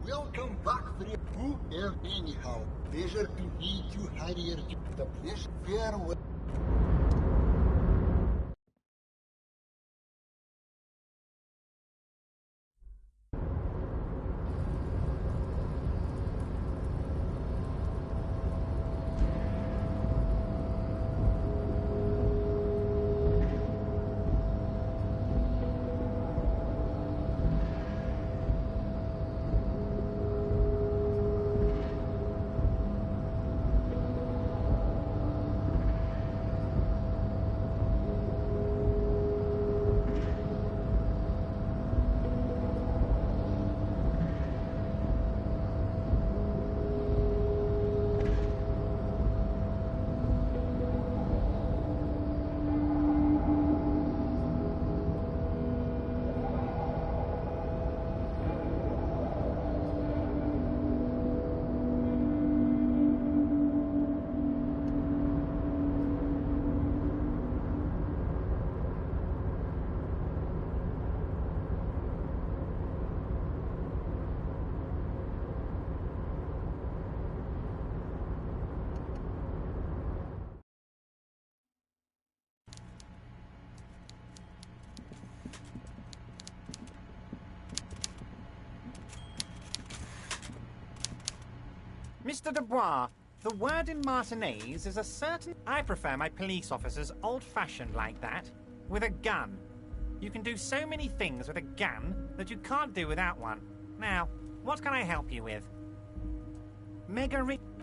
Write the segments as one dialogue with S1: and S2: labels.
S1: Welcome back, friend. Who am anyhow? Pleasure to meet you, Harrier. The pleasure. Farewell.
S2: Mr. Dubois, the word in Martinez is a certain... I prefer my police officers old-fashioned like that, with a gun. You can do so many things with a gun that you can't do without one. Now, what can I help you with?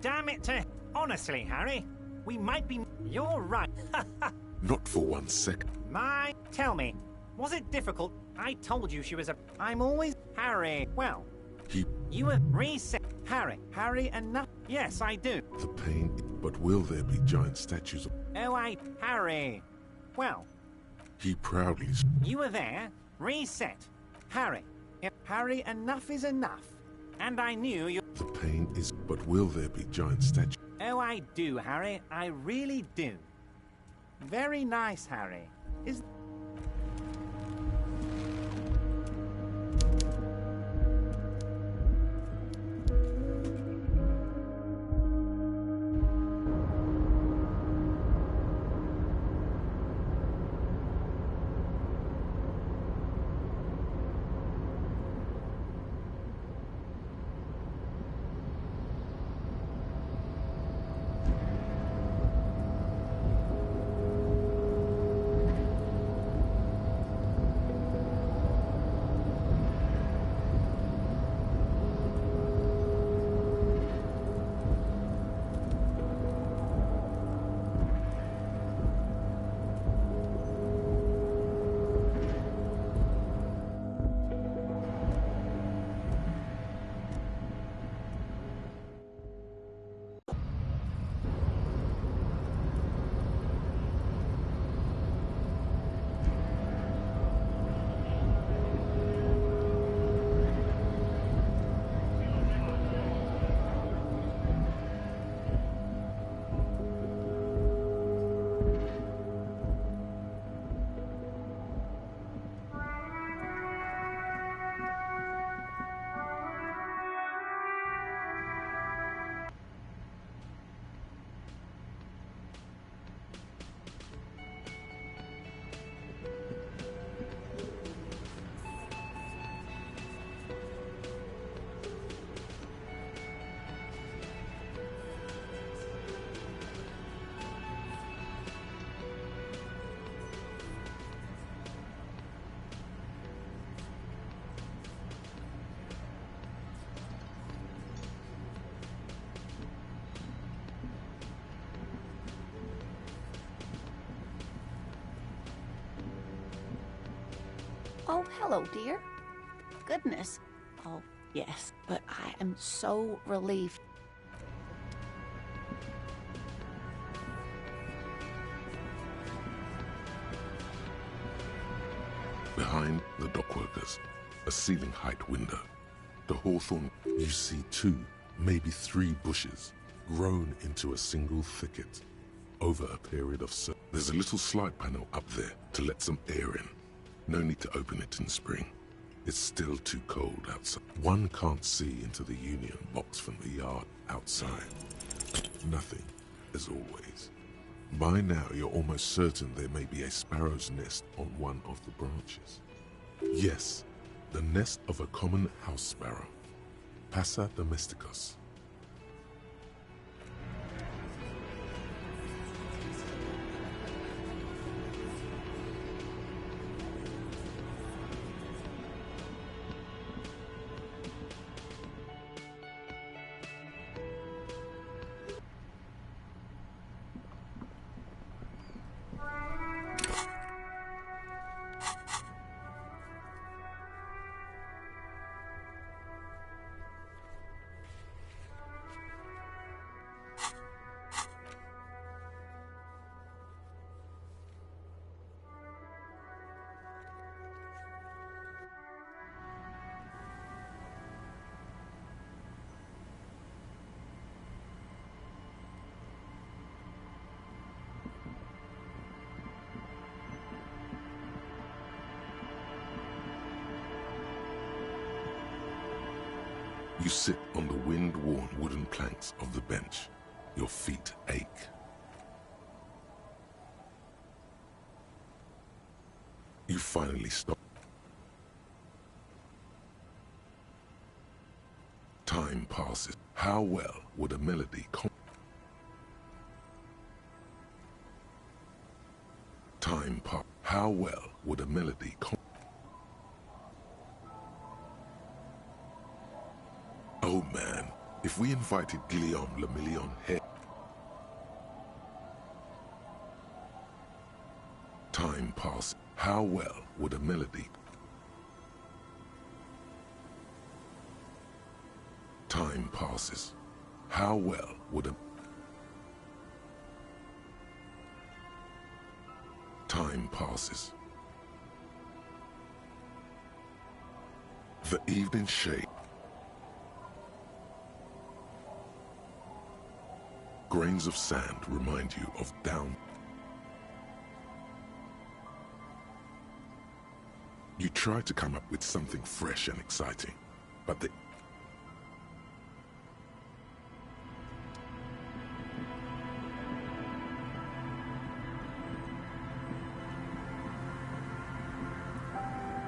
S2: Damn it to... Honestly, Harry, we might be... You're right.
S3: Not for 1 second.
S2: Tell me, was it difficult? I told you she was a... I'm always... Harry, well... You were reset. Harry, enough. Yes, I do.
S3: The pain, but will there be giant statues of...
S2: Oh, Harry. Well.
S3: He proudly...
S2: You were there. Reset. Harry, enough is enough. And I knew you...
S3: The pain is... But will there be giant statues?
S2: Oh, I do, Harry. I really do. Very nice, Harry. Is...
S4: Oh, hello, dear. Goodness. Oh, yes, but I am so relieved.
S3: Behind the dockworkers, a ceiling height window. The hawthorn, you see 2, maybe 3 bushes, grown into a single thicket. Over a period of... There's a little slide panel up there to let some air in. No need to open it in spring. It's still too cold outside. One can't see into the Union box from the yard outside. Nothing, as always. By now, you're almost certain there may be a sparrow's nest on one of the branches. Yes, the nest of a common house sparrow, Passa domesticus. You sit on the wind-worn wooden planks of the bench. Your feet ache. You finally stop. Time passes. How well would a melody How well would a melody Oh man, if we invited Guillaume le Million here. Time passes. How well would a melody? Time passes. How well would a... Time passes. The evening shade. Grains of sand remind you of down. You try to come up with something fresh and exciting, but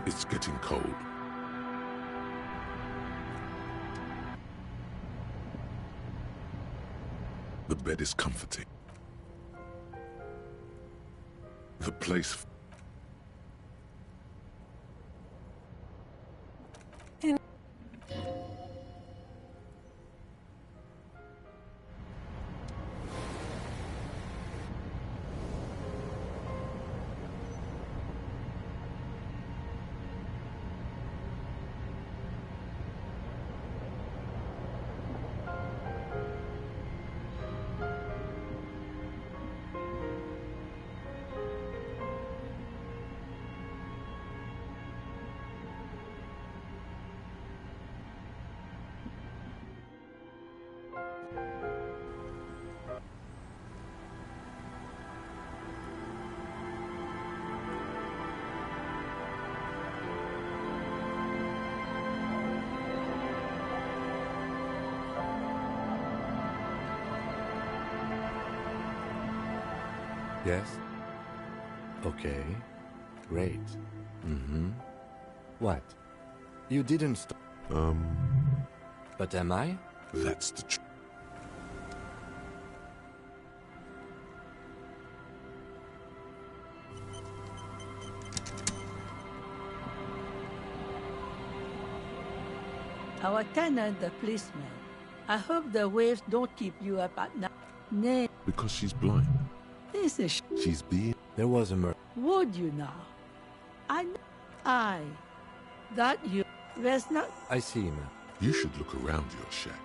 S3: it's getting cold. The bed is comforting. The place...
S5: Yes? Okay. Great. Mm-hmm. What? You didn't stop. But am I?
S3: That's the truth.
S6: Our tenant, the policeman. I hope the waves don't keep you up at night. Nay,
S3: Because she's blind.
S6: this is
S3: She's being...
S5: There was a murder.
S6: would you now? I, that you, there's not,
S5: I see, ma'am.
S3: You should look around your shack.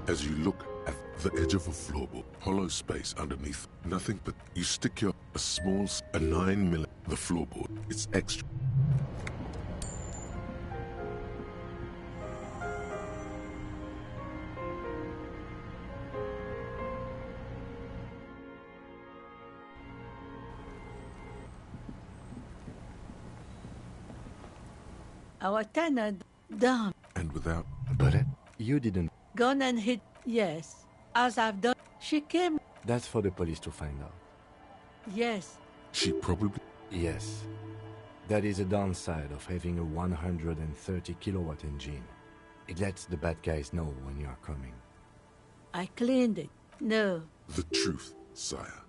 S3: As you look at The edge of a floorboard, hollow space underneath, nothing but you stick a 9mm, the floorboard. It's extra.
S6: Our tenant, damn,
S3: And without,
S5: But you didn't.
S6: gone and hit. Yes, as I've done. She came.
S5: That's for the police to find out.
S6: Yes,
S3: she probably,
S5: Yes. That is a downside of having a 130 kilowatt engine. It lets the bad guys know when you are coming.
S6: I cleaned it. No,
S3: the truth, sire.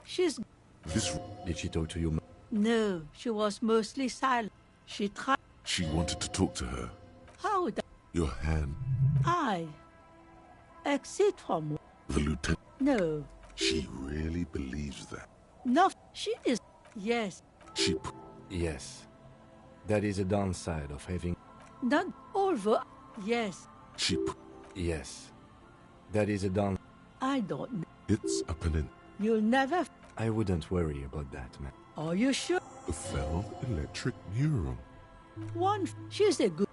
S6: she's.
S3: This,
S5: Did she talk to you?
S6: No, she was mostly silent. She tried.
S3: she wanted to talk to her.
S6: How would
S3: Your hand,
S6: I exit from?
S3: the lieutenant,
S6: No,
S3: she really believes that.
S6: no, she is. Yes,
S3: She,
S5: Yes. That is a downside of having.
S6: not over. Yes,
S3: she,
S5: Yes. That is a down.
S6: I don't know.
S3: it's a peninsula.
S6: You'll never.
S5: I wouldn't worry about that, man.
S6: Are you sure?
S3: The fell electric neuron.
S6: One. She's a good.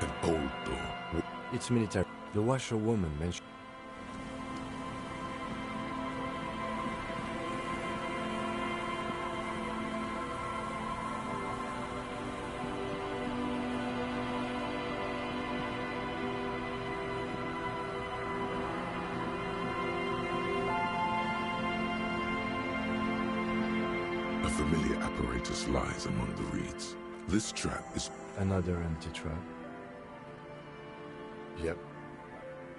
S3: An old door.
S5: It's military. The washerwoman mentioned.
S3: A familiar apparatus lies among the reeds. This trap is
S5: Another empty trap. Yep.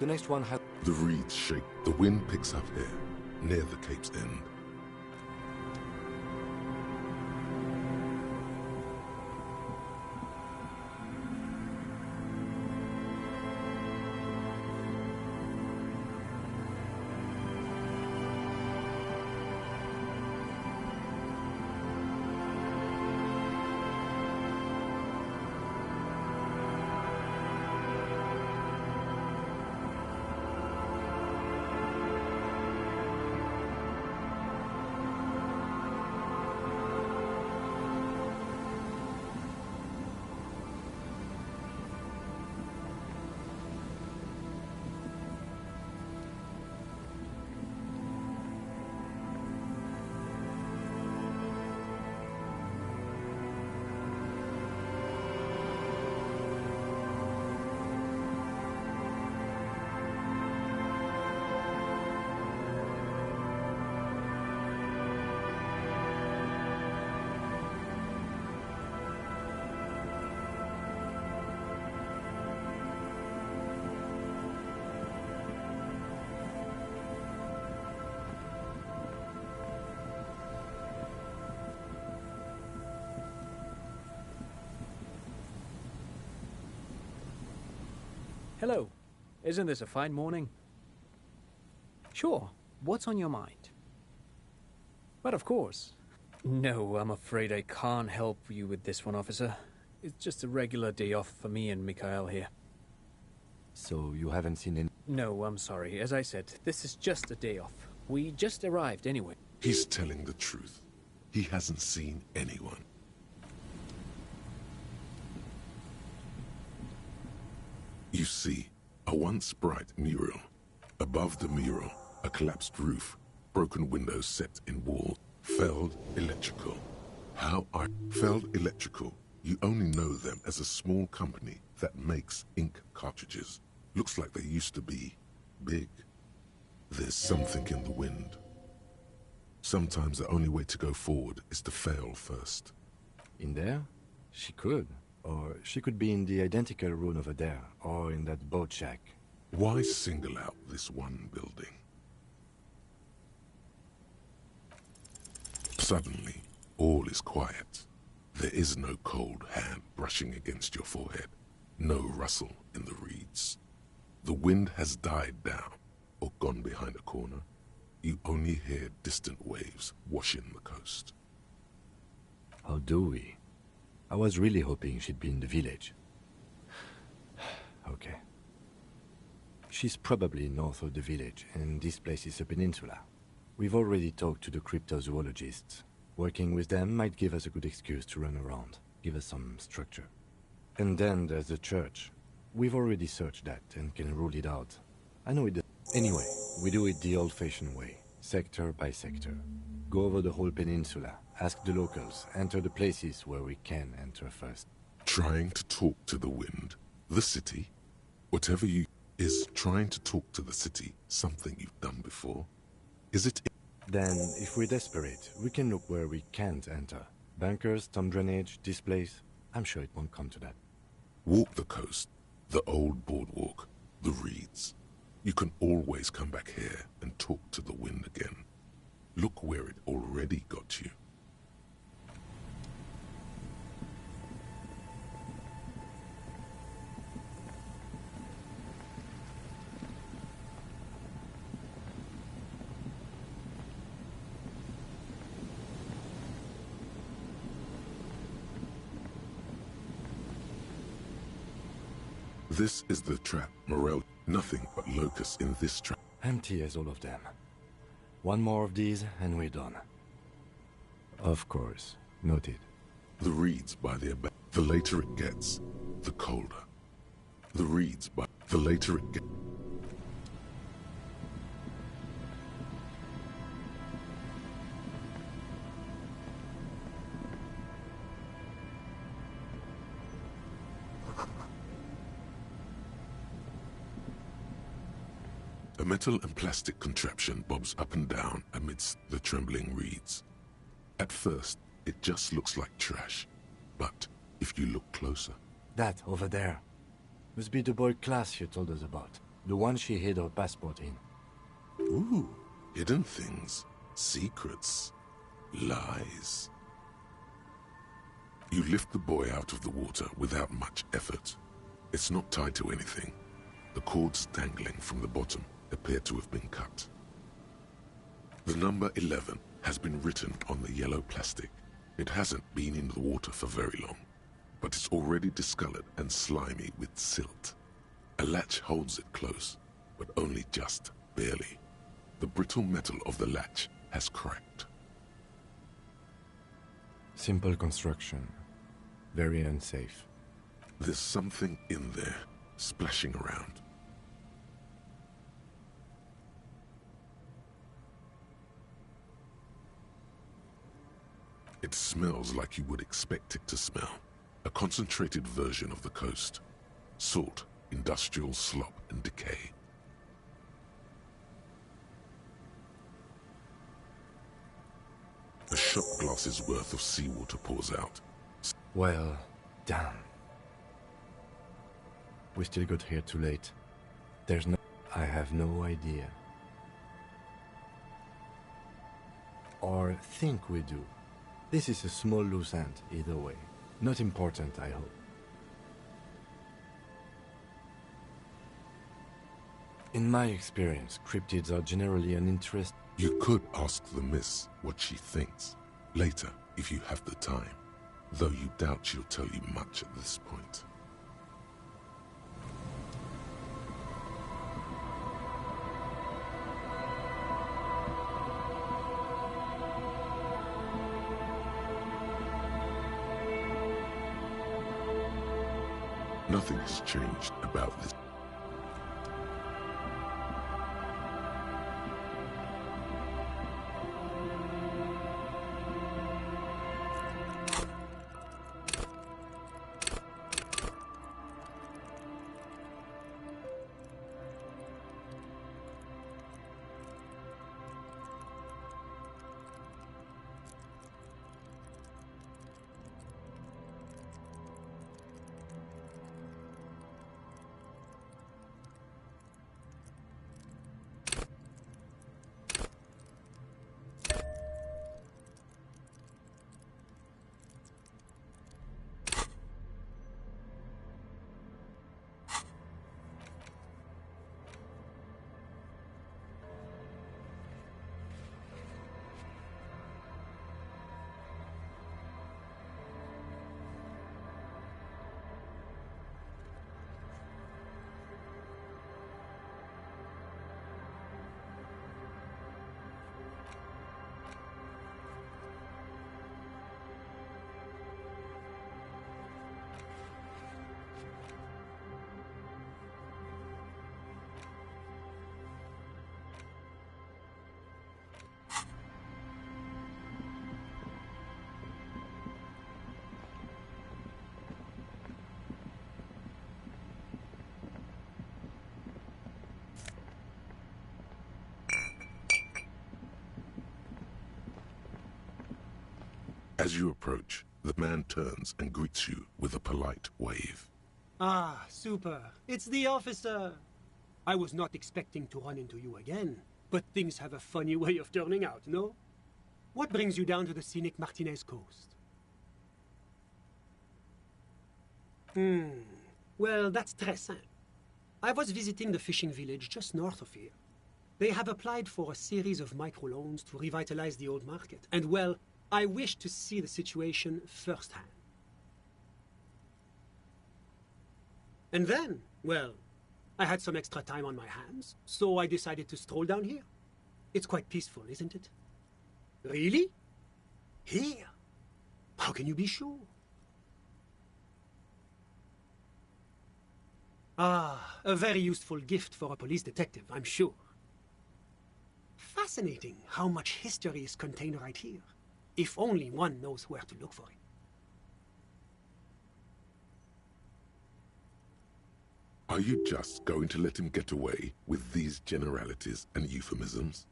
S5: The next one has.
S3: the reeds shake. The wind picks up here, near the cape's end.
S7: Hello. Isn't this a fine morning? Sure. What's on your mind? But of course. No, I'm afraid I can't help you with this one, officer. It's just a regular day off for me and Mikhail here.
S5: So you haven't seen any...
S7: No, I'm sorry. As I said, this is just a day off. We just arrived anyway.
S3: He's telling the truth. He hasn't seen anyone. You see, a once bright mural. Above the mural, a collapsed roof, broken windows set in wall. Feld Electrical. How are Feld Electrical? You only know them as a small company that makes ink cartridges. Looks like they used to be big. There's something in the wind. Sometimes the only way to go forward is to fail first.
S5: In there? She could. Or she could be in the identical room over there, or in that boat shack.
S3: Why single out this one building? Suddenly, all is quiet. There is no cold hand brushing against your forehead. No rustle in the reeds. The wind has died down, or gone behind a corner. You only hear distant waves washing the coast.
S5: How do we? I was really hoping she'd be in the village. Okay. She's probably north of the village, and this place is a peninsula. We've already talked to the cryptozoologists. Working with them might give us a good excuse to run around, give us some structure. And then there's the church. We've already searched that and can rule it out. I know it. Anyway, we do it the old-fashioned way, sector by sector. Go over the whole peninsula, ask the locals, enter the places where we can enter first.
S3: Trying to talk to the wind, the city, whatever you... Is trying to talk to the city something you've done before? Is it...
S5: Then, if we're desperate, we can look where we can't enter. Bunkers, storm drainage, this place. I'm sure it won't come to that.
S3: Walk the coast, the old boardwalk, the reeds. You can always come back here and talk to the wind again. Look where it already got you. This is the trap, Morel. Nothing but locusts in this trap.
S5: Empty as all of them. One more of these and we're done. Of course. Noted.
S3: The reeds by the the later it gets, the colder. The reeds by the later it gets. A metal and plastic contraption bobs up and down amidst the trembling reeds. At first, it just looks like trash, but if you look closer...
S5: That, over there. Must be the boy class you told us about. The one she hid her passport in.
S3: Ooh, hidden things, secrets, lies. You lift the boy out of the water without much effort. It's not tied to anything. The cords dangling from the bottom appear to have been cut. The number 11 has been written on the yellow plastic. It hasn't been in the water for very long, but it's already discolored and slimy with silt. A latch holds it close, but only just barely. The brittle metal of the latch has cracked.
S5: Simple construction. Very unsafe.
S3: There's something in there, splashing around. It smells like you would expect it to smell. A concentrated version of the coast. Salt, industrial slop and decay. A shot glass's worth of seawater pours out.
S5: Well, damn. We still got here too late. There's no... I have no idea. Or think we do. This is a small loose end, either way. Not important, I hope. In my experience, cryptids are generally uninteresting.
S3: You could ask the miss what she thinks. Later, if you have the time. Though you doubt she'll tell you much at this point. Nothing has changed about this. As you approach, the man turns and greets you with a polite wave.
S8: Ah, super. It's the officer. I was not expecting to run into you again, but things have a funny way of turning out, no? What brings you down to the scenic Martinez coast? Well, that's très simple. I was visiting the fishing village just north of here. They have applied for a series of microloans to revitalize the old market. And, well, I wish to see the situation firsthand. And then, well, I had some extra time on my hands, so I decided to stroll down here. It's quite peaceful, isn't it? Really? Here? How can you be sure? Ah, a very useful gift for a police detective, I'm sure. Fascinating how much history is contained right here, if only one knows where to look for it.
S3: Are you just going to let him get away with these generalities and euphemisms?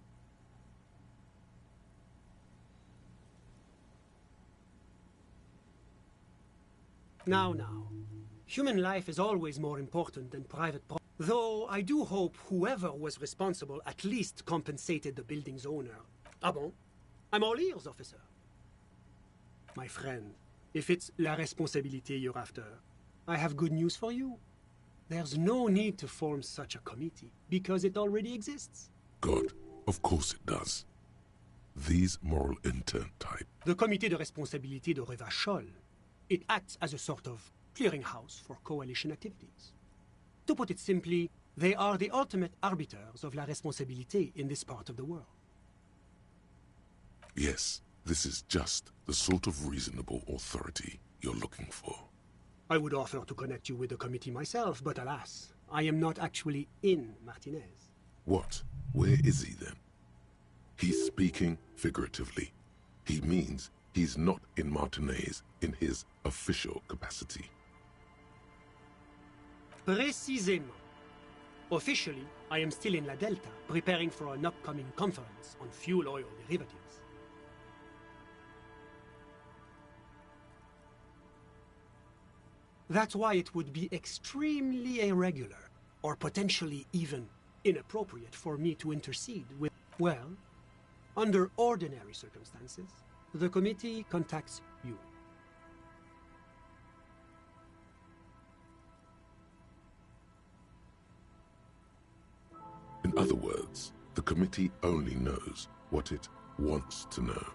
S8: Now. Human life is always more important than private property. Though I do hope whoever was responsible at least compensated the building's owner. Ah bon? I'm all ears, officer. My friend, if it's la responsabilité you're after, I have good news for you. There's no need to form such a committee, because it already exists.
S3: God, of course it does. These moral intern type.
S8: The Comité de Responsabilité de Revachol. It acts as a sort of clearinghouse for coalition activities. To put it simply, they are the ultimate arbiters of la responsabilité in this part of the world.
S3: Yes, this is just the sort of reasonable authority you're looking for.
S8: I would offer to connect you with the committee myself, but alas, I am not actually in Martinez.
S3: What? Where is he then? He's speaking figuratively. He means he's not in Martinez in his official capacity.
S8: Précisément. Officially, I am still in La Delta, preparing for an upcoming conference on fuel oil derivatives. That's why it would be extremely irregular, or potentially even inappropriate for me to intercede with... Well, under ordinary circumstances, the committee contacts you.
S3: In other words, the committee only knows what it wants to know.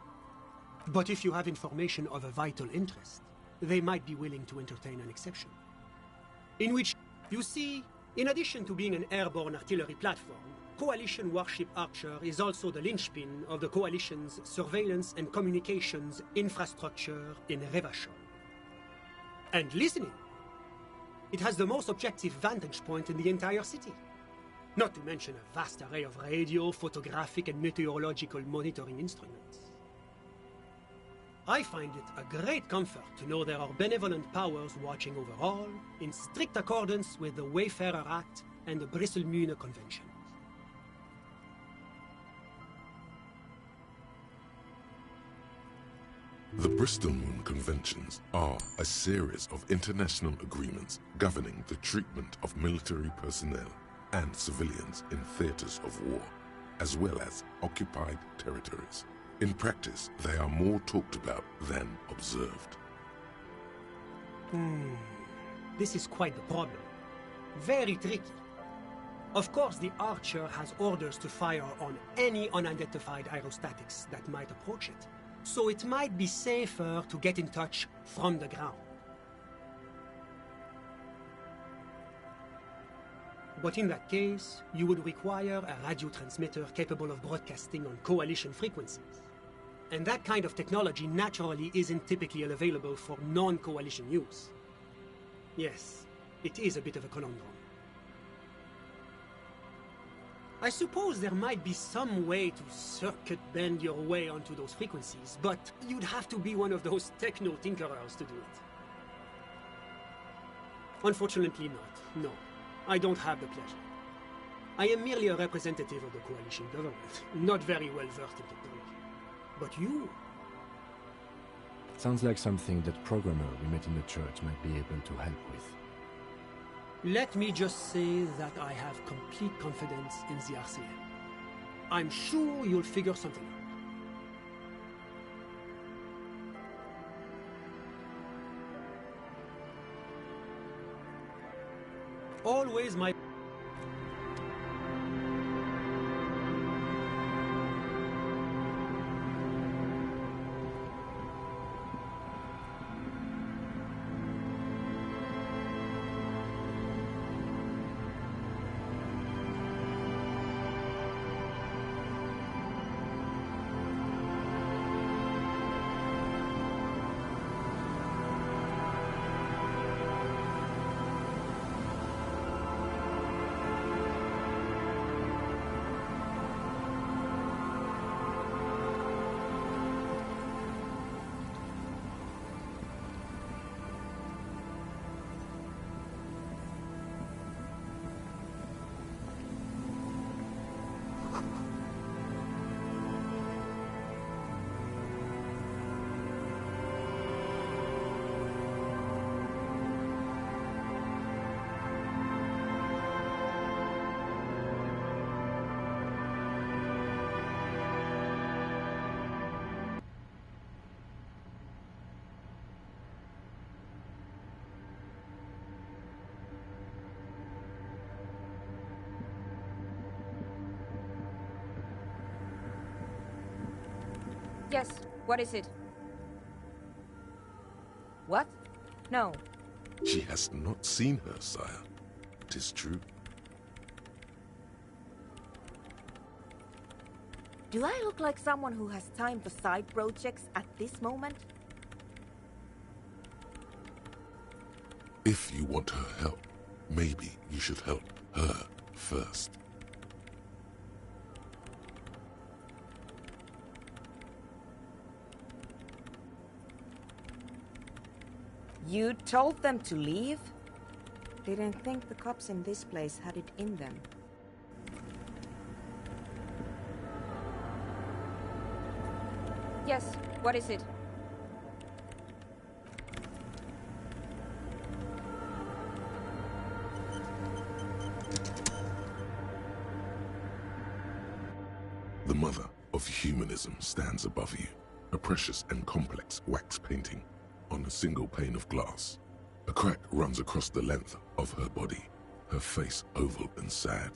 S8: But if you have information of a vital interest, they might be willing to entertain an exception. In which, you see, in addition to being an airborne artillery platform, Coalition Warship Archer is also the linchpin of the Coalition's surveillance and communications infrastructure in Revachol. And listening, it has the most objective vantage point in the entire city. Not to mention a vast array of radio, photographic, and meteorological monitoring instruments. I find it a great comfort to know there are benevolent powers watching over all, in strict accordance with the Wayfarer Act and the Bristol-Mühne Conventions.
S3: The Bristol-Mühne Conventions are a series of international agreements governing the treatment of military personnel and civilians in theaters of war, as well as occupied territories. In practice, they are more talked about than observed.
S8: This is quite the problem. Very tricky. Of course, the Archer has orders to fire on any unidentified aerostatics that might approach it. So it might be safer to get in touch from the ground. But in that case, you would require a radio transmitter capable of broadcasting on coalition frequencies. And that kind of technology naturally isn't typically available for non-coalition use. Yes, it is a bit of a conundrum. I suppose there might be some way to circuit bend your way onto those frequencies, but you'd have to be one of those techno-tinkerers to do it. Unfortunately not, no. I don't have the pleasure. I am merely a representative of the coalition government, not very well versed in technology. But you?
S5: Sounds like something that programmer we met in the church might be able to help with.
S8: Let me just say that I have complete confidence in the RCM. I'm sure you'll figure something out. Always my...
S9: Yes, what is it? What? No.
S3: She has not seen her, sire. It is true.
S9: Do I look like someone who has time for side projects at this moment?
S3: If you want her help, maybe you should help her first.
S9: You told them to leave? Didn't think the cops in this place had it in them. Yes, what is it?
S3: The mother of humanism stands above you, a precious and complex wax painting on a single pane of glass. A crack runs across the length of her body, her face oval and sad.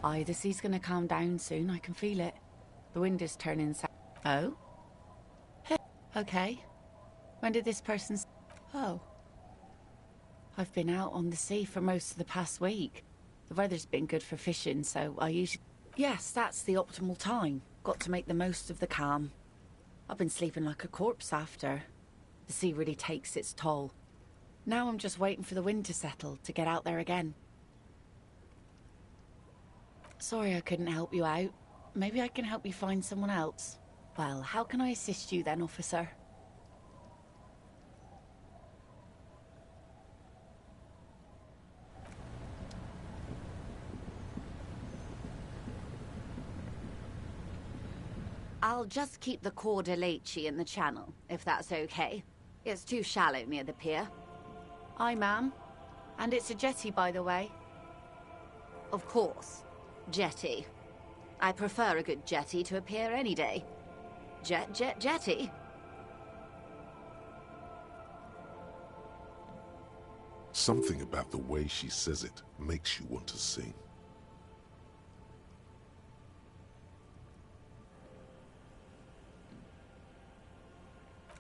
S4: Aye, the sea's gonna calm down soon. I can feel it. The wind is turning south. Oh? Hey, okay. When did this person... Oh. I've been out on the sea for most of the past week. The weather's been good for fishing, so I usually... Yes, that's the optimal time. Got to make the most of the calm. I've been sleeping like a corpse after. The sea really takes its toll. Now I'm just waiting for the wind to settle to get out there again. Sorry I couldn't help you out. Maybe I can help you find someone else. Well, how can I assist you then, officer? I'll just keep the Corda Lacey in the channel, if that's okay. It's too shallow near the pier. Aye, ma'am. And it's a jetty, by the way. Of course. Jetty. I prefer a good jetty to a pier any day. Jetty?
S3: Something about the way she says it makes you want to sing.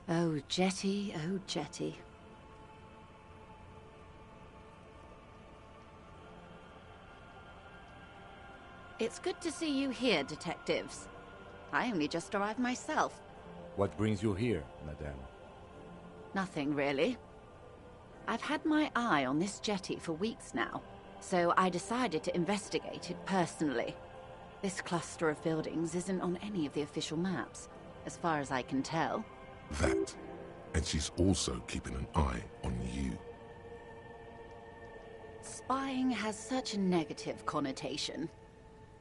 S4: Oh, jetty, oh, jetty. It's good to see you here, detectives. I only just arrived myself.
S5: What brings you here, madame?
S4: Nothing, really. I've had my eye on this jetty for weeks now, so I decided to investigate it personally. This cluster of buildings isn't on any of the official maps, as far as I can tell.
S3: That. And she's also keeping an eye on you.
S4: Spying has such a negative connotation.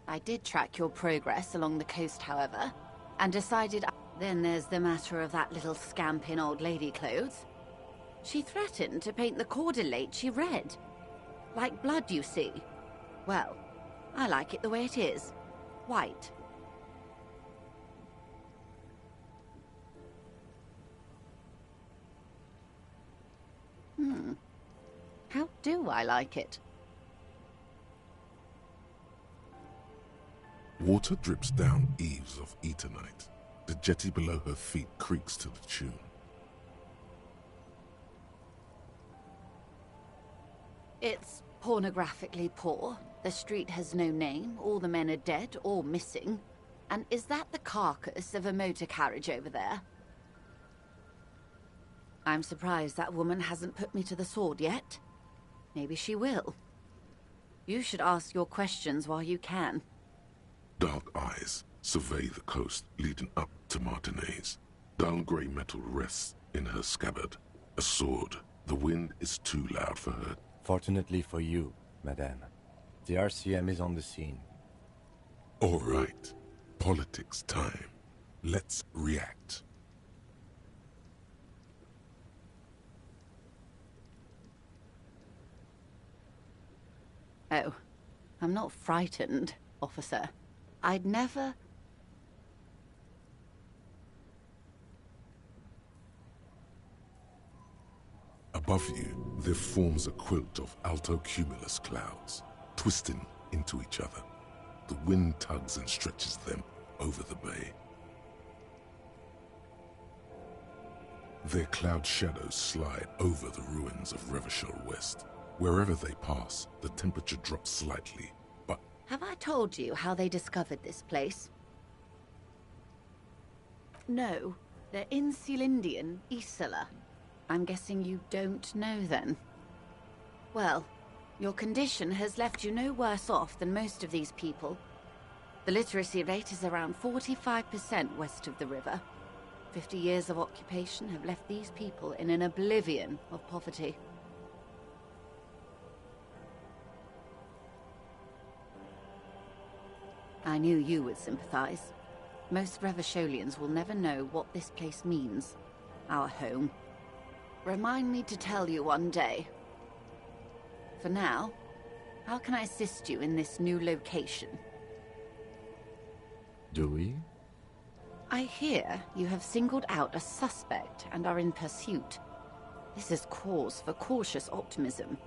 S4: I did track your progress along the coast, however, and decided... Then there's the matter of that little scamp in old lady clothes. She threatened to paint the cordelate she read. Like blood, you see. Well, I like it the way it is. White. How do I like it?
S3: Water drips down eaves of Eternite. The jetty below her feet creaks to the tune.
S4: It's pornographically poor. The street has no name, all the men are dead or missing. And is that the carcass of a motor carriage over there? I'm surprised that woman hasn't put me to the sword yet. Maybe she will. You should ask your questions while you can.
S3: Dark eyes survey the coast leading up to Martinez. Dull grey metal rests in her scabbard. A sword. The wind is too loud for her.
S5: Fortunately for you, madame, the RCM is on the scene.
S3: All right. Politics time. Let's react.
S4: Oh, I'm not frightened, officer. I'd never...
S3: Above you, there forms a quilt of altocumulus clouds, twisting into each other. The wind tugs and stretches them over the bay. Their cloud shadows slide over the ruins of Revachol West. Wherever they pass, the temperature drops slightly, but...
S4: Have I told you how they discovered this place? No, they're in Sealindian, Isola. I'm guessing you don't know then. Well, your condition has left you no worse off than most of these people. The literacy rate is around 45% west of the river. 50 years of occupation have left these people in an oblivion of poverty. I knew you would sympathize. Most Revacholians will never know what this place means. Our home. Remind me to tell you one day. For now, how can I assist you in this new location?
S5: Do we?
S4: I hear you have singled out a suspect and are in pursuit. This is cause for cautious optimism.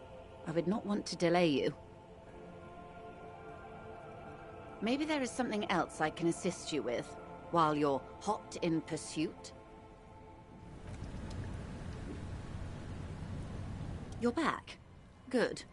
S4: I would not want to delay you. Maybe there is something else I can assist you with while you're hot in pursuit? You're back. Good.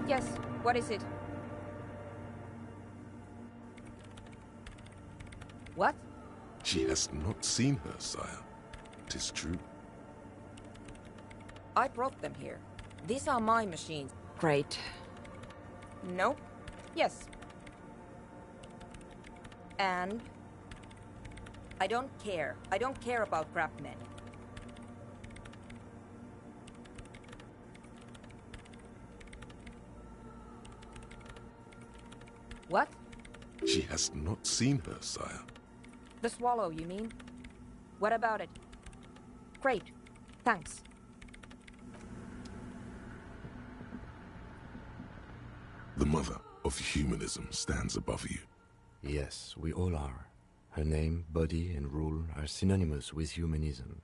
S9: Yes, what is it? What?
S3: She has not seen her, sire. 'Tis true.
S9: I brought them here. These are my machines. Great. No. Yes. And? I don't care. I don't care about craftsmen. What?
S3: She has not seen her, sire.
S9: The swallow, you mean? What about it? Great. Thanks.
S3: The mother of humanism stands above you.
S5: Yes, we all are. Her name, body, and rule are synonymous with humanism.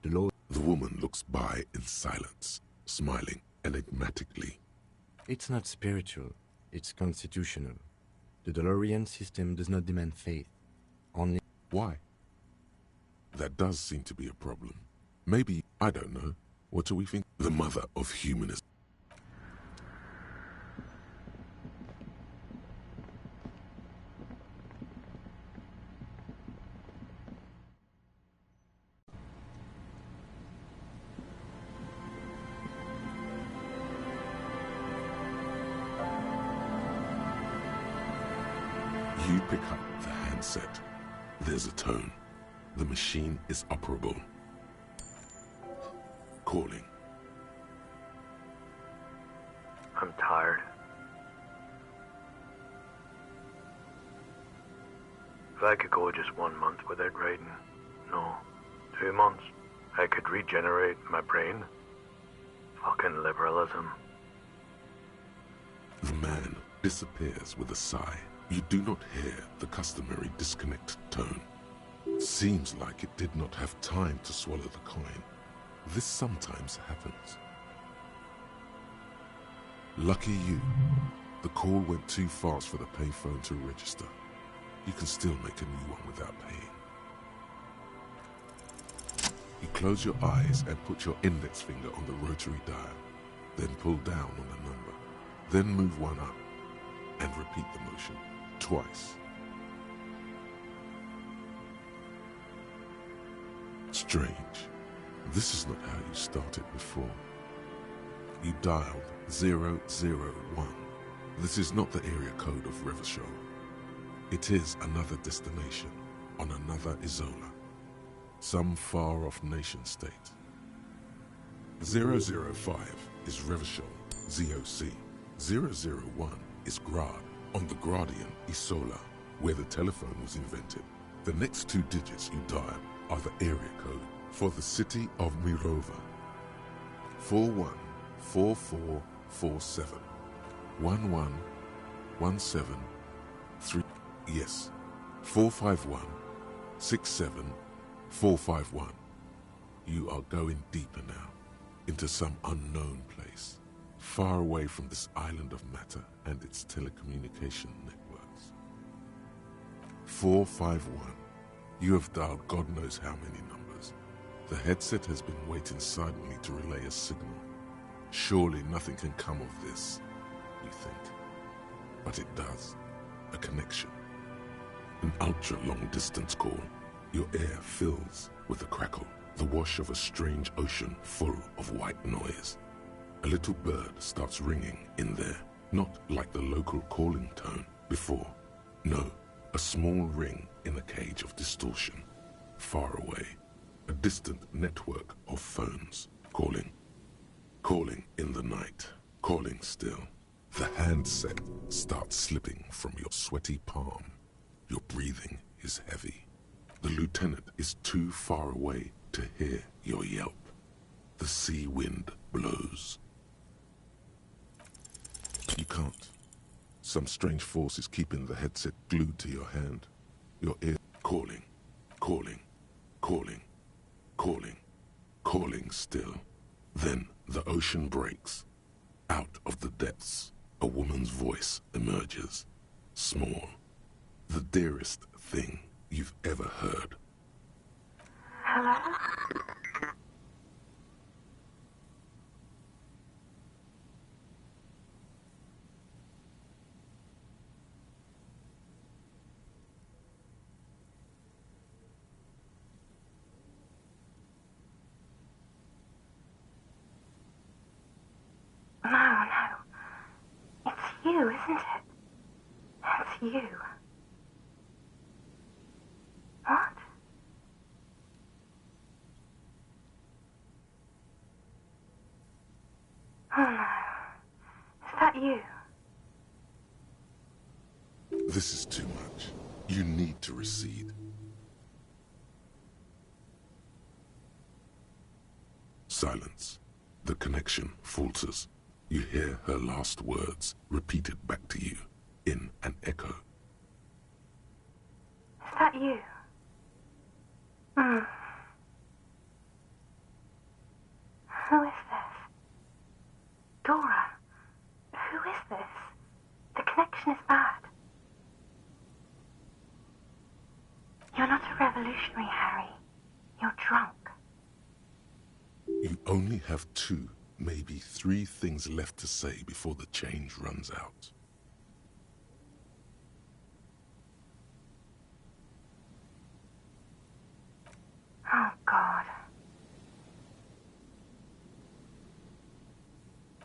S5: The law...
S3: The woman looks by in silence, smiling enigmatically.
S5: It's not spiritual, it's constitutional. The DeLorean system does not demand faith, only...
S3: Why? That does seem to be a problem. Maybe, I don't know, what do we think? The mother of humanism. You pick up the handset. There's a tone. The machine is operable. Calling.
S10: I'm tired. If I could go just 1 month without writing, no, 2 months, I could regenerate my brain. Fucking liberalism.
S3: The man disappears with a sigh. You do not hear the customary disconnect tone. Seems like it did not have time to swallow the coin. This sometimes happens. Lucky you. The call went too fast for the payphone to register. You can still make a new one without paying. You close your eyes and put your index finger on the rotary dial. Then pull down on the number. Then move one up and repeat the motion twice. Strange. This is not how you started before. You dialed 001. This is not the area code of Revachol. It is another destination on another Isola, some far-off nation-state. 005 is Revachol, ZOC. 001 is Grad, on the Gradian Isola, where the telephone was invented. The next two digits you dial are the area code for the city of Mirova. 414447 11173. Yes, 451 67451. You are going deeper now, into some unknown place, far away from this island of matter and its telecommunication networks. 451. You have dialed God knows how many numbers. The headset has been waiting silently to relay a signal. Surely nothing can come of this, you think. But it does. A connection. An ultra-long distance call. Your air fills with a crackle, the wash of a strange ocean full of white noise. A little bird starts ringing in there, not like the local calling tone before. No, a small ring in a cage of distortion, far away. A distant network of phones calling. Calling in the night, calling still. The handset starts slipping from your sweaty palm. Your breathing is heavy. The lieutenant is too far away to hear your yelp. The sea wind blows. You can't. Some strange force is keeping the headset glued to your hand. Your ear calling, calling, calling, calling, calling still. Then the ocean breaks. Out of the depths, a woman's voice emerges. Small. The dearest thing you've ever heard.
S11: Hello? No. It's you, isn't it? It's you. What? Oh no. Is that you?
S3: This is too much. You need to recede. Silence. The connection falters. You hear her last words repeated back to you in an echo.
S11: Is that you? Who is this? Dora, who is this? The connection is bad. You're not a revolutionary, Harry. You're drunk.
S3: You only have 2, maybe 3 things left to say before the change runs out.
S11: Oh, God.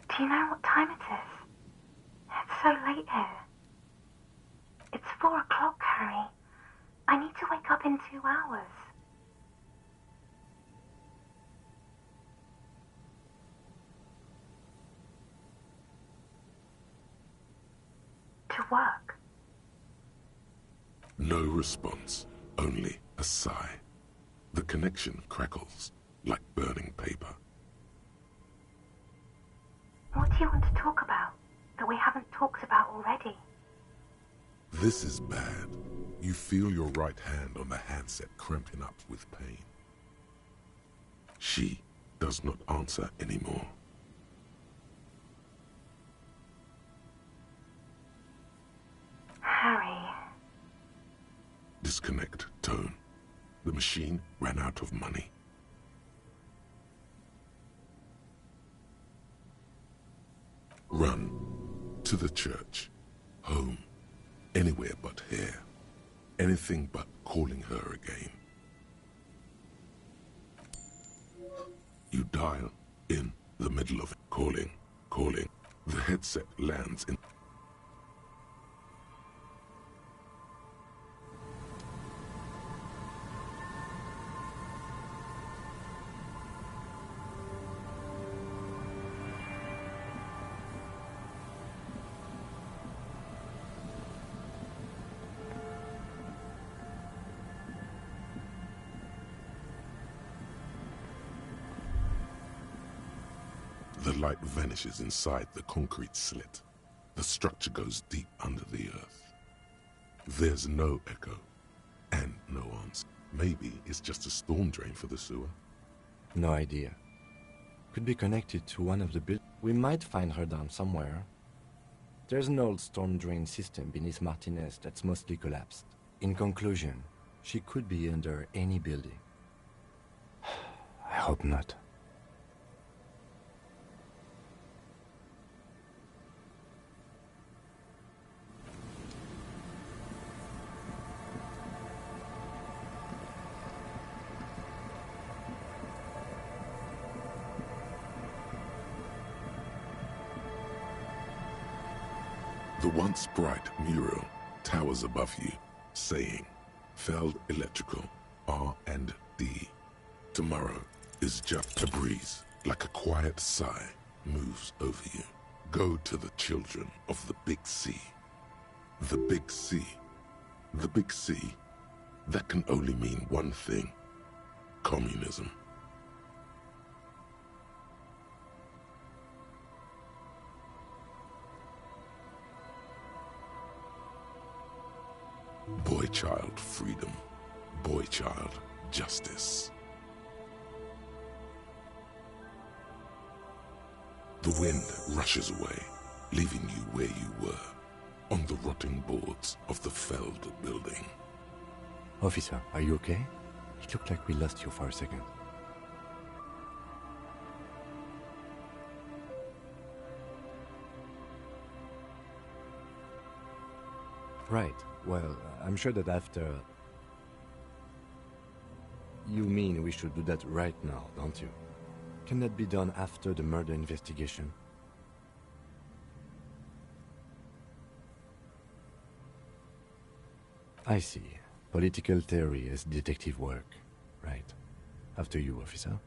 S11: Do you know what time it is? It's so late here. It's 4 o'clock, Harry. I need to wake up in 2 hours. To work.
S3: No response, only a sigh. The connection crackles like burning paper.
S11: What do you want to talk about that we haven't talked about already?
S3: This is bad. You feel your right hand on the handset cramping up with pain. She does not answer anymore.
S11: Harry.
S3: Disconnect tone. The machine ran out of money. Run. To the church. Home. Anywhere but here. Anything but calling her again. You dial in the middle of it, calling. calling. The headset lands in... The light vanishes inside the concrete slit. The structure goes deep under the earth. There's no echo, and no answer. Maybe it's just a storm drain for the sewer.
S5: No idea. Could be connected to one of the buildings. We might find her down somewhere. There's an old storm drain system beneath Martinez that's mostly collapsed. In conclusion, she could be under any building. I hope not.
S3: The once bright mural towers above you, saying, Feld Electrical, R&D. Tomorrow is just a breeze, like a quiet sigh, moves over you. Go to the children of the Big C. The Big C. The Big C. That can only mean one thing. Communism. Boy-child freedom. Boy-child justice. The wind rushes away, leaving you where you were, on the rotting boards of the Feld building.
S5: Officer, are you okay? It looked like we lost you for a second. Right. Well, I'm sure that after... You mean we should do that right now, don't you? Can that be done after the murder investigation? I see. Political theory as detective work. Right. After you, officer.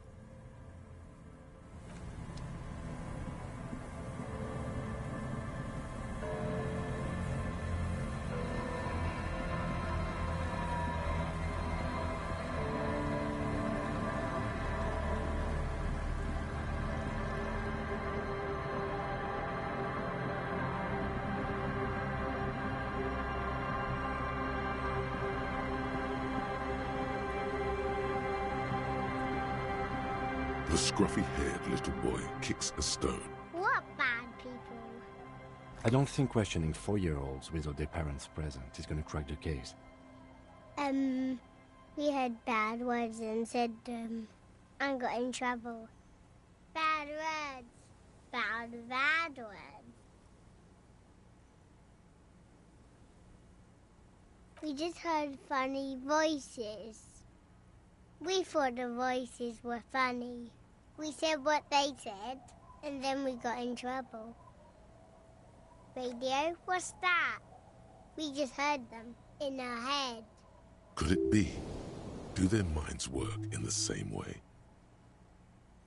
S3: The scruffy-haired little boy kicks a stone.
S12: What bad people?
S5: I don't think questioning 4-year-olds without their parents present is gonna crack the case.
S12: We had bad words and said, and got in trouble. Bad words. Bad words. We just heard funny voices. We thought the voices were funny. We said what they said, and then we got in trouble. Radio? What's that? We just heard them in our head.
S3: Could it be? Do their minds work in the same way?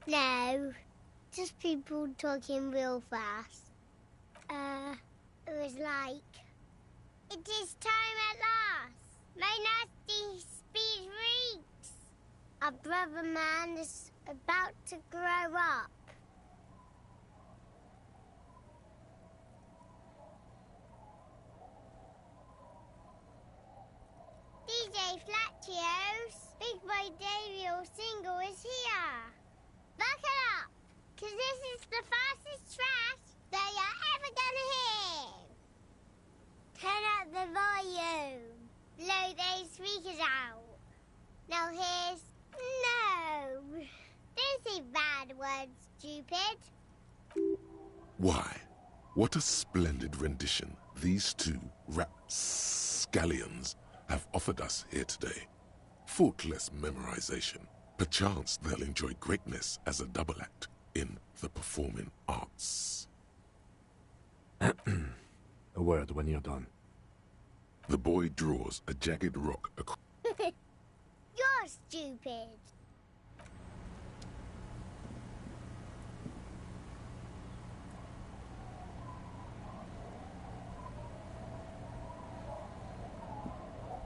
S12: No, just people talking real fast. It was like, it is time at last. My nasty speed reeks. Our brother man is about to grow up. DJ Flatchios, Big Boy Daniel single is here. Buckle up, cause this is the fastest trash that you're ever gonna hear. Turn up the volume. Blow those speakers out. Now here's... No. Don't say bad words, stupid.
S3: Why? What a splendid rendition these two rapscallions have offered us here today. Faultless memorization. Perchance they'll enjoy greatness as a double act in the performing arts.
S5: A word when you're done.
S3: The boy draws a jagged rock across.
S12: You're stupid.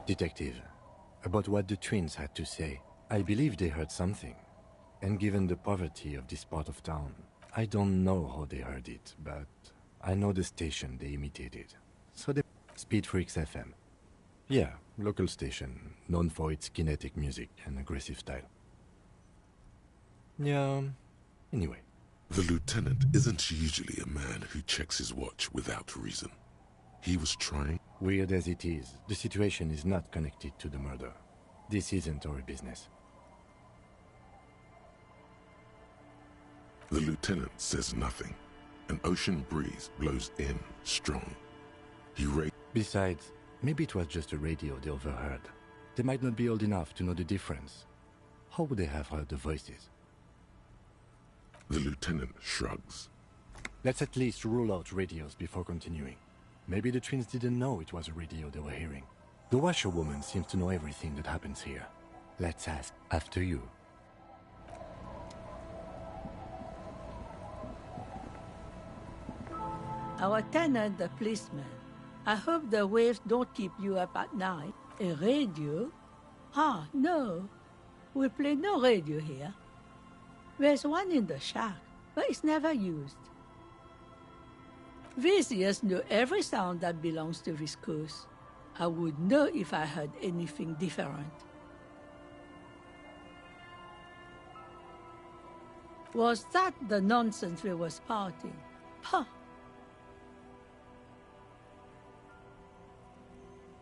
S5: Detective, about what the twins had to say, I believe they heard something. And given the poverty of this part of town, I don't know how they heard it, but I know the station they imitated. So they... Speed Freaks FM. Yeah, local station, known for its kinetic music and aggressive style. Yeah, anyway.
S3: The lieutenant isn't usually a man who checks his watch without reason. He was trying...
S5: Weird as it is, the situation is not connected to the murder. This isn't our business.
S3: The lieutenant says nothing. An ocean breeze blows in strong. He
S5: Besides, maybe it was just a radio they overheard. They might not be old enough to know the difference. How would they have heard the voices?
S3: The lieutenant shrugs.
S5: Let's at least rule out radios before continuing. Maybe the twins didn't know it was a radio they were hearing. The washerwoman seems to know everything that happens here. Let's ask after you.
S6: Our tenant, the policeman. I hope the waves don't keep you up at night. A radio? Ah, no. We play no radio here. There's one in the shack, but it's never used. Visitors know every sound that belongs to this coast. I would know if I heard anything different. Was that the nonsense we were spouting? Huh.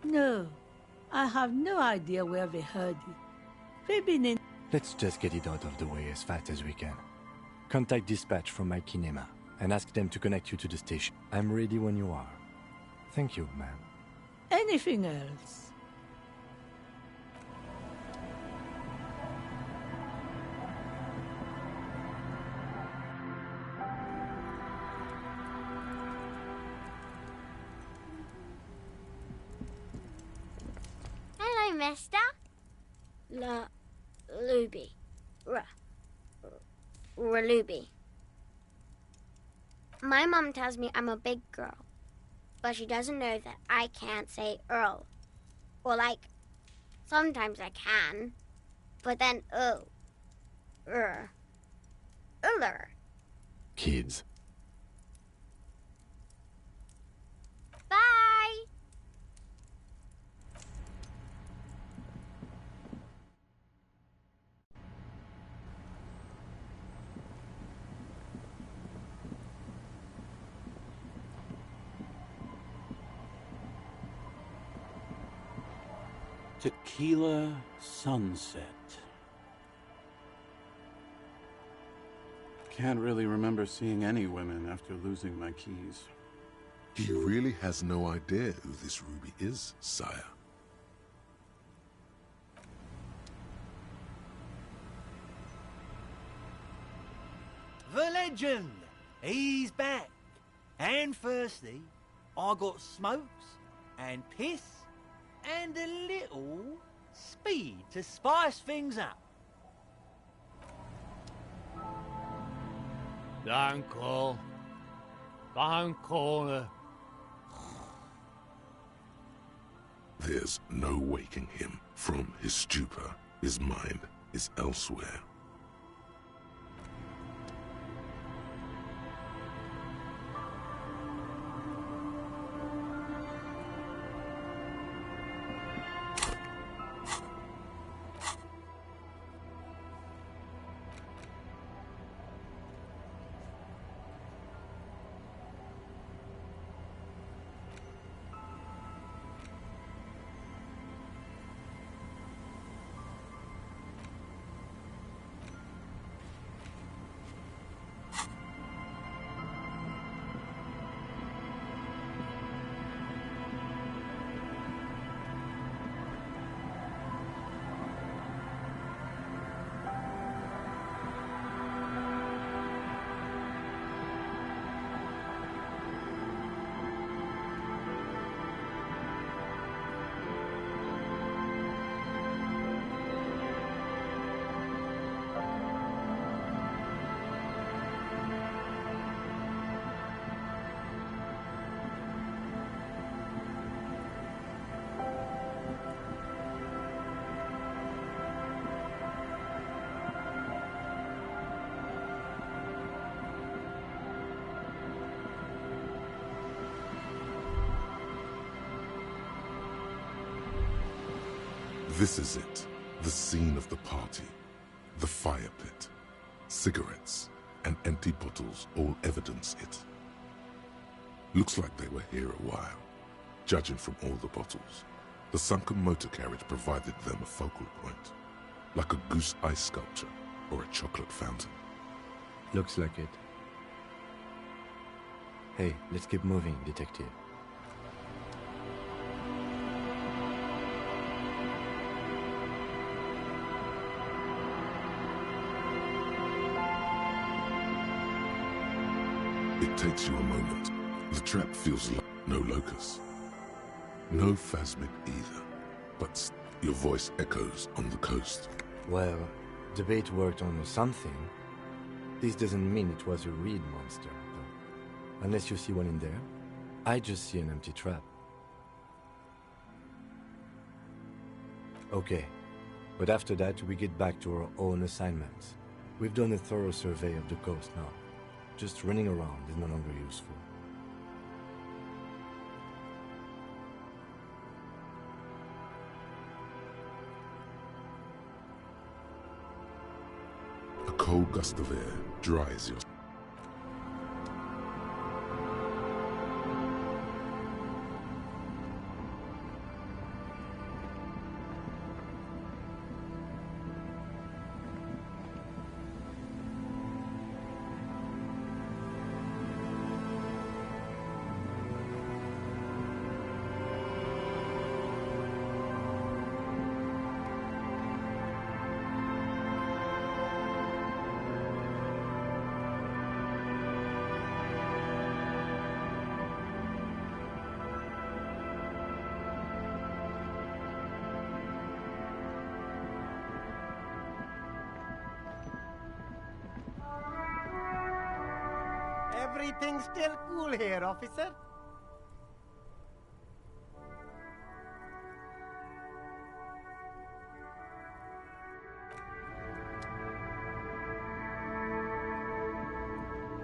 S6: No, I have no idea where they heard it. They've been in...
S5: Let's just get it out of the way as fast as we can. Contact dispatch from my kinema and ask them to connect you to the station. I'm ready when you are. Thank you, ma'am.
S6: Anything else?
S12: Hello, mister. Luby. Raluby. My mom tells me I'm a big girl, but she doesn't know that I can't say Earl. Or sometimes I can, but then Uller.
S5: Kids.
S12: Bye.
S13: Tequila Sunset. Can't really remember seeing any women after losing my keys.
S3: He really has no idea who this Ruby is, sire.
S14: The legend! He's back. And firstly, I got smokes and piss and a little speed to spice things up. Don't call her.
S3: There's no waking him from his stupor. His mind is elsewhere. This is it, the scene of the party. The fire pit, cigarettes, and empty bottles all evidence it. Looks like they were here a while, judging from all the bottles. The sunken motor carriage provided them a focal point, like a goose ice sculpture or a chocolate fountain.
S5: Looks like it. Hey, let's keep moving, detective.
S3: It takes you a moment. The trap feels like no locus. No phasmid either, but your voice echoes on the coast.
S5: Well, the bait worked on something. This doesn't mean it was a reed monster, though. Unless you see one in there. I just see an empty trap. Okay, but after that we get back to our own assignments. We've done a thorough survey of the coast now. Just running around is no longer useful.
S3: A cold gust of air dries your...
S14: Everything's still cool here, officer.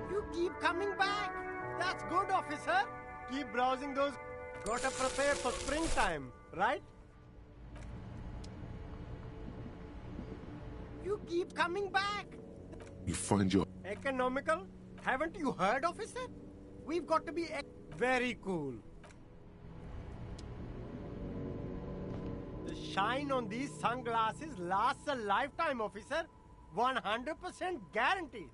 S14: You keep coming back. That's good, officer. Keep browsing those. Gotta prepare for springtime, right? You keep coming back.
S3: You find your...
S14: Economical? Haven't you heard, officer? We've got to be very cool. The shine on these sunglasses lasts a lifetime, officer. 100% guaranteed.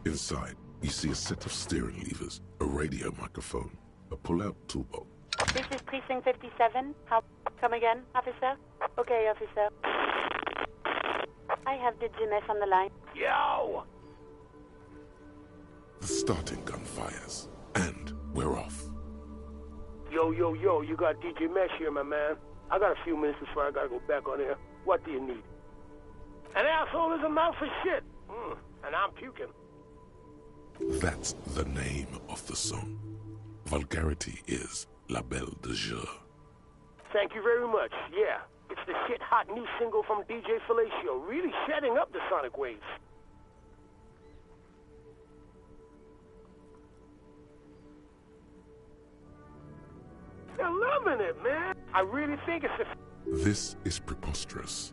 S3: Inside, you see a set of steering levers, a radio microphone, a pull-out toolbox.
S15: This is Precinct 57. Come again, officer? Okay, officer. I have the GMS on the line.
S16: Yo!
S3: The starting gun fires, and we're off.
S16: Yo, you got DJ Mesh here, my man. I got a few minutes before I gotta go back on air. What do you need? An asshole is a mouth for shit. And I'm puking.
S3: That's the name of the song. Vulgarity is La Belle de Jour.
S16: Thank you very much. Yeah, it's the shit-hot new single from DJ Fellatio, really shedding up the sonic waves. They're loving it, man. I really think it's a...
S3: This is preposterous.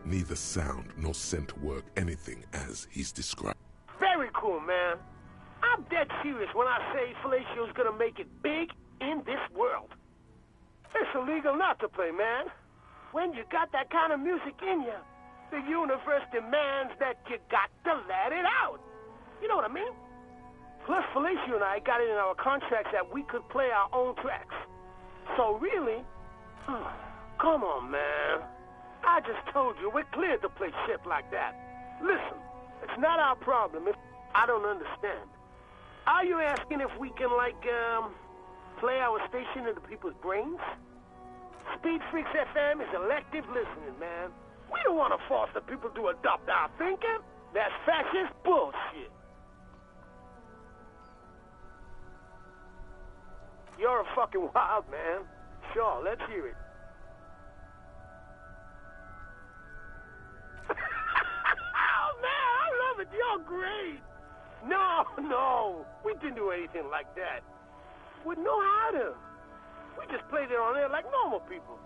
S3: Neither sound nor scent work anything as he's described.
S16: Very cool, man. I'm dead serious when I say Fellatio's gonna make it big in this world. It's illegal not to play, man. When you got that kind of music in you, the universe demands that you got to let it out. You know what I mean? Plus, Fellatio and I got it in our contracts that we could play our own tracks. So really, come on, man. I just told you we're cleared to play shit like that. Listen, it's not our problem if I don't understand. Are you asking if we can, like, play our station into people's brains? Speed Freaks FM is elective listening, man. We don't want to force the people to adopt our thinking. That's fascist bullshit. fucking wild, man. Sure, let's hear it. Oh, man, I love it. You're great. No, we didn't do anything like that. With no how to. We just played it on air like normal people.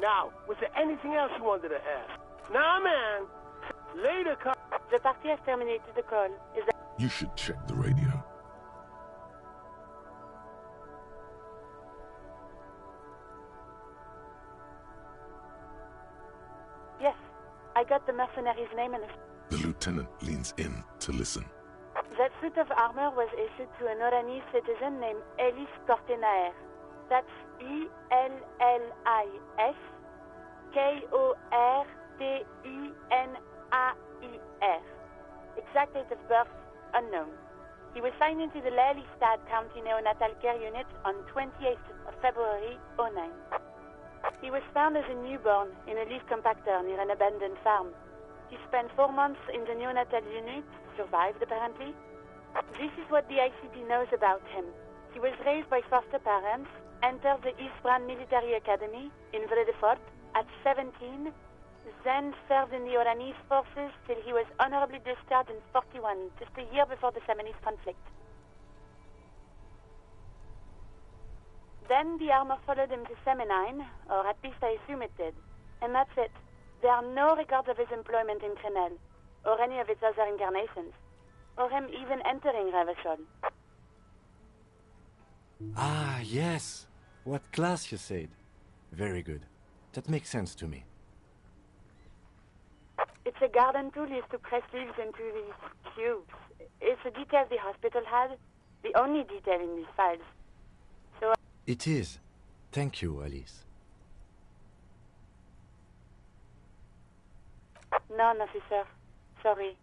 S16: Now, was there anything else you wanted to ask? Nah, man. Later,
S15: The party has terminated the call. Is that...
S3: You should check the radio.
S15: Yes, I got the mercenary's name and...
S3: The lieutenant leans in to listen.
S15: That suit of armor was issued to an Oranese citizen named Ellis Kortenaer. That's E-L-L-I-S K-O-R-T-E-N-A-I-R. Exact date of birth, unknown. He was signed into the Lelystad County Neonatal Care Unit on 28th of February, 09. He was found as a newborn in a leaf compactor near an abandoned farm. He spent 4 months in the neonatal unit, survived apparently. This is what the ICP knows about him. He was raised by foster parents, entered the Eastbrand Military Academy in Vredefort at 17, then served in the Oranese forces till he was honorably discharged in 41, just a year before the Seminese conflict. Then the armor followed him to Seminine, or at least I assume it did. And that's it. There are no records of his employment in Crenel, or any of its other incarnations, or him even entering Revachol.
S5: Ah, yes. What class you said. Very good. That makes sense to me.
S15: It's a garden tool used to press leaves into these cubes. It's a detail the hospital had, the only detail in these files. So...
S5: It is. Thank you, Alice.
S15: None, officer. Sorry.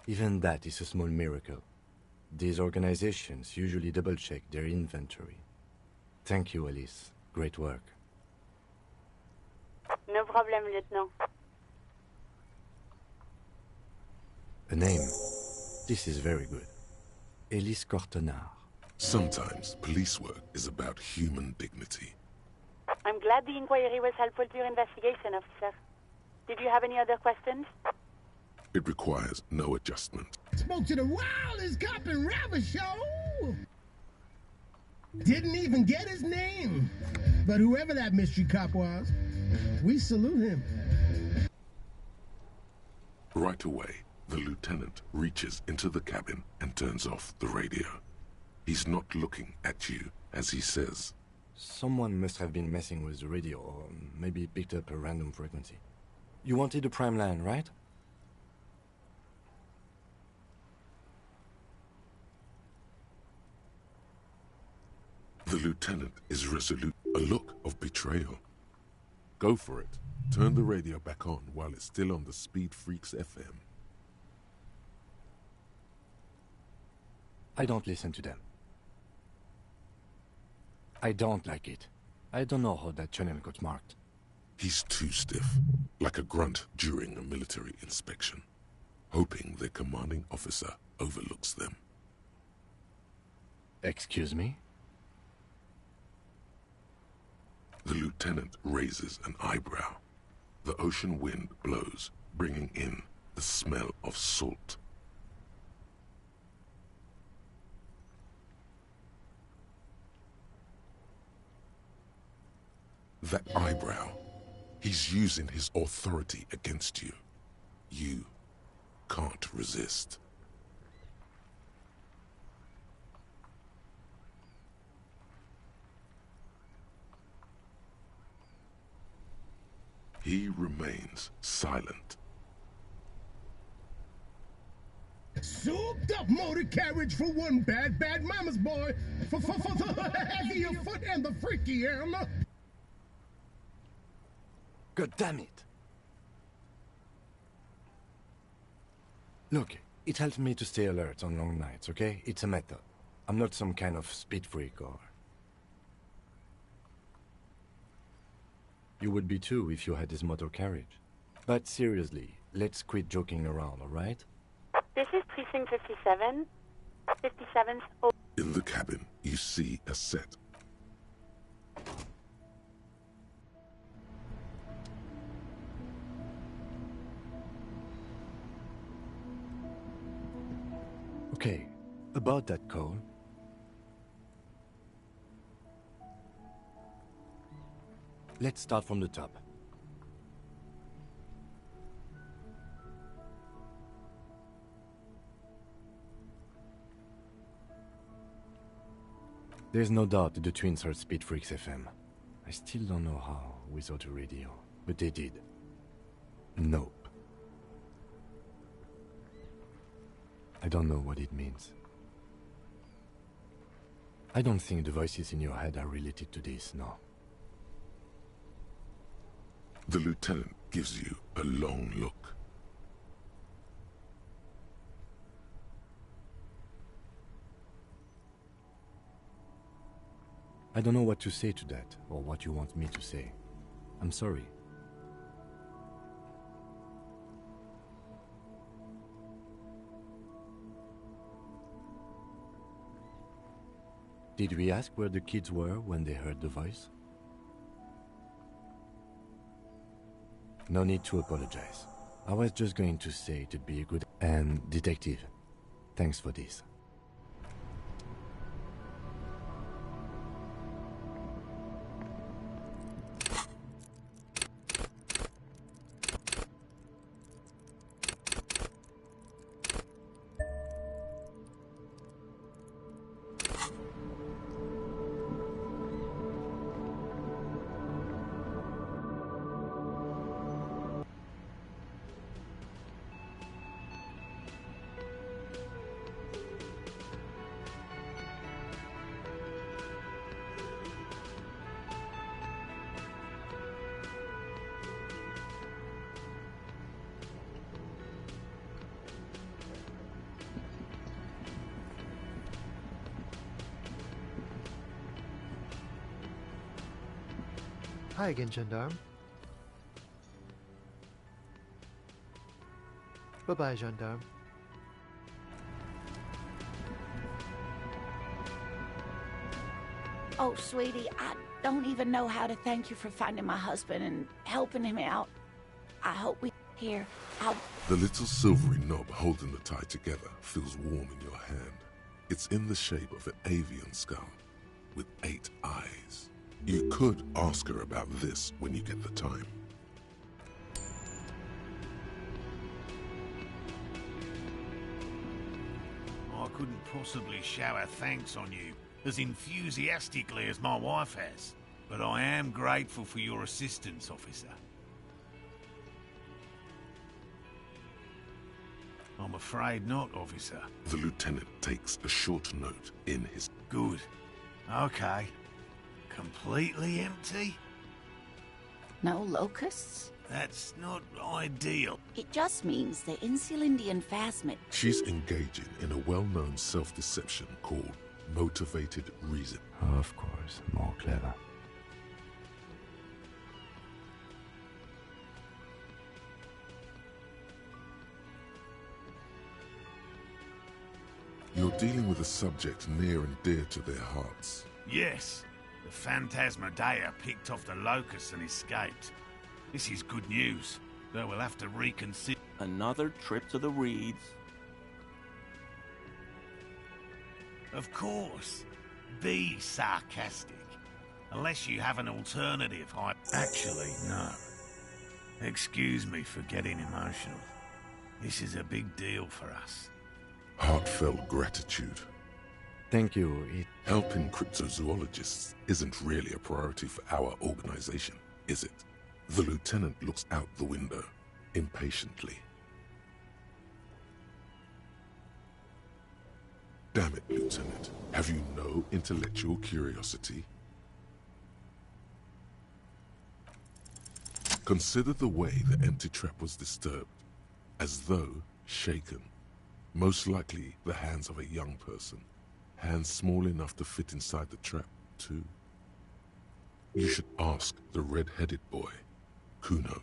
S5: Even that is a small miracle. These organizations usually double-check their inventory. Thank you, Alice. Great work.
S15: No problem, Lieutenant.
S5: A name. This is very good. Ellis Kortenaer.
S3: Sometimes police work is about human dignity.
S15: I'm glad the inquiry was helpful to your investigation, officer. Did you have any other questions?
S3: It requires no adjustment.
S17: Spoke to the wildest cop in Ravachol. Didn't even get his name. But whoever that mystery cop was, we salute him.
S3: Right away, the lieutenant reaches into the cabin and turns off the radio. He's not looking at you as he says,
S5: Someone must have been messing with the radio, or maybe picked up a random frequency. You wanted a prime line, right?
S3: The lieutenant is resolute, a look of betrayal. Go for it. Turn the radio back on while it's still on the Speed Freaks FM.
S5: I don't listen to them. I don't like it. I don't know how that channel got marked.
S3: He's too stiff, like a grunt during a military inspection, hoping their commanding officer overlooks them.
S5: Excuse me?
S3: The lieutenant raises an eyebrow. The ocean wind blows, bringing in the smell of salt. That eyebrow. He's using his authority against you. You can't resist. He remains silent.
S17: Souped up motor carriage for one bad mama's boy. For the heavier foot and the freakier.
S5: God damn it! Look, it helps me to stay alert on long nights, okay? It's a method. I'm not some kind of speed freak or... You would be too if you had this motor carriage. But seriously, let's quit joking around, alright?
S15: This is Precinct 57. 57's... Oh.
S3: In the cabin, you see a set.
S5: Okay, about that call. Let's start from the top. There's no doubt that the twins heard Speed Freaks FM. I still don't know how without a radio, but they did. Nope. I don't know what it means. I don't think the voices in your head are related to this, no.
S3: The lieutenant gives you a long look.
S5: I don't know what to say to that, or what you want me to say. I'm sorry. Did we ask where the kids were when they heard the voice? No need to apologize. I was just going to say it'd be a good... And, detective, thanks for this.
S18: Hi again, gendarme. Bye-bye, gendarme.
S4: Oh, sweetie, I don't even know how to thank you for finding my husband and helping him out. I hope we... Here, I'll...
S3: The little silvery knob holding the tie together feels warm in your hand. It's in the shape of an avian skull with 8 eyes. You could ask her about this when you get the time.
S19: I couldn't possibly shower thanks on you as enthusiastically as my wife has, but I am grateful for your assistance, officer. I'm afraid not, officer.
S3: The lieutenant takes a short note in his...
S19: Good. Okay. Completely empty?
S4: No locusts?
S19: That's not ideal.
S4: It just means the Insulindian phasmid.
S3: She's engaging in a well-known self-deception called motivated reason.
S5: Oh, of course, more clever.
S3: You're dealing with a subject near and dear to their hearts.
S19: Yes. The Phantasmadeia picked off the locust and escaped. This is good news, though we'll have to reconsider.
S20: Another trip to the Reeds.
S19: Of course. Be sarcastic. Unless you have an alternative. Actually, no. Excuse me for getting emotional. This is a big deal for us.
S3: Heartfelt gratitude.
S5: Thank you.
S3: Helping cryptozoologists isn't really a priority for our organization, is it? The lieutenant looks out the window, impatiently. Damn it, Lieutenant. Have you no intellectual curiosity? Consider the way the empty trap was disturbed, as though shaken. Most likely the hands of a young person. Hands small enough to fit inside the trap, too. You should ask the red-headed boy, Kuno.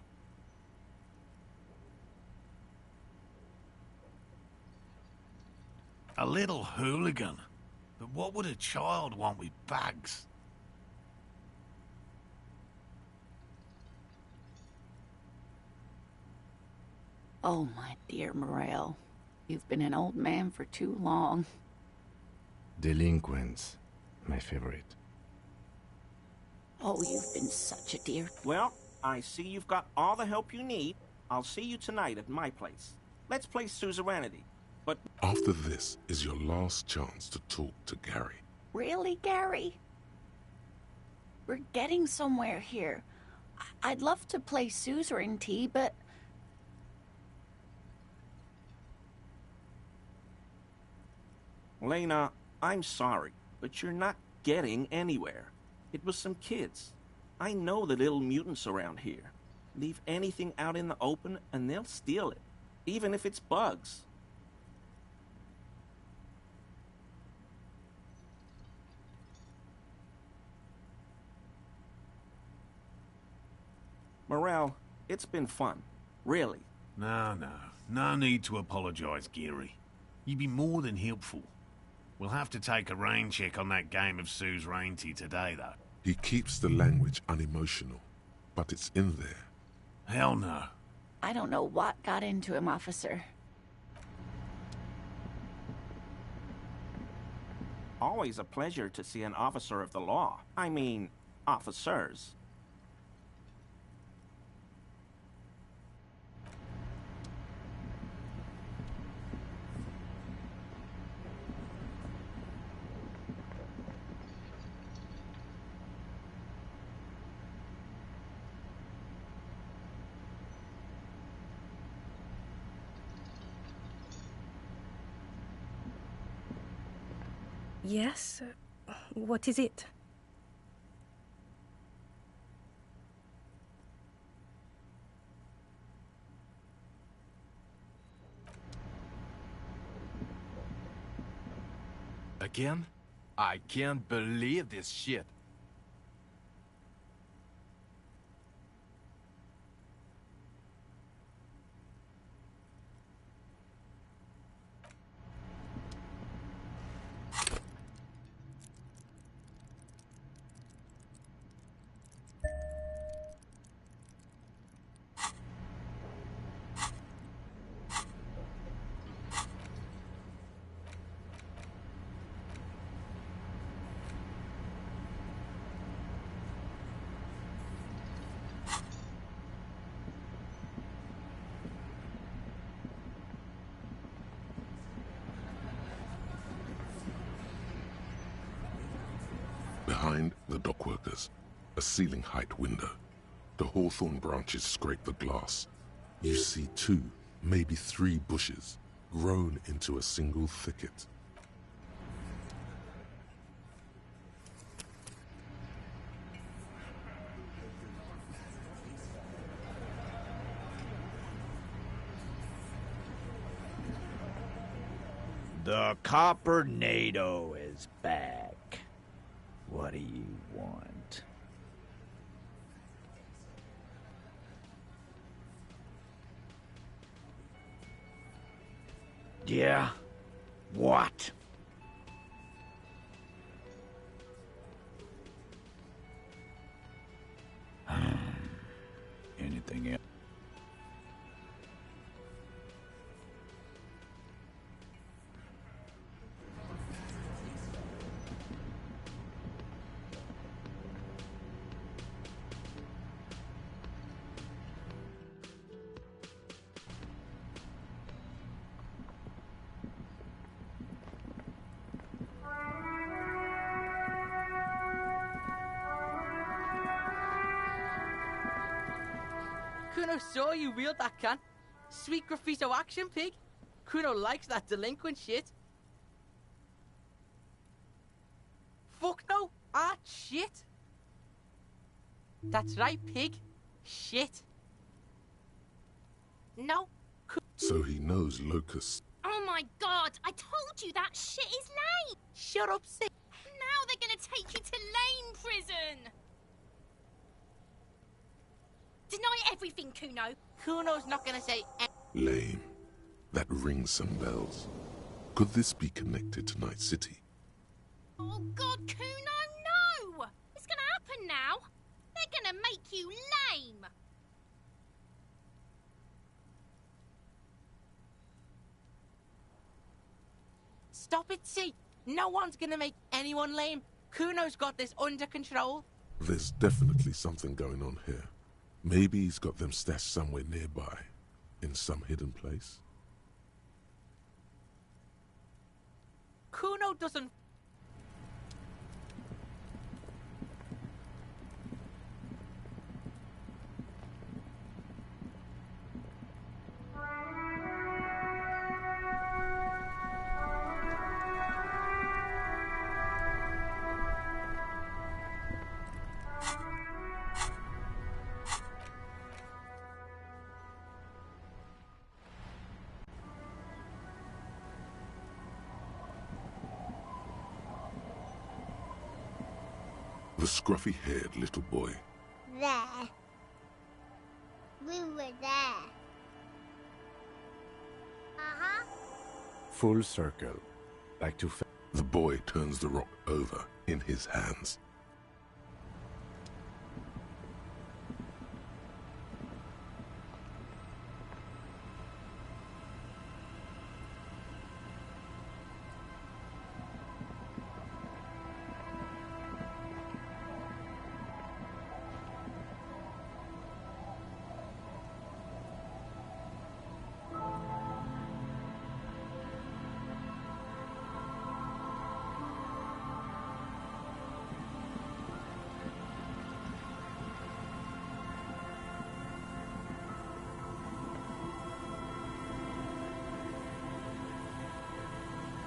S19: A little hooligan. But what would a child want with bags?
S4: Oh, my dear Morel. You've been an old man for too long.
S5: Delinquents, my favorite.
S4: Oh, you've been such a dear.
S21: Well, I see you've got all the help you need. I'll see you tonight at my place. Let's play suzerainty. But
S3: After this is your last chance to talk to Gary.
S4: Really, Gary? We're getting somewhere here. I'd love to play suzerainty, but...
S21: Lena, I'm sorry, but you're not getting anywhere. It was some kids. I know the little mutants around here. Leave anything out in the open and they'll steal it, even if it's bugs. Morel, it's been fun. Really.
S19: No need to apologize, Geary. You'd be more than helpful. We'll have to take a rain check on that game of suzerainty today, though.
S3: He keeps the language unemotional, but it's in there.
S19: Hell no.
S4: I don't know what got into him, officer.
S21: Always a pleasure to see an officer of the law. I mean, officers.
S22: Yes? What is it?
S23: Again? I can't believe this shit.
S3: Behind the dockworkers, a ceiling-height window. The hawthorn branches scrape the glass. You see 2, maybe 3 bushes, grown into a single thicket.
S24: The Coppernado is back. What do you want? Yeah? What? Anything else?
S25: Kuno saw you wield that can. Sweet graffito action, pig. Kuno likes that delinquent shit. Fuck no. Ah, shit. That's right, pig. Shit. No.
S3: So he knows locusts.
S26: Oh my god, I told you that shit is lame!
S25: Shut up, sick.
S26: Now they're gonna take you to lame prison! Deny everything, Kuno.
S25: Kuno's not gonna say
S3: Lame. That rings some bells. Could this be connected to Night City?
S26: Oh God, Kuno, no! It's gonna happen now. They're gonna make you lame.
S25: Stop it, see? No one's gonna make anyone lame. Kuno's got this under control.
S3: There's definitely something going on here. Maybe he's got them stashed somewhere nearby, in some hidden place.
S25: Kuno doesn't...
S3: The scruffy-haired little boy.
S12: There. We were there. Uh-huh.
S5: Full circle. Back to...
S3: The boy turns the rock over in his hands.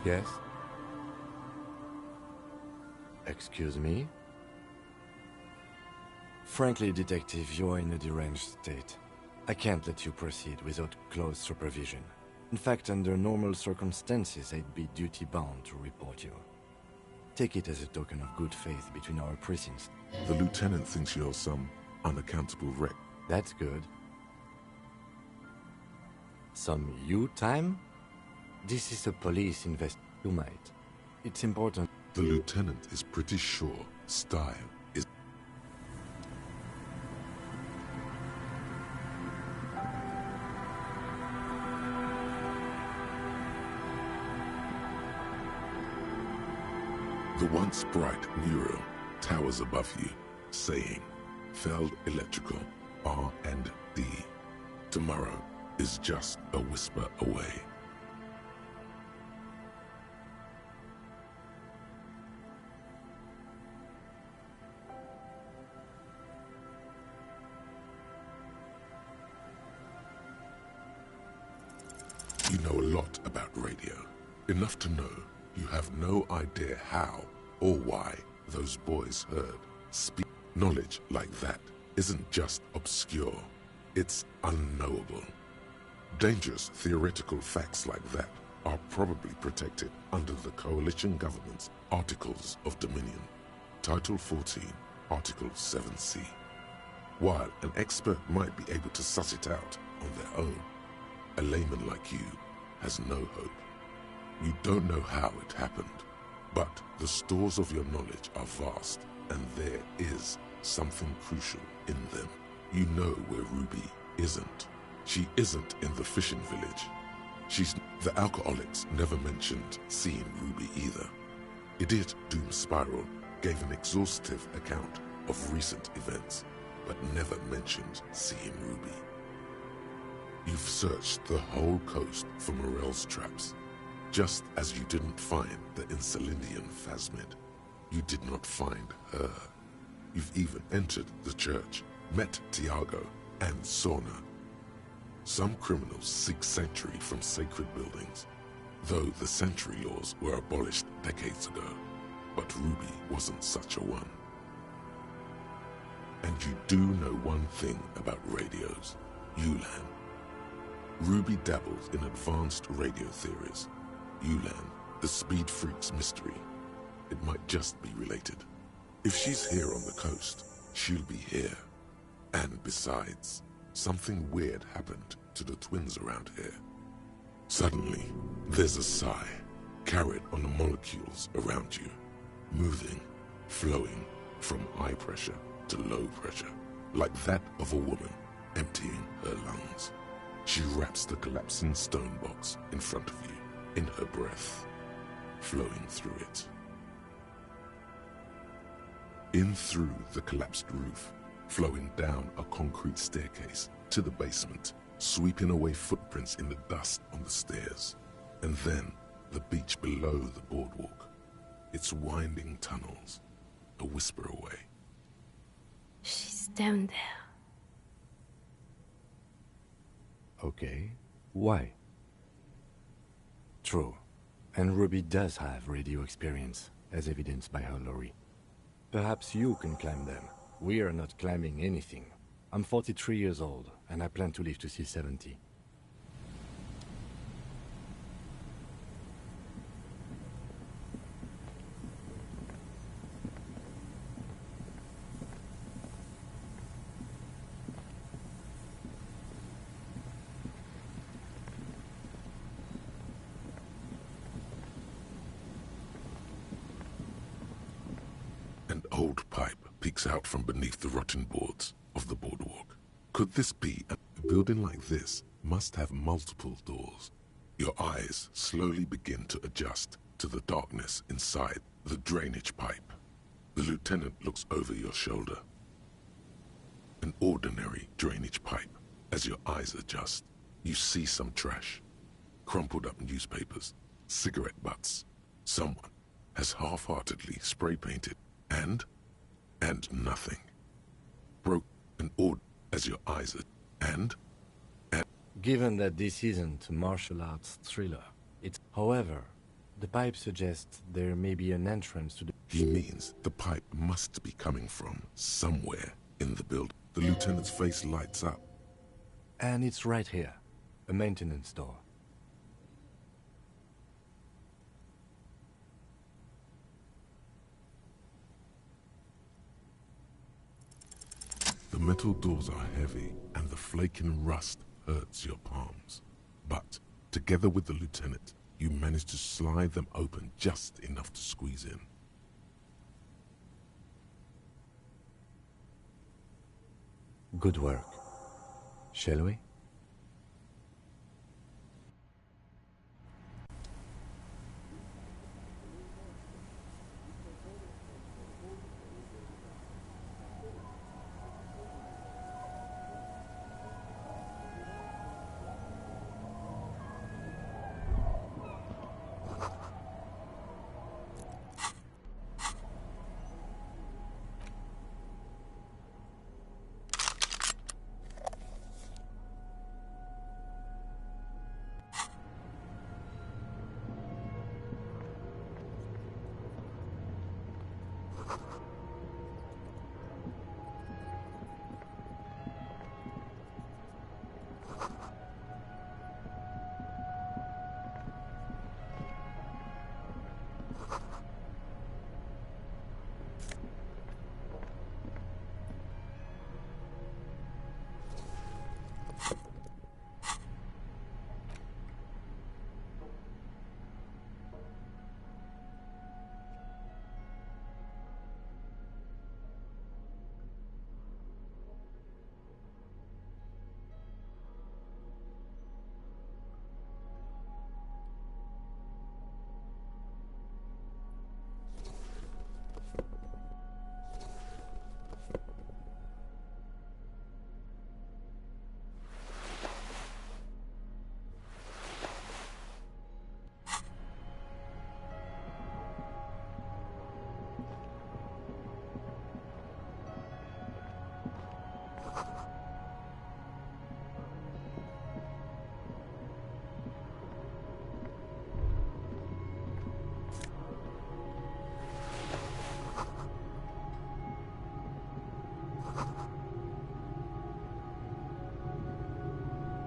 S5: Yes? Excuse me? Frankly, Detective, you're in a deranged state. I can't let you proceed without close supervision. In fact, under normal circumstances, I'd be duty-bound to report you. Take it as a token of good faith between our precincts.
S3: The lieutenant thinks you're some unaccountable wreck.
S5: That's good. Some you time? This is a police invest. You might. It's important.
S3: The lieutenant is pretty sure style is... The once bright mural towers above you, saying, Feld Electrical, R&D. Tomorrow is just a whisper away. You know a lot about radio. Enough to know you have no idea how or why those boys heard speak. Knowledge like that isn't just obscure, it's unknowable. Dangerous theoretical facts like that are probably protected under the coalition government's Articles of Dominion, Title 14, Article 7C. While an expert might be able to suss it out on their own, a layman like you has no hope. You don't know how it happened, but the stores of your knowledge are vast, and there is something crucial in them. You know where Ruby isn't. She isn't in the fishing village. The alcoholics never mentioned seeing Ruby either. Idiot Doom Spiral gave an exhaustive account of recent events, but never mentioned seeing Ruby. You've searched the whole coast for Morel's traps, just as you didn't find the Insulindian Phasmid. You did not find her. You've even entered the church, met Tiago and Sorna. Some criminals seek sanctuary from sacred buildings, though the sanctuary laws were abolished decades ago. But Ruby wasn't such a one. And you do know one thing about radios, Ulan. Ruby dabbles in advanced radio theories. Ulan, the speed freak's mystery. It might just be related. If she's here on the coast, she'll be here. And besides, something weird happened to the twins around here. Suddenly, there's a sigh, carried on the molecules around you, moving, flowing from high pressure to low pressure, like that of a woman emptying her lungs. She wraps the collapsing stone box in front of you in her breath, flowing through it. In through the collapsed roof, flowing down a concrete staircase to the basement, sweeping away footprints in the dust on the stairs, and then the beach below the boardwalk, its winding tunnels, a whisper away.
S22: She's down there.
S5: Okay, why? True, and Ruby does have radio experience, as evidenced by her lorry. Perhaps you can climb them. We are not climbing anything. I'm 43 years old, and I plan to live to see 70.
S3: An old pipe peeks out from beneath the rotten boards of the boardwalk. Could this be a building like this must have multiple doors? Your eyes slowly begin to adjust to the darkness inside the drainage pipe. The lieutenant looks over your shoulder. An ordinary drainage pipe. As your eyes adjust, you see some trash. Crumpled up newspapers, cigarette butts. Someone has half-heartedly spray-painted and nothing. Broke an order as your eyes and...
S5: Given that this isn't a martial arts thriller, it's... However, the pipe suggests there may be an entrance to the...
S3: He means the pipe must be coming from somewhere in the building. The lieutenant's face lights up.
S5: And it's right here. A maintenance door.
S3: The metal doors are heavy, and the flaking rust hurts your palms. But, together with the lieutenant, you manage to slide them open just enough to squeeze in.
S5: Good work. Shall we?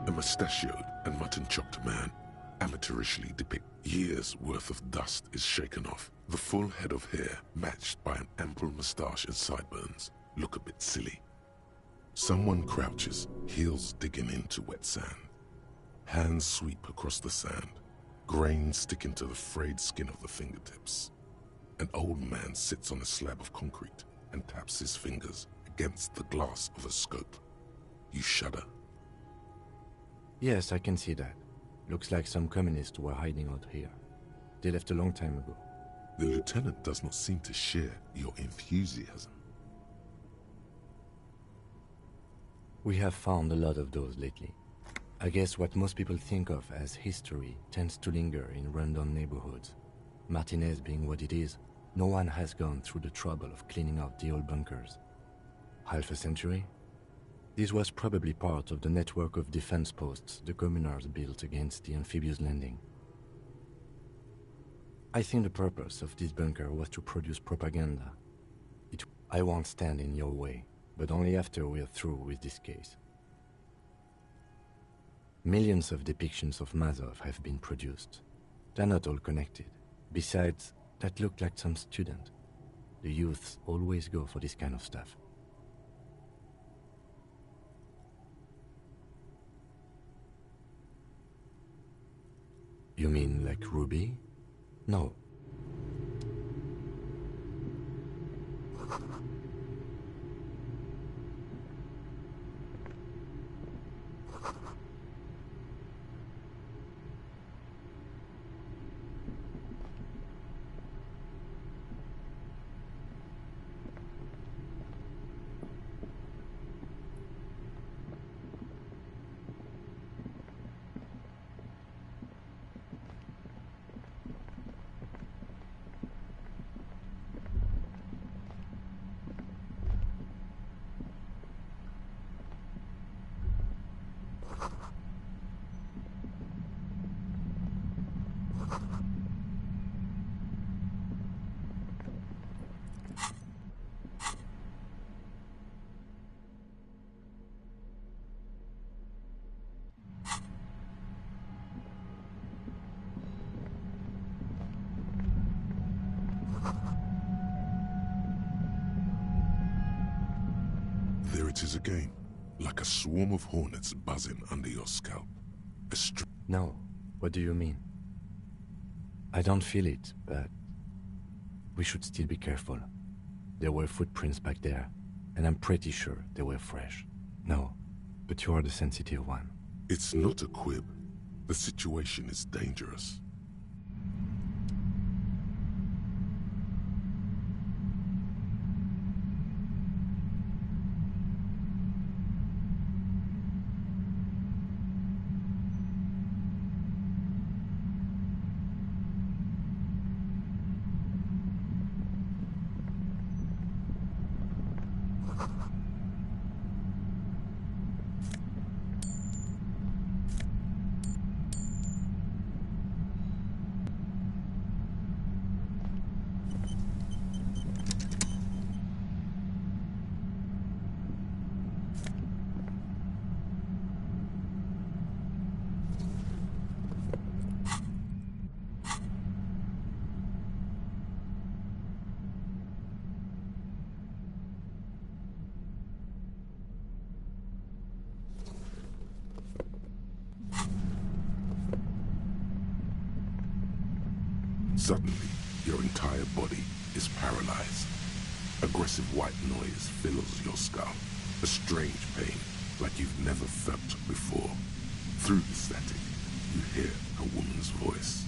S3: A mustachioed and mutton-chopped man, amateurishly depict years' worth of dust is shaken off. The full head of hair, matched by an ample moustache and sideburns, look a bit silly. Someone crouches, heels digging into wet sand. Hands sweep across the sand, grains sticking to the frayed skin of the fingertips. An old man sits on a slab of concrete and taps his fingers against the glass of a scope. You shudder.
S5: Yes, I can see that. Looks like some communists were hiding out here. They left a long time ago.
S3: The lieutenant does not seem to share your enthusiasm.
S5: We have found a lot of those lately. I guess what most people think of as history tends to linger in rundown neighborhoods. Martinez being what it is, no one has gone through the trouble of cleaning out the old bunkers. Half a century? This was probably part of the network of defense posts the communards built against the amphibious landing. I think the purpose of this bunker was to produce propaganda. I won't stand in your way, but only after we're through with this case. Millions of depictions of Mazov have been produced. They're not all connected. Besides, that looked like some student. The youths always go for this kind of stuff. You mean like Ruby? No.
S3: There it is again, like a swarm of hornets buzzing under your scalp.
S5: No, what do you mean? I don't feel it, but we should still be careful. There were footprints back there, and I'm pretty sure they were fresh. No, but you are the sensitive one.
S3: It's not a quib. The situation is dangerous. Suddenly, your entire body is paralyzed. Aggressive white noise fills your skull. A strange pain, like you've never felt before. Through the static, you hear a woman's voice.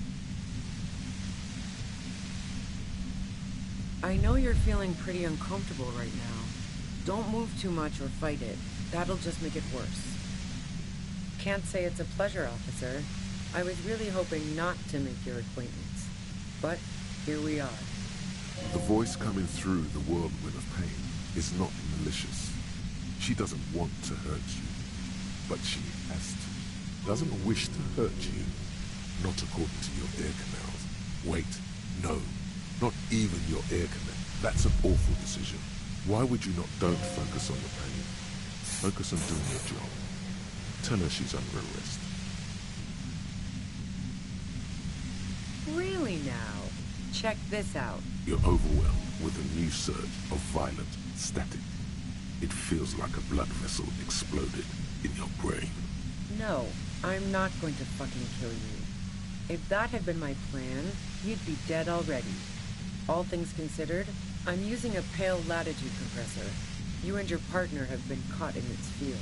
S1: I know you're feeling pretty uncomfortable right now. Don't move too much or fight it. That'll just make it worse. Can't say it's a pleasure, officer. I was really hoping not to make your acquaintance. But here we are.
S3: The voice coming through the whirlwind of pain is not malicious. She doesn't want to hurt you, but she has to. Doesn't wish to hurt you, not according to your ear canals. Wait, no, not even your ear canal. That's an awful decision. Why would you not don't focus on the pain? Focus on doing your job. Tell her she's under arrest.
S1: Really now? Check this out.
S3: You're overwhelmed with a new surge of violent static. It feels like a blood vessel exploded in your brain.
S1: No, I'm not going to fucking kill you. If that had been my plan, you'd be dead already. All things considered, I'm using a pale latitude compressor. You and your partner have been caught in its field.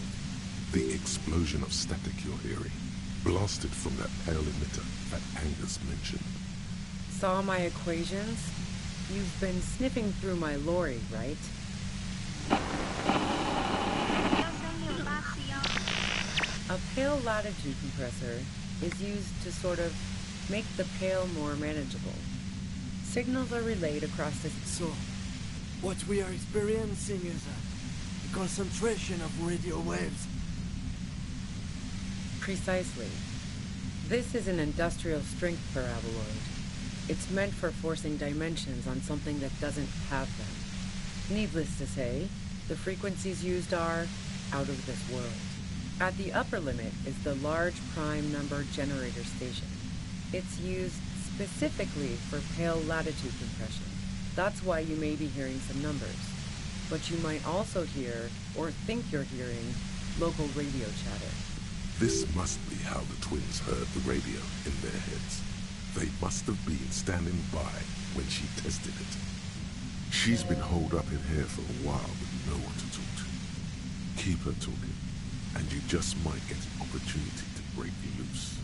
S3: The explosion of static you're hearing blasted from that pale emitter that Angus mentioned.
S1: Saw my equations? You've been sniffing through my lorry, right? A pale latitude compressor is used to sort of make the pale more manageable. Signals are relayed across this...
S2: So, what we are experiencing is a concentration of radio waves.
S1: Precisely. This is an industrial strength paraboloid. It's meant for forcing dimensions on something that doesn't have them. Needless to say, the frequencies used are out of this world. At the upper limit is the large prime number generator station. It's used specifically for pale latitude compression. That's why you may be hearing some numbers. But you might also hear, or think you're hearing, local radio chatter.
S3: This must be how the twins heard the radio in their heads. They must have been standing by when she tested it. She's been holed up in here for a while with no one to talk to. Keep her talking, and you just might get an opportunity to break loose.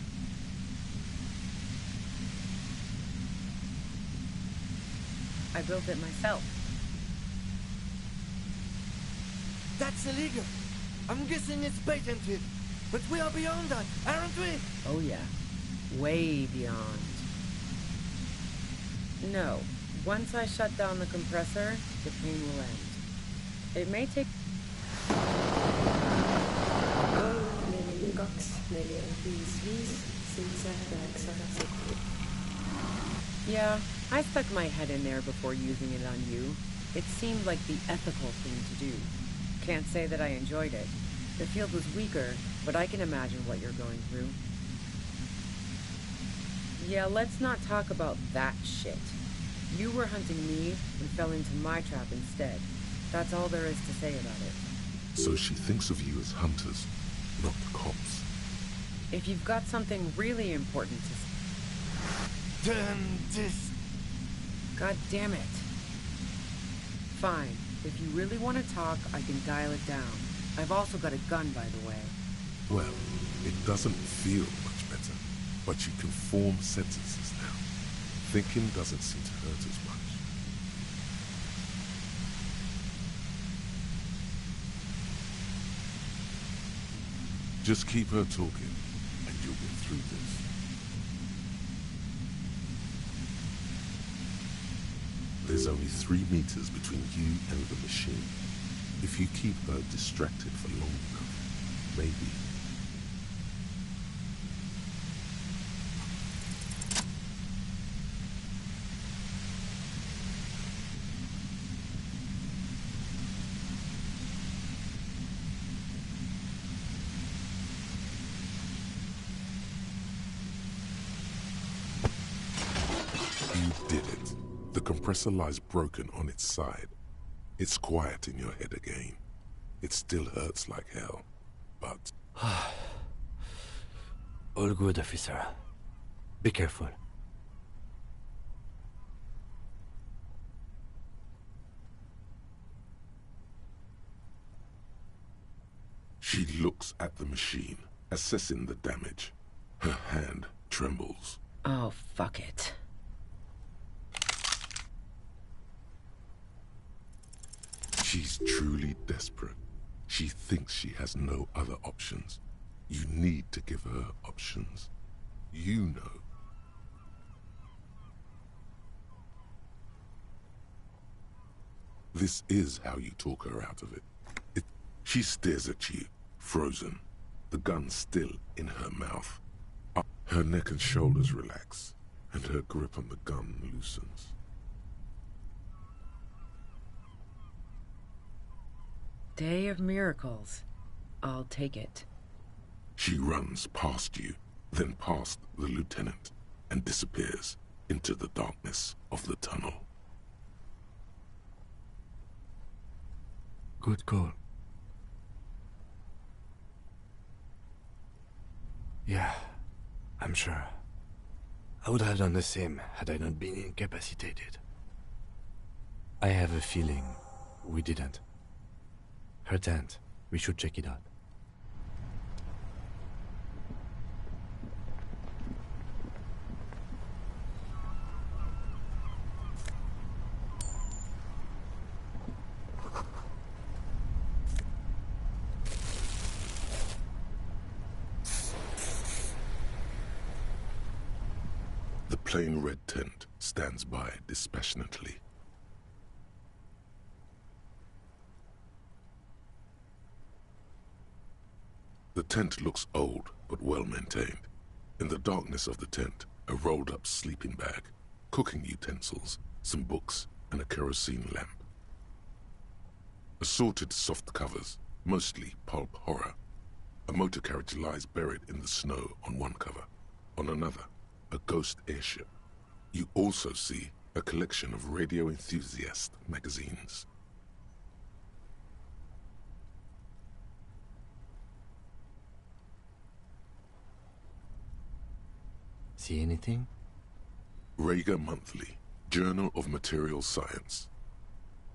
S1: I built it myself.
S2: That's illegal. I'm guessing it's patented. But we are beyond that, aren't we?
S1: Oh yeah. Way beyond. No. Once I shut down the compressor, the pain will end. It may take... Yeah, I stuck my head in there before using it on you. It seemed like the ethical thing to do. Can't say that I enjoyed it. The field was weaker, but I can imagine what you're going through. Yeah, let's not talk about that shit. You were hunting me and fell into my trap instead. That's all there is to say about it.
S3: So she thinks of you as hunters, not cops.
S1: If you've got something really important to say...
S2: Then this...
S1: God damn it. Fine. If you really want to talk, I can dial it down. I've also got a gun, by the way.
S3: Well, it doesn't feel much better, but you can form sentences now. Thinking doesn't seem to hurt as much. Just keep her talking, and you'll get through this. There's only 3 meters between you and the machine. If you keep her distracted for long enough, maybe. You did it. The compressor lies broken on its side. It's quiet in your head again. It still hurts like hell, but...
S5: All good, officer. Be careful.
S3: She looks at the machine, assessing the damage. Her hand trembles.
S1: Oh, fuck it.
S3: She's truly desperate. She thinks she has no other options. You need to give her options. You know. This is how you talk her out of it. She stares at you, frozen, the gun still in her mouth. Her neck and shoulders relax, and her grip on the gun loosens.
S1: Day of miracles. I'll take it.
S3: She runs past you, then past the lieutenant, and disappears into the darkness of the tunnel.
S5: Good call. Yeah, I'm sure. I would have done the same had I not been incapacitated. I have a feeling we didn't. Her tent. We should check it out.
S3: The plain red tent stands by dispassionately. The tent looks old, but well maintained. In the darkness of the tent, a rolled-up sleeping bag, cooking utensils, some books, and a kerosene lamp. Assorted soft covers, mostly pulp horror. A motor carriage lies buried in the snow on one cover. On another, a ghost airship. You also see a collection of radio enthusiast magazines.
S5: See anything?
S3: Rager Monthly, Journal of Material Science.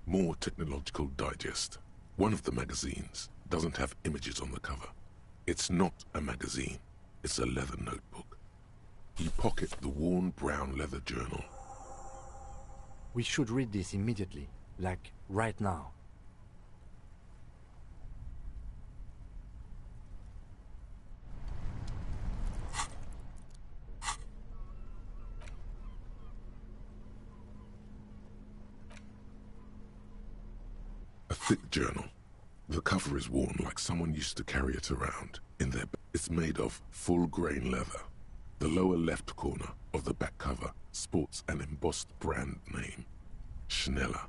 S3: More Technological Digest. One of the magazines doesn't have images on the cover. It's not a magazine, it's a leather notebook. You pocket the worn brown leather journal.
S5: We should read this immediately, like right now.
S3: A thick journal. The cover is worn like someone used to carry it around in their... It's made of full-grain leather. The lower left corner of the back cover sports an embossed brand name, Schneller.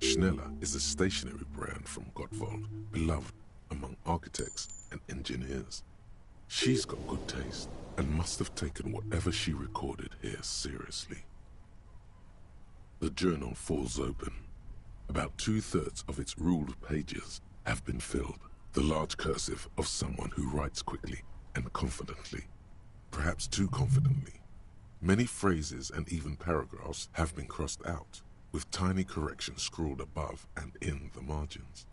S3: Schneller is a stationery brand from Gottwald, beloved among architects and engineers. She's got good taste and must have taken whatever she recorded here seriously. The journal falls open. About 2/3 of its ruled pages have been filled. The large cursive of someone who writes quickly and confidently, perhaps too confidently. Many phrases and even paragraphs have been crossed out, with tiny corrections scrawled above and in the margins.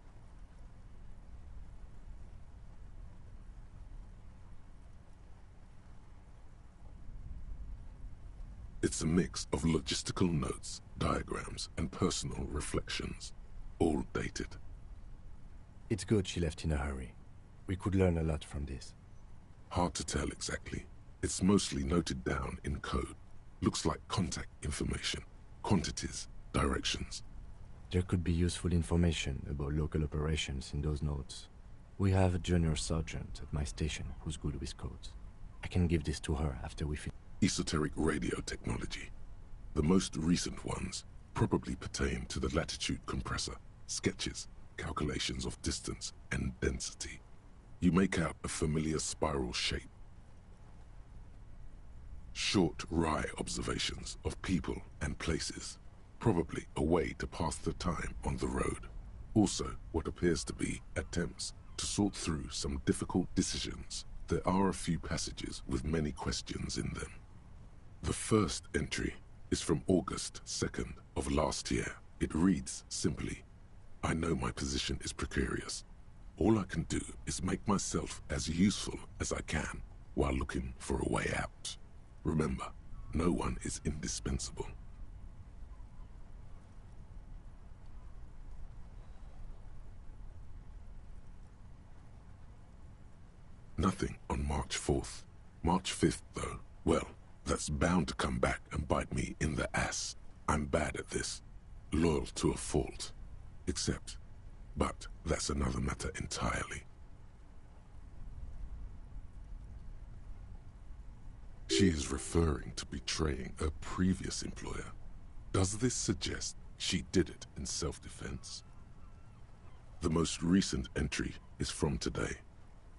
S3: It's a mix of logistical notes, diagrams, and personal reflections, all dated.
S5: It's good she left in a hurry. We could learn a lot from this.
S3: Hard to tell exactly. It's mostly noted down in code. Looks like contact information, quantities, directions.
S5: There could be useful information about local operations in those notes. We have a junior sergeant at my station who's good with codes. I can give this to her after we finish.
S3: Esoteric radio technology. The most recent ones probably pertain to the latitude compressor, sketches, calculations of distance and density. You make out a familiar spiral shape. Short, wry observations of people and places, probably a way to pass the time on the road. Also, what appears to be attempts to sort through some difficult decisions. There are a few passages with many questions in them. The first entry is from August 2nd of last year. It reads simply, I know my position is precarious. All I can do is make myself as useful as I can while looking for a way out. Remember, no one is indispensable. Nothing on March 4th. March 5th, though, well, that's bound to come back and bite me in the ass. I'm bad at this. Loyal to a fault. But that's another matter entirely. She is referring to betraying a previous employer. Does this suggest she did it in self-defense? The most recent entry is from today.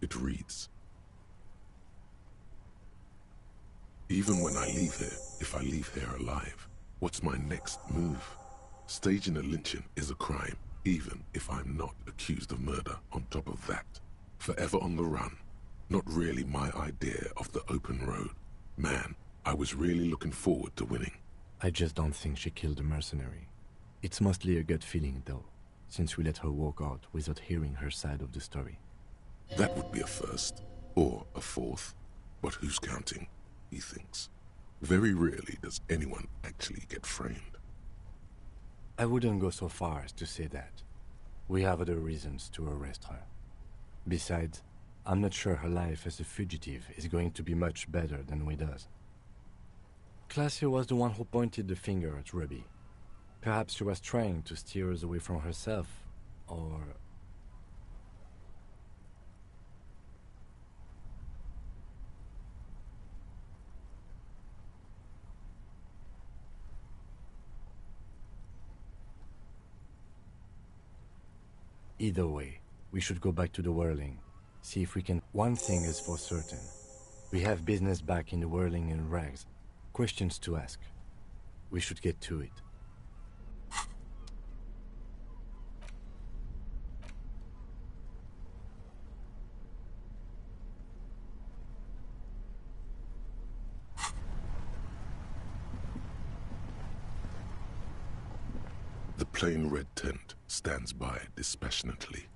S3: It reads, even when I leave here, if I leave here alive, what's my next move? Staging a lynching is a crime, even if I'm not accused of murder on top of that. Forever on the run. Not really my idea of the open road. Man, I was really looking forward to winning.
S5: I just don't think she killed a mercenary. It's mostly a gut feeling, though, since we let her walk out without hearing her side of the story.
S3: That would be a first, or a fourth. But who's counting, he thinks. Very rarely does anyone actually get framed.
S5: I wouldn't go so far as to say that. We have other reasons to arrest her. Besides, I'm not sure her life as a fugitive is going to be much better than with us. Claudia was the one who pointed the finger at Ruby. Perhaps she was trying to steer us away from herself, or... Either way, we should go back to the Whirling, see if we can... One thing is for certain. We have business back in the Whirling and Rags. Questions to ask. We should get to it.
S3: The plain red tent stands by dispassionately.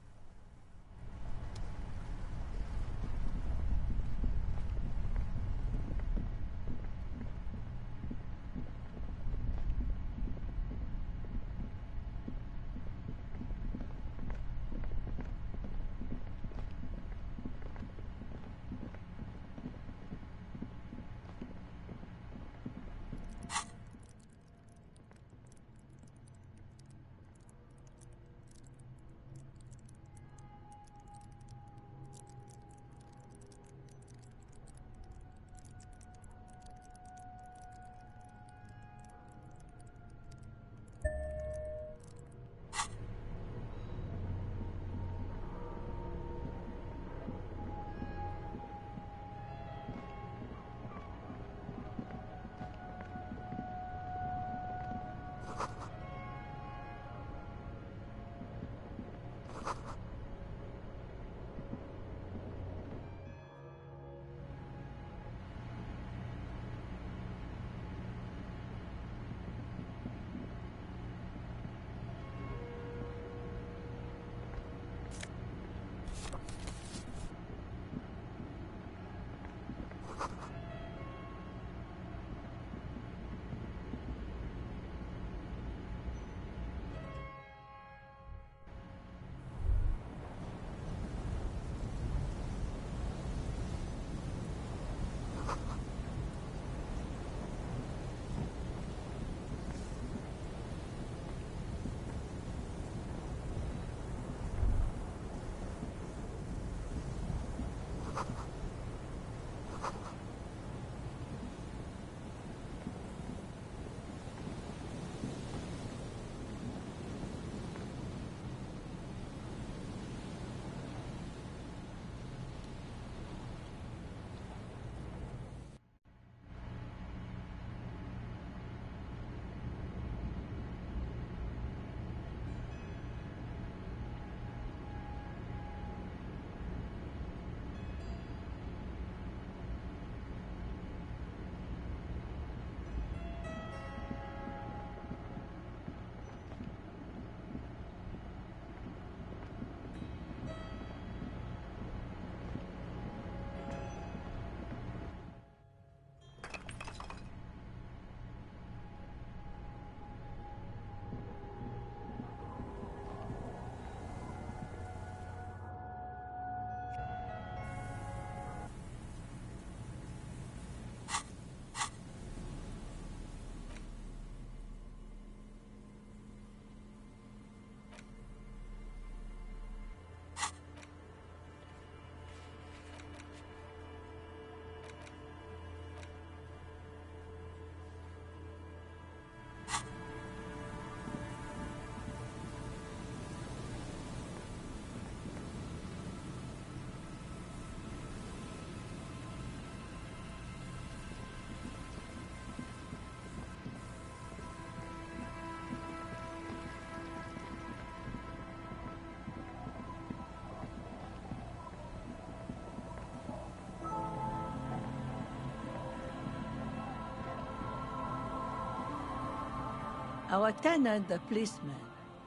S6: our tenant, the policeman.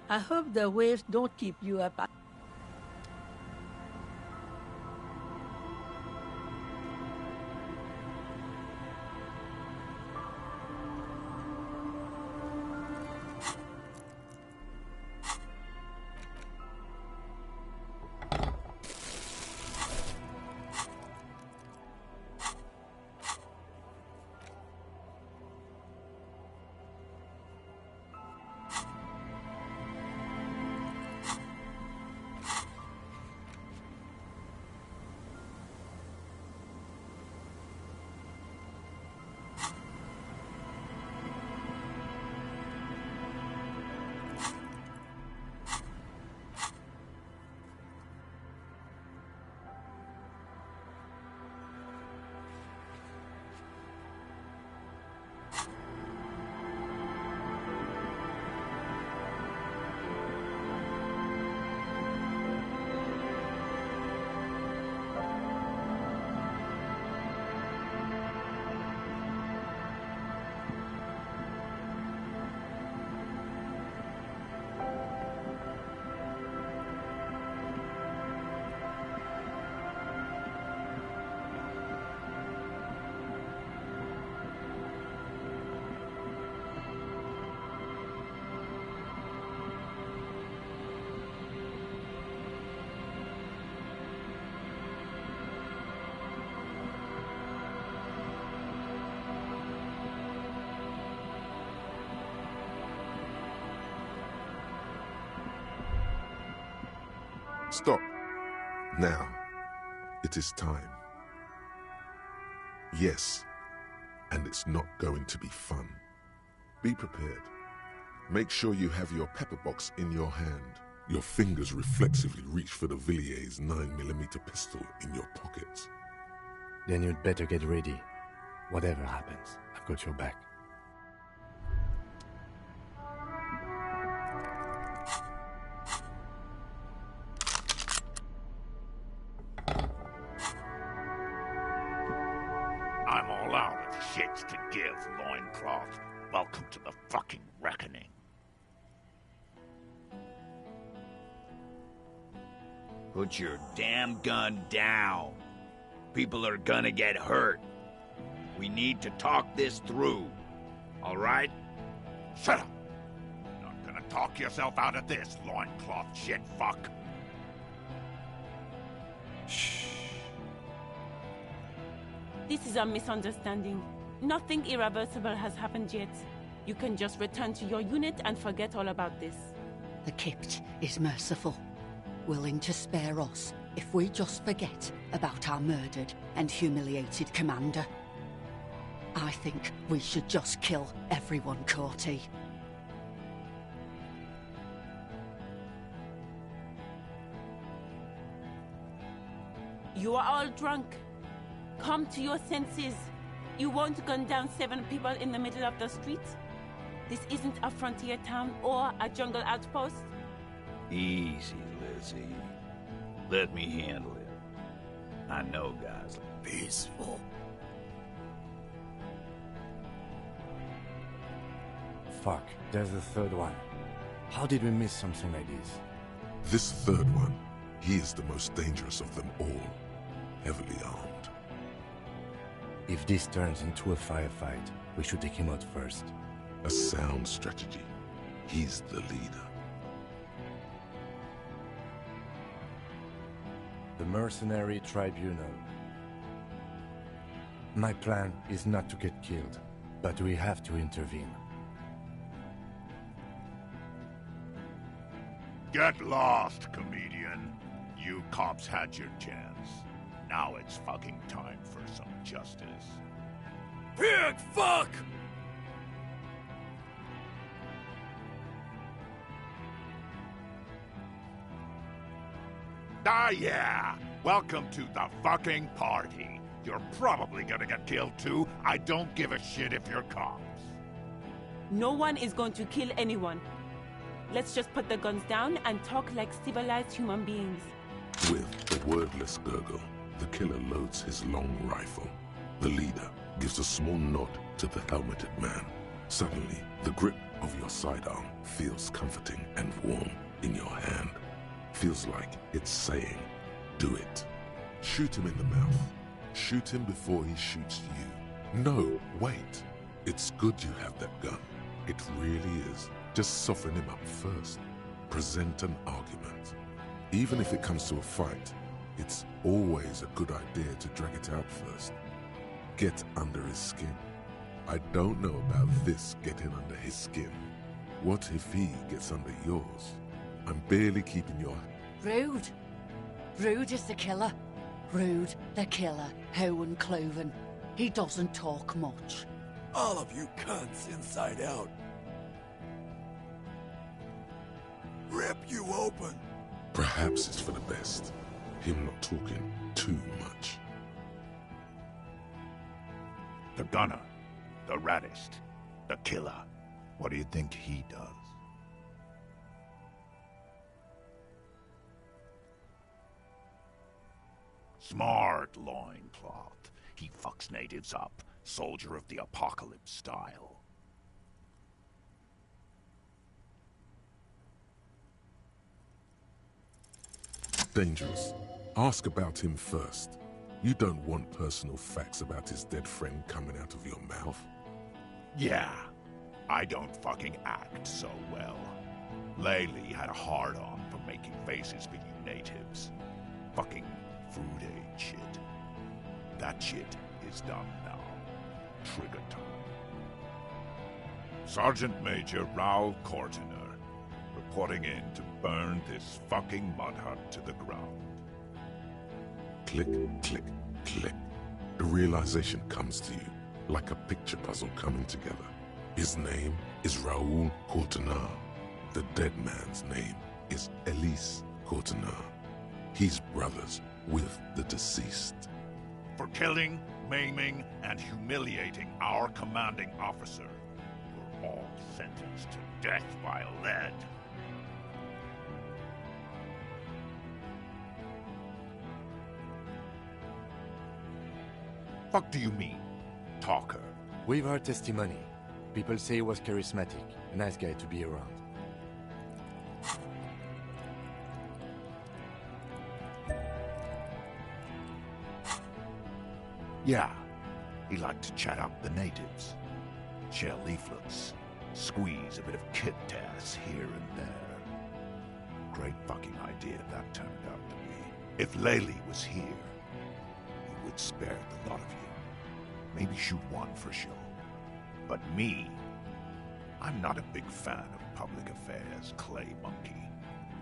S6: I hope the waves don't keep you up.
S3: Stop. Now. It is time. Yes. And it's not going to be fun. Be prepared. Make sure you have your pepper box in your hand. Your fingers reflexively reach for the Villiers 9mm pistol in your pockets.
S5: Then you'd better get ready. Whatever happens, I've got your back.
S24: I'm all out of shits to give, loincloth. Welcome to the fucking reckoning. Put your damn gun down. People are gonna get hurt. We need to talk this through. All right? Shut up! You're not gonna talk yourself out of this, loincloth shit fuck.
S7: This is a misunderstanding. Nothing irreversible has happened yet. You can just return to your unit and forget all about this.
S8: The Kypt is merciful, willing to spare us if we just forget about our murdered and humiliated commander. I think we should just kill everyone, Courty.
S7: You are all drunk. Come to your senses. You won't gun down 7 people in the middle of the street. This isn't a frontier town or a jungle outpost.
S24: Easy, Lizzie. Let me handle it. I know guys. Peaceful.
S5: Fuck, there's the third one. How did we miss something like this?
S3: This third one, he is the most dangerous of them all. Heavily armed.
S5: If this turns into a firefight, we should take him out first.
S3: A sound strategy. He's the leader.
S5: The Mercenary Tribunal. My plan is not to get killed, but we have to intervene.
S24: Get lost, comedian. You cops had your chance. Now it's fucking time for some justice. Pig fuck! Ah yeah! Welcome to the fucking party. You're probably gonna get killed too. I don't give a shit if you're cops.
S7: No one is going to kill anyone. Let's just put the guns down and talk like civilized human beings.
S3: With a wordless gurgle, the killer loads his long rifle. The leader gives a small nod to the helmeted man. Suddenly, the grip of your sidearm feels comforting and warm in your hand. Feels like it's saying, do it. Shoot him in the mouth. Shoot him before he shoots you. No, wait. It's good you have that gun. It really is. Just soften him up first. Present an argument. Even if it comes to a fight, it's always a good idea to drag it out first. Get under his skin. I don't know about this getting under his skin. What if he gets under yours? I'm barely keeping your...
S8: Rude. Rude is the killer. Rude, the killer, Howan Cloven. He doesn't talk much.
S9: All of you cunts inside out. Rip you open.
S3: Perhaps it's for the best. Him not talking too much.
S24: The gunner, the raddest, the killer. What do you think he does? Smart loincloth. He fucks natives up. Soldier of the apocalypse style.
S3: Dangerous. Ask about him first. You don't want personal facts about his dead friend coming out of your mouth.
S24: Yeah, I don't fucking act so well. Laylee had a hard-on for making faces for you natives. Fucking food aid shit. That shit is done now. Trigger time. Sergeant Major Raoul Cortiner, reporting in to burn this fucking mud hut to the ground.
S3: Click, click, click. The realization comes to you, like a picture puzzle coming together. His name is Raoul Cortiner. The dead man's name is Elise Cortiner. He's brothers with the deceased.
S24: For killing, maiming, and humiliating our commanding officer, you're all sentenced to death by lead. Fuck do you mean, talker?
S5: We've heard testimony. People say he was charismatic, a nice guy to be around.
S24: Yeah, he liked to chat up the natives. Share leaflets, squeeze a bit of kit ass here and there. Great fucking idea that turned out to be. If Laylee was here, he would spare the lot of you. Maybe shoot one for show. But me, I'm not a big fan of public affairs, clay monkey.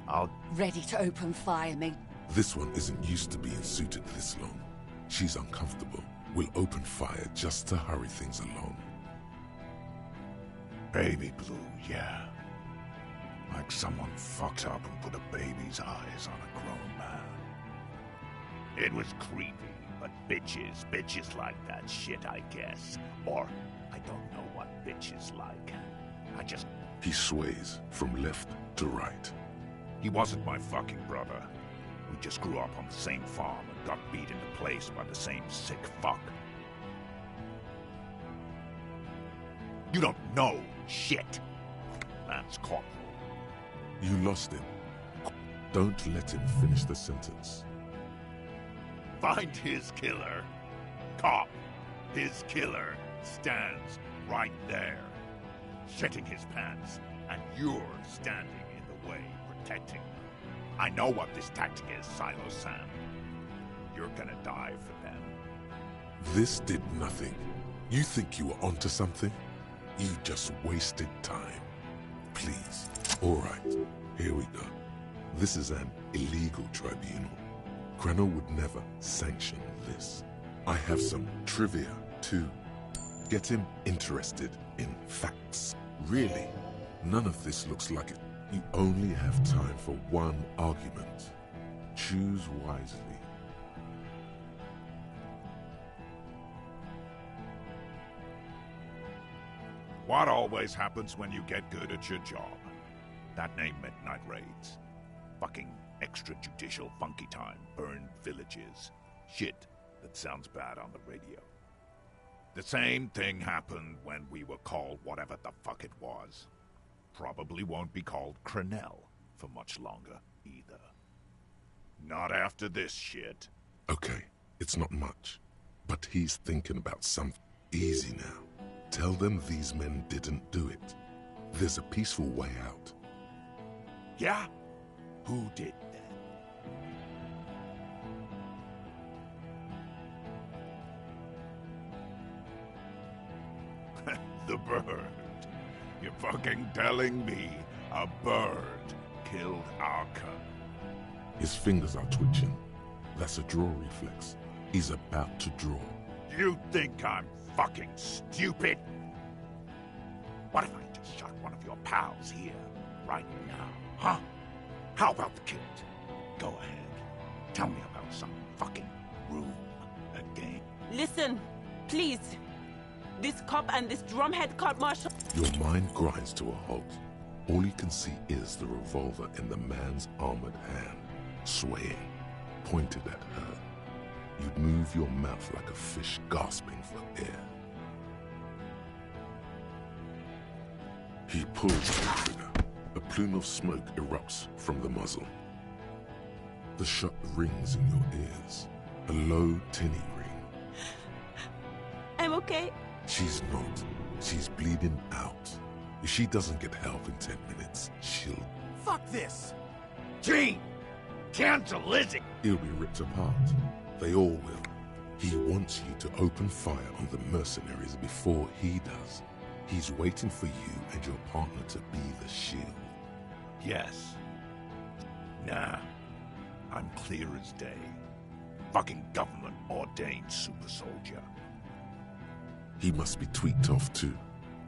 S24: I'll...
S8: Ready to open fire, mate.
S3: This one isn't used to being suited this long. She's uncomfortable. We'll open fire just to hurry things along.
S24: Baby blue, yeah. Like someone fucked up and put a baby's eyes on a grown man. It was creepy, but bitches like that shit, I guess. Or, I don't know what bitches like. I just...
S3: He sways from left to right.
S24: He wasn't my fucking brother. We just grew up on the same farm and got beat into place by the same sick fuck. You don't know shit. Man's corporal.
S3: You lost him. Don't let him finish the sentence.
S24: Find his killer. Cop. His killer stands right there. Shitting his pants. And you're standing in the way, protecting them. I know what this tactic is, Silo Sam. You're gonna die for them.
S3: This did nothing. You think you were onto something? You just wasted time. Please. All right, here we go. This is an illegal tribunal. Granor would never sanction this. I have some trivia, too. Get him interested in facts. Really, none of this looks like it. You only have time for one argument. Choose wisely.
S24: What always happens when you get good at your job? That name meant night raids. Fucking extrajudicial funky time, burned villages. Shit that sounds bad on the radio. The same thing happened when we were called whatever the fuck it was.
S10: probably won't be called Crenell for much longer, either. Not after this shit.
S3: Okay, it's not much, but he's thinking about something. Easy now. Tell them these men didn't do it. There's a peaceful way out.
S10: Yeah? Who did that? The bird. You're fucking telling me a bird killed Arca?
S3: His fingers are twitching. That's a draw reflex. He's about to draw.
S10: You think I'm fucking stupid? What if I just shot one of your pals here, right now, huh? How about the kid? Go ahead. Tell me about some fucking room again.
S7: Listen, please. This cop and this drumhead cop marshal.
S3: Your mind grinds to a halt. All you can see is the revolver in the man's armored hand, swaying, pointed at her. You'd move your mouth like a fish gasping for air. He pulls the trigger. A plume of smoke erupts from the muzzle. The shot rings in your ears. A low, tinny ring.
S7: I'm okay.
S3: She's not. She's bleeding out. If she doesn't get help in 10 minutes, she'll...
S10: Fuck this! Gene! Cancel Lizzie!
S3: He'll be ripped apart. They all will. He wants you to open fire on the mercenaries before he does. He's waiting for you and your partner to be the shield.
S10: Yes. Nah. I'm clear as day. Fucking government-ordained super soldier.
S3: He must be tweaked off too,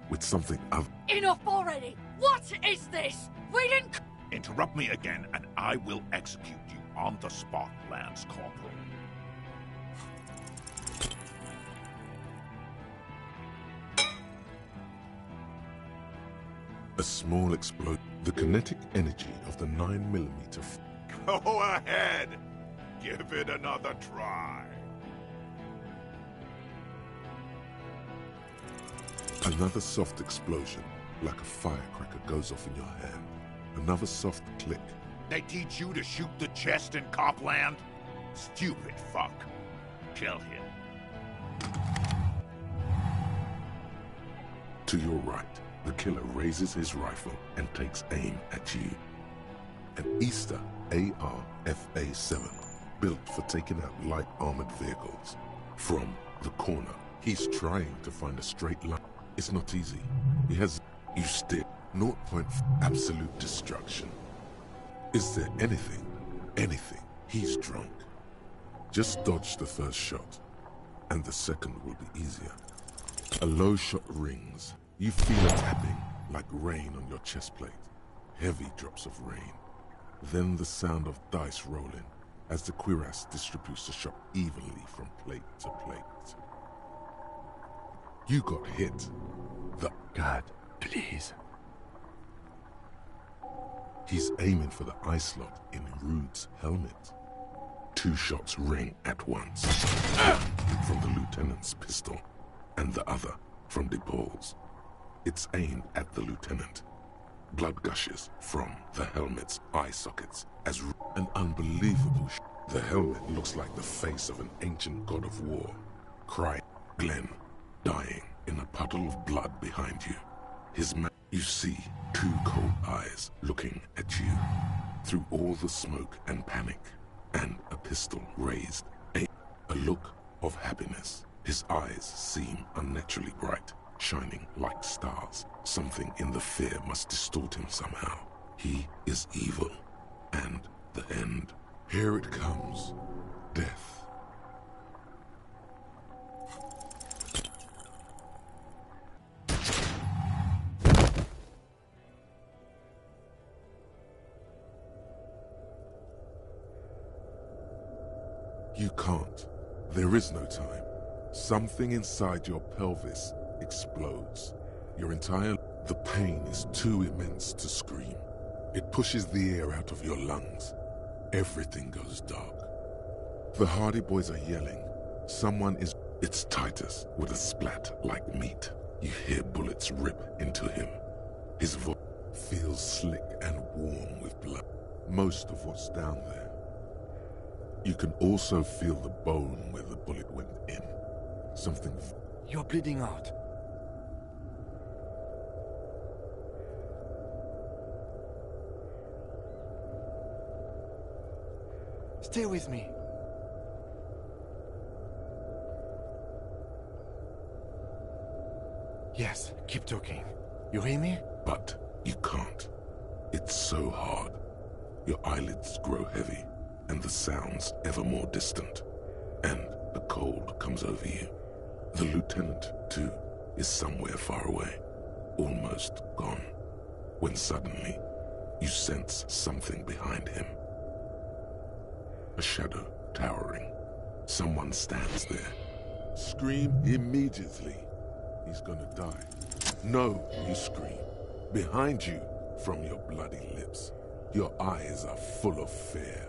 S3: with something other.
S11: Enough already! What is this? We didn't...
S10: Interrupt me again and I will execute you on the spot, Lance Corporal.
S3: A small explosion. The kinetic energy of the 9mm.
S10: Go ahead! Give it another try.
S3: Another soft explosion, like a firecracker, goes off in your hand. Another soft click.
S10: They teach you to shoot the chest in Copland? Stupid fuck. Kill him.
S3: To your right, the killer raises his rifle and takes aim at you. An Easter AR-FA-7, built for taking out light armored vehicles. From the corner, he's trying to find a straight line. It's not easy. He has... You steer. 0. Absolute destruction. Is there anything? Anything? He's drunk. Just dodge the first shot, and the second will be easier. A low shot rings. You feel a tapping, like rain on your chest plate. Heavy drops of rain. Then the sound of dice rolling, as the cuirass distributes the shot evenly from plate to plate. You got hit.
S5: God, please.
S3: He's aiming for the eye slot in Rude's helmet. 2 shots ring at once. From the lieutenant's pistol, and the other from DePaul's. It's aimed at the lieutenant. Blood gushes from the helmet's eye sockets as an unbelievable The helmet looks like the face of an ancient god of war. Crying, Glenn, dying in a puddle of blood behind you. You see 2 cold eyes looking at you through all the smoke and panic, and a pistol raised, a look of happiness. His eyes seem unnaturally bright, shining like stars. Something in the fear must distort him somehow. He is evil, and the end. Here it comes. Death. You can't. There is no time. Something inside your pelvis explodes. The pain is too immense to scream. It pushes the air out of your lungs. Everything goes dark. The Hardy Boys are yelling. It's Titus with a splat like meat. You hear bullets rip into him. His voice feels slick and warm with blood. Most of what's down there. You can also feel the bone where the bullet went in. Something...
S5: You're bleeding out. Stay with me. Yes, keep talking. You hear me?
S3: But you can't. It's so hard. Your eyelids grow heavy, and the sounds ever more distant. And the cold comes over you. The lieutenant, too, is somewhere far away, almost gone, when suddenly you sense something behind him. A shadow towering. Someone stands there. Scream immediately. He's gonna die. No, you scream. Behind you, from your bloody lips. Your eyes are full of fear.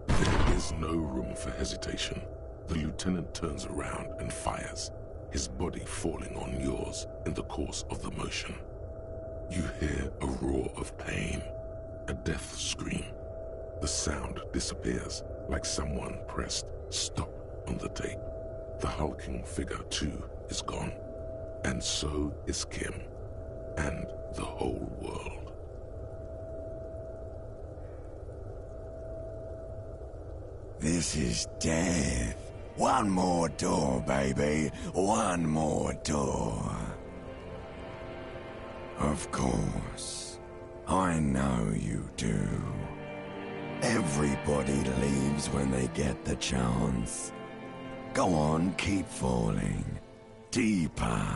S3: There is no room for hesitation. The lieutenant turns around and fires, his body falling on yours in the course of the motion. You hear a roar of pain, a death scream. The sound disappears like someone pressed stop on the tape. The hulking figure, too, is gone. And so is Kim, and the whole world.
S9: This is death. One more door, baby. One more door. Of course. I know you do. Everybody leaves when they get the chance. Go on, keep falling. Deeper.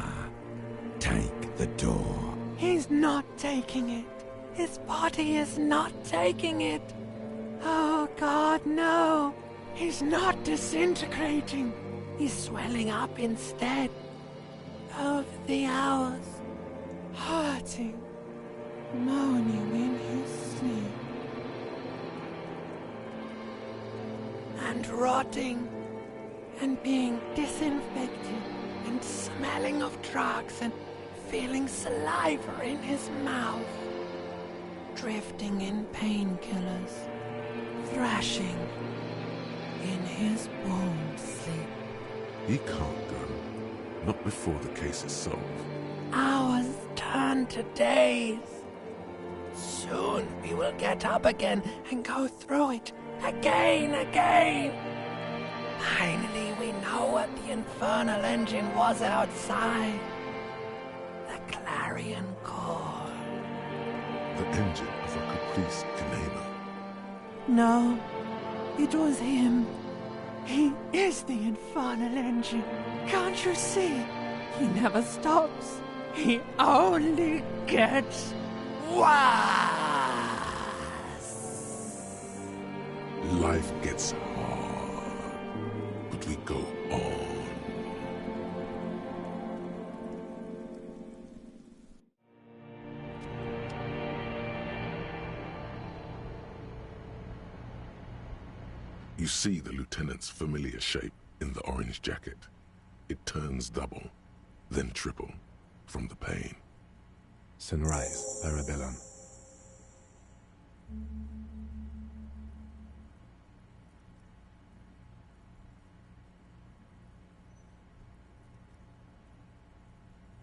S9: Take the door.
S13: He's not taking it. His body is not taking it. Oh, God, no. He's not disintegrating. He's swelling up instead. Over the hours. Hurting. Moaning in his sleep. And rotting. And being disinfected. And smelling of drugs and feeling saliva in his mouth. Drifting in painkillers. Thrashing in his bone sleep.
S3: He can't go. Not before the case is solved.
S13: Hours turn to days. Soon we will get up again and go through it again. Finally we know what the infernal engine was outside. The clarion call.
S3: The engine of a Caprice Canema.
S13: No, it was him. He is the infernal engine. Can't you see? He never stops. He only gets worse.
S3: Life gets hard, but we go on. You see the lieutenant's familiar shape in the orange jacket. It turns double, then triple, from the pain.
S5: Sunrise, Parabellum.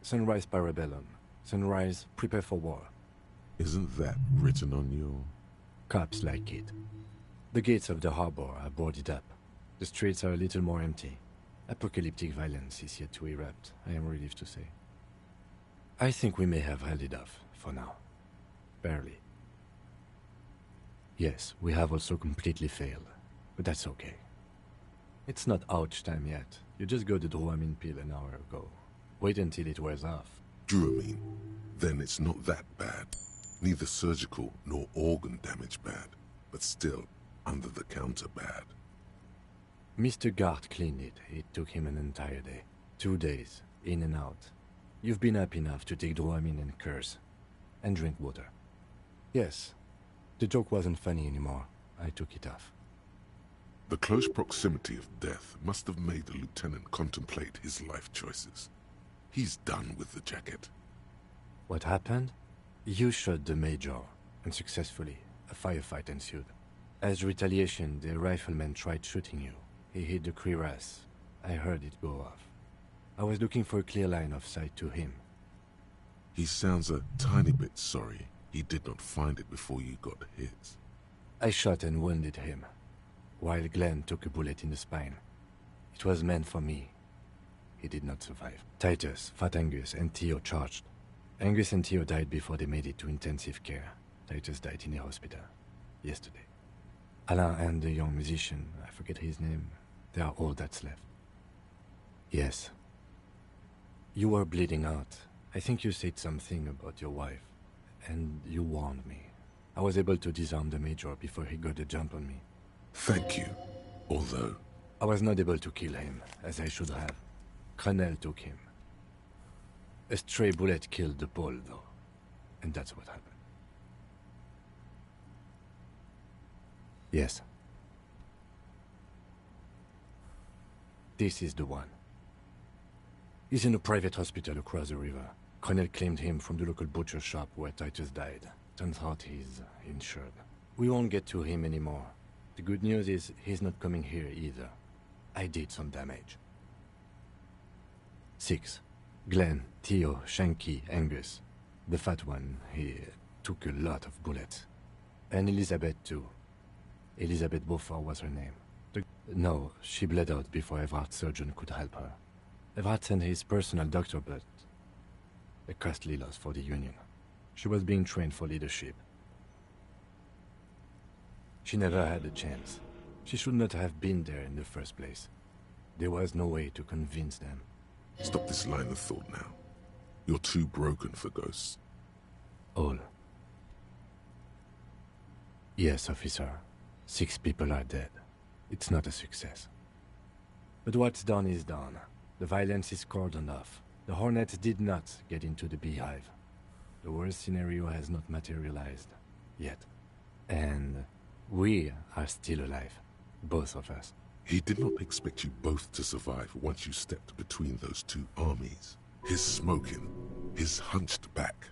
S5: Sunrise, Parabellum. Sunrise, prepare for war.
S3: Isn't that written on your...
S5: Cops like it. The gates of the harbor are boarded up. The streets are a little more empty. Apocalyptic violence is yet to erupt, I am relieved to say. I think we may have held it off, for now. Barely. Yes, we have also completely failed, but that's okay. It's not ouch time yet. You just got the Dramamine pill an hour ago. Wait until it wears off.
S3: Dramamine? Then it's not that bad. Neither surgical nor organ damage bad, but still under-the-counter bad.
S5: Mr. Gart cleaned it. It took him an entire day. 2 days, in and out. You've been up enough to take Dramamine and curse. And drink water. Yes, the joke wasn't funny anymore. I took it off.
S3: The close proximity of death must have made the lieutenant contemplate his life choices. He's done with the jacket.
S5: What happened? You shot the Major, and successfully, a firefight ensued. As retaliation, the rifleman tried shooting you. He hit the cuirass. I heard it go off. I was looking for a clear line of sight to him.
S3: He sounds a tiny bit sorry he did not find it before you got hit.
S5: I shot and wounded him, while Glenn took a bullet in the spine. It was meant for me. He did not survive. Titus, Fat Angus, and Theo charged. Angus and Theo died before they made it to intensive care. Titus died in a hospital yesterday. Alain and the young musician, I forget his name, they are all that's left. Yes. You were bleeding out. I think you said something about your wife, and you warned me. I was able to disarm the Major before he got a jump on me.
S3: Thank you, although...
S5: I was not able to kill him, as I should have. Crenel took him. A stray bullet killed the Pole, though, and that's what happened. Yes. This is the one. He's in a private hospital across the river. Crenel claimed him from the local butcher shop where Titus died. Turns out he's insured. We won't get to him anymore. The good news is he's not coming here either. I did some damage. 6. Glenn, Theo, Shanky, Angus. The fat one, he took a lot of bullets. And Elizabeth too. Elizabeth Beaufort was her name. No, she bled out before Everard's surgeon could help her. Everard sent his personal doctor, but a costly loss for the Union. She was being trained for leadership. She never had a chance. She should not have been there in the first place. There was no way to convince them.
S3: Stop this line of thought now. You're too broken for ghosts.
S5: All. Yes, officer. 6 people are dead. It's not a success. But what's done is done. The violence is cordoned off. The Hornets did not get into the beehive. The worst scenario has not materialized. Yet. And we are still alive. Both of us.
S3: He did not expect you both to survive once you stepped between those two armies. His smoking, his hunched back.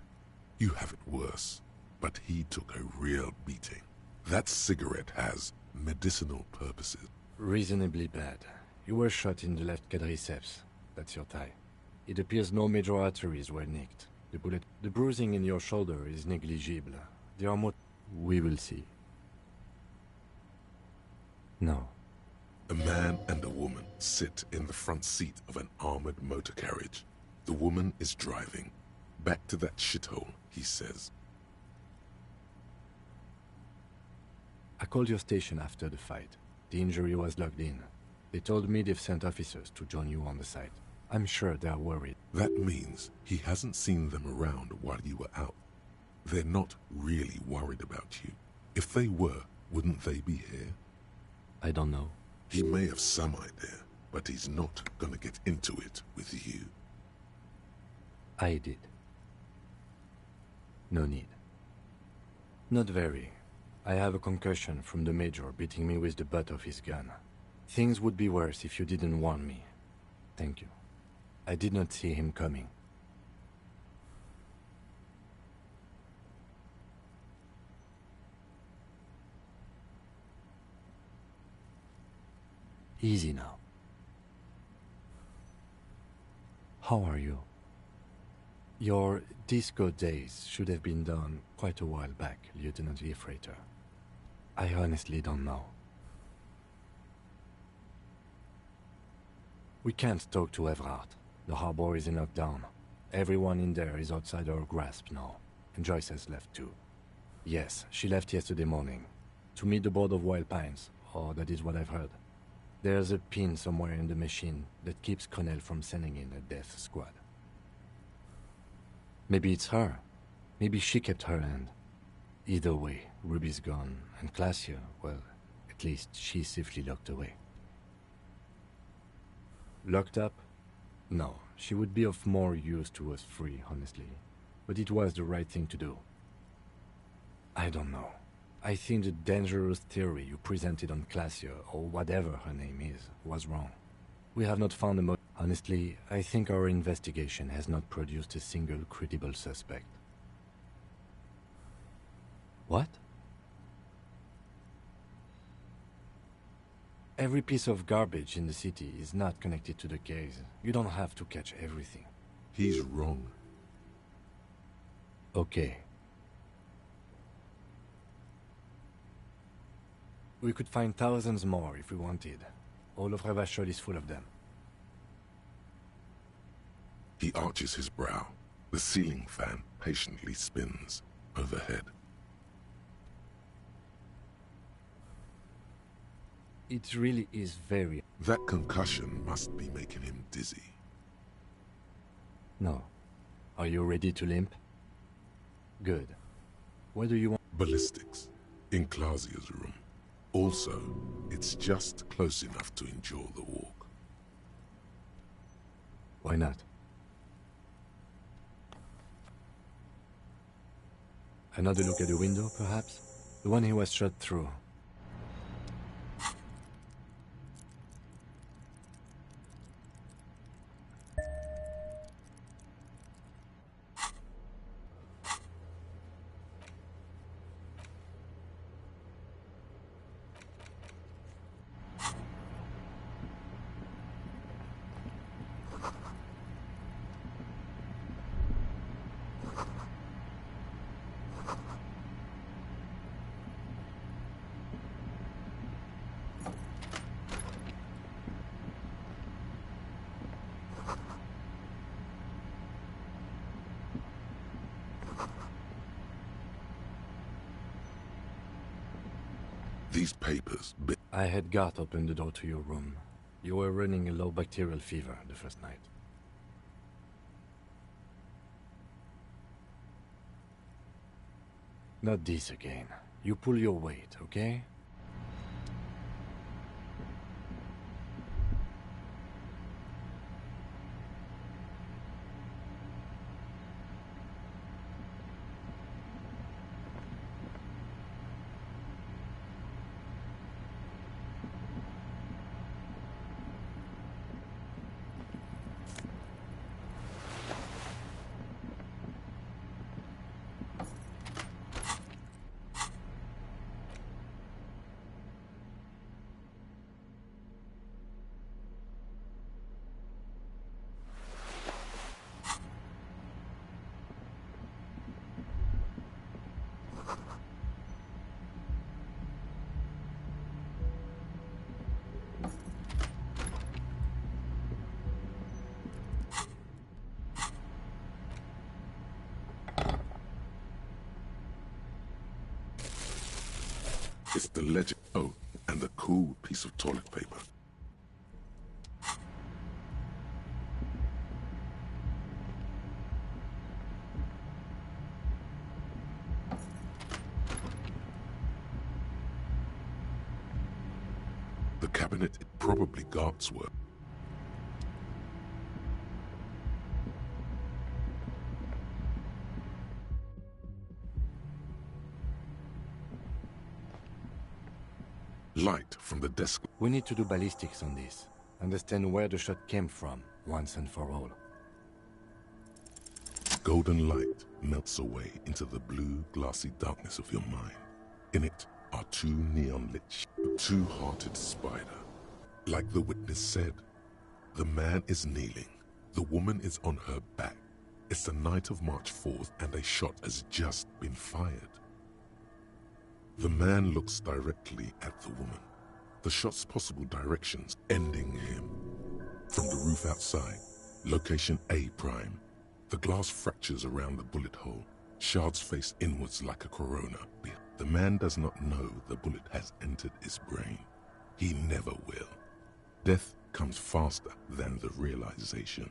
S3: You have it worse, but he took a real beating. That cigarette has medicinal purposes.
S5: Reasonably bad. You were shot in the left quadriceps. That's your thigh. It appears no major arteries were nicked. The bruising in your shoulder is negligible. There are more... We will see. No.
S3: A man and a woman sit in the front seat of an armored motor carriage. The woman is driving. Back to that shithole, he says.
S5: I called your station after the fight. The injury was logged in. They told me they've sent officers to join you on the site. I'm sure they're worried.
S3: That means he hasn't seen them around while you were out. They're not really worried about you. If they were, wouldn't they be here?
S5: I don't know.
S3: He may have some idea, but he's not gonna get into it with you.
S5: I did. No need. Not very. I have a concussion from the Major beating me with the butt of his gun. Things would be worse if you didn't warn me. Thank you. I did not see him coming. Easy now. How are you? Your disco days should have been done quite a while back, Lieutenant Leafrater. I honestly don't know. We can't talk to Everard. The harbor is in lockdown. Everyone in there is outside our grasp now. And Joyce has left too. Yes, she left yesterday morning. To meet the board of Wild Pines, or that is what I've heard. There's a pin somewhere in the machine that keeps Connell from sending in a death squad. Maybe it's her. Maybe she kept her end. Either way, Ruby's gone, and Classia, well, at least she's safely locked away. Locked up? No, she would be of more use to us three, honestly. But it was the right thing to do. I don't know. I think the dangerous theory you presented on Classia, or whatever her name is, was wrong. We have not found a Honestly, I think our investigation has not produced a single credible suspect. What? Every piece of garbage in the city is not connected to the case. You don't have to catch everything.
S3: He's wrong.
S5: Okay. We could find thousands more if we wanted. All of Revachol is full of them.
S3: He arches his brow. The ceiling fan patiently spins overhead.
S5: It really is very...
S3: That concussion must be making him dizzy.
S5: No. Are you ready to limp? Good. Where do you want...
S3: Ballistics. In Clausia's room. Also, it's just close enough to enjoy the walk.
S5: Why not? Another look at the window, perhaps? The one he was shot through.
S3: These papers...
S5: I had Garth open the door to your room. You were running a low bacterial fever the first night. Not this again. You pull your weight, okay?
S3: It's the legend. Oh, and the cool piece of toilet paper. The cabinet, probably Garth's work. Light from the desk.
S5: We need to do ballistics on this. Understand where the shot came from, once and for all.
S3: Golden light melts away into the blue, glassy darkness of your mind. In it are two neon-lit a two-hearted spider. Like the witness said, the man is kneeling. The woman is on her back. It's the night of March 4th and a shot has just been fired. The man looks directly at the woman. The shot's possible directions ending him. From the roof outside, location A prime. The glass fractures around the bullet hole. Shards face inwards like a corona. The man does not know the bullet has entered his brain. He never will. Death comes faster than the realization.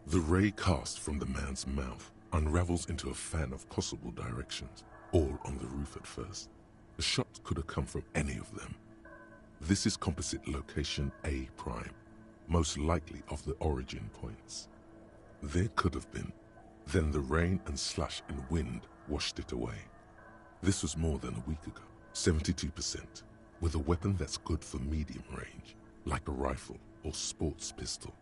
S3: The ray cast from the man's mouth unravels into a fan of possible directions, all on the roof at first. The shot could have come from any of them. This is composite location A prime, most likely of the origin points. There could have been. Then the rain and slush and wind washed it away. This was more than a week ago, 72%. with a weapon that's good for medium range, like a rifle or sports pistol.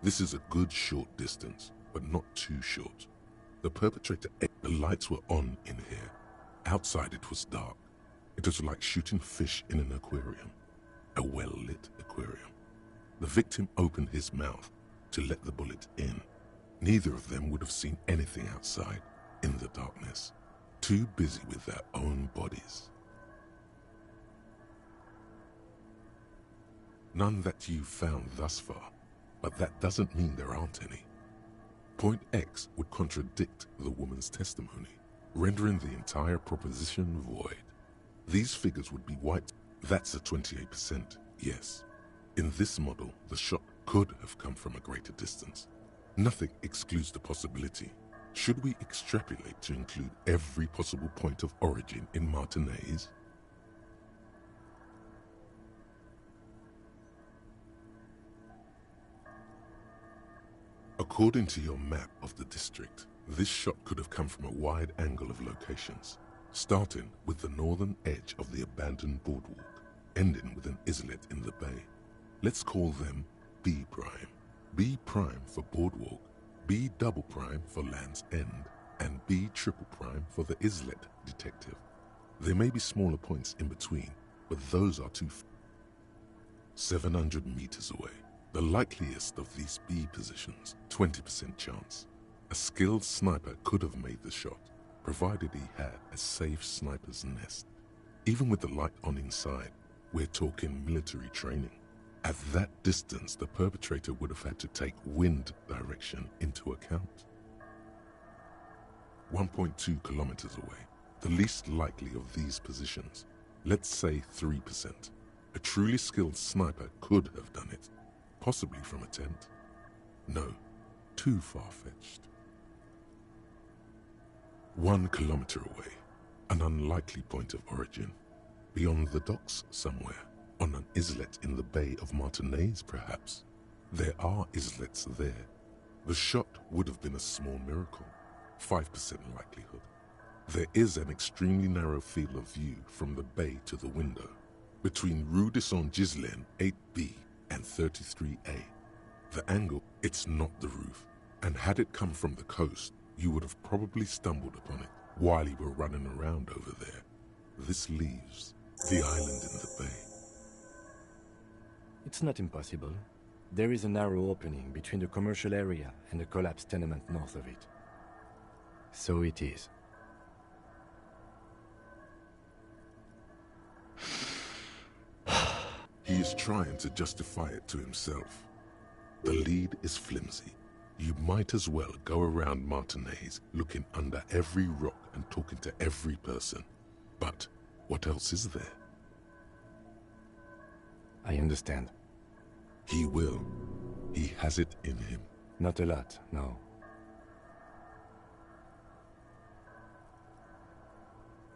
S3: This is a good short distance, but not too short. The perpetrator, the lights were on in here. Outside it was dark. It was like shooting fish in an aquarium, a well-lit aquarium. The victim opened his mouth to let the bullet in. Neither of them would have seen anything outside in the darkness, too busy with their own bodies. None that you've found thus far, but that doesn't mean there aren't any. Point X would contradict the woman's testimony, rendering the entire proposition void. These figures would be wiped. That's a 28%, yes. In this model, the shot could have come from a greater distance. Nothing excludes the possibility. Should we extrapolate to include every possible point of origin in Martinez? According to your map of the district, this shot could have come from a wide angle of locations, starting with the northern edge of the abandoned boardwalk, ending with an islet in the bay. Let's call them B prime. B prime for boardwalk, B double prime for Land's End, and B triple prime for the islet detective. There may be smaller points in between, but those are 700 meters away. The likeliest of these B positions, 20% chance. A skilled sniper could have made the shot, provided he had a safe sniper's nest. Even with the light on inside, we're talking military training. At that distance, the perpetrator would have had to take wind direction into account. 1.2 kilometers away, the least likely of these positions, let's say 3%. A truly skilled sniper could have done it, possibly from a tent. No, too far-fetched. 1 kilometer away, an unlikely point of origin. Beyond the docks somewhere, on an islet in the Bay of Martinez perhaps. There are islets there. The shot would have been a small miracle, 5% likelihood. There is an extremely narrow field of view from the bay to the window, between Rue de Saint-Ghislain 8B and 33A. The angle, it's not the roof, and had it come from the coast, you would have probably stumbled upon it while you were running around over there. This leaves the island in the bay.
S5: It's not impossible. There is a narrow opening between the commercial area and the collapsed tenement north of it. So it is.
S3: He is trying to justify it to himself. The lead is flimsy. You might as well go around Martinez looking under every rock and talking to every person. But what else is there?
S5: I understand.
S3: He will. He has it in him.
S5: Not a lot, no.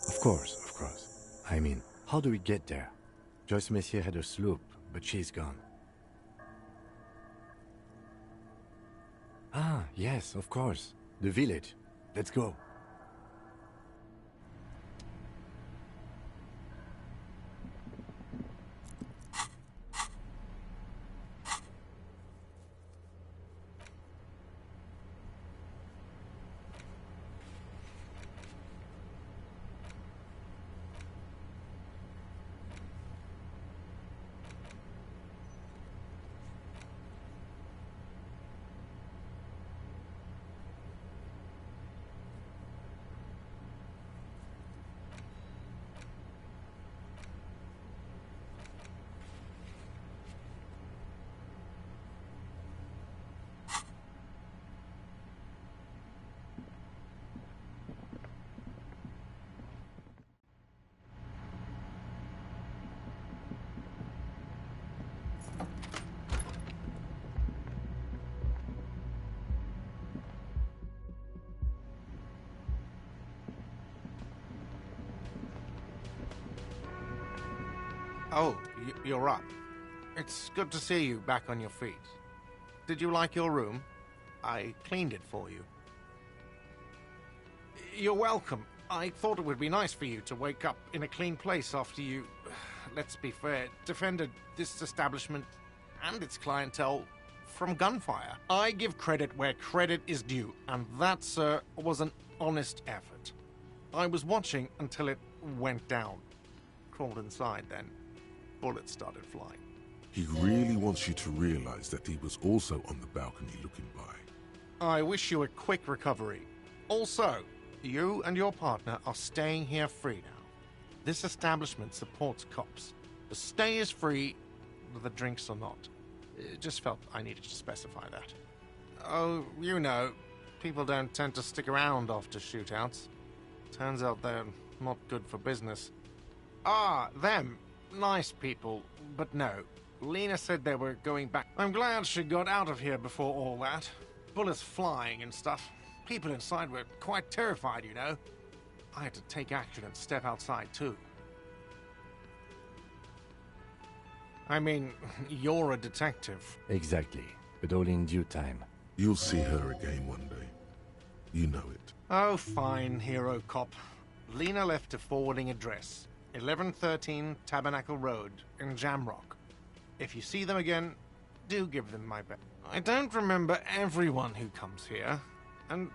S5: Of course. I mean, how do we get there? Joyce Messier had a sloop, but she's gone. Ah, yes, of course. The village. Let's go.
S14: Oh, you're up. It's good to see you back on your feet. Did you like your room? I cleaned it for you. You're welcome. I thought it would be nice for you to wake up in a clean place after you... let's be fair, defended this establishment and its clientele from gunfire. I give credit where credit is due, and that, sir, was an honest effort. I was watching until it went down. Crawled inside then. Bullets started flying.
S3: He really wants you to realize that he was also on the balcony looking by.
S14: I wish you a quick recovery. Also, you and your partner are staying here free now. This establishment supports cops. The stay is free, but the drinks are not. It just felt I needed to specify that. Oh, you know, people don't tend to stick around after shootouts. Turns out they're not good for business. Ah, them. Nice people, but no. Lena said they were going back. I'm glad she got out of here before all that. Bullets flying and stuff. People inside were quite terrified, you know. I had to take action and step outside, too. I mean, you're a detective.
S5: Exactly, but all in due time.
S3: You'll see her again one day. You know it.
S14: Oh, fine, hero cop. Lena left a forwarding address. 1113 Tabernacle Road in Jamrock. If you see them again, do give them my best. I don't remember everyone who comes here. And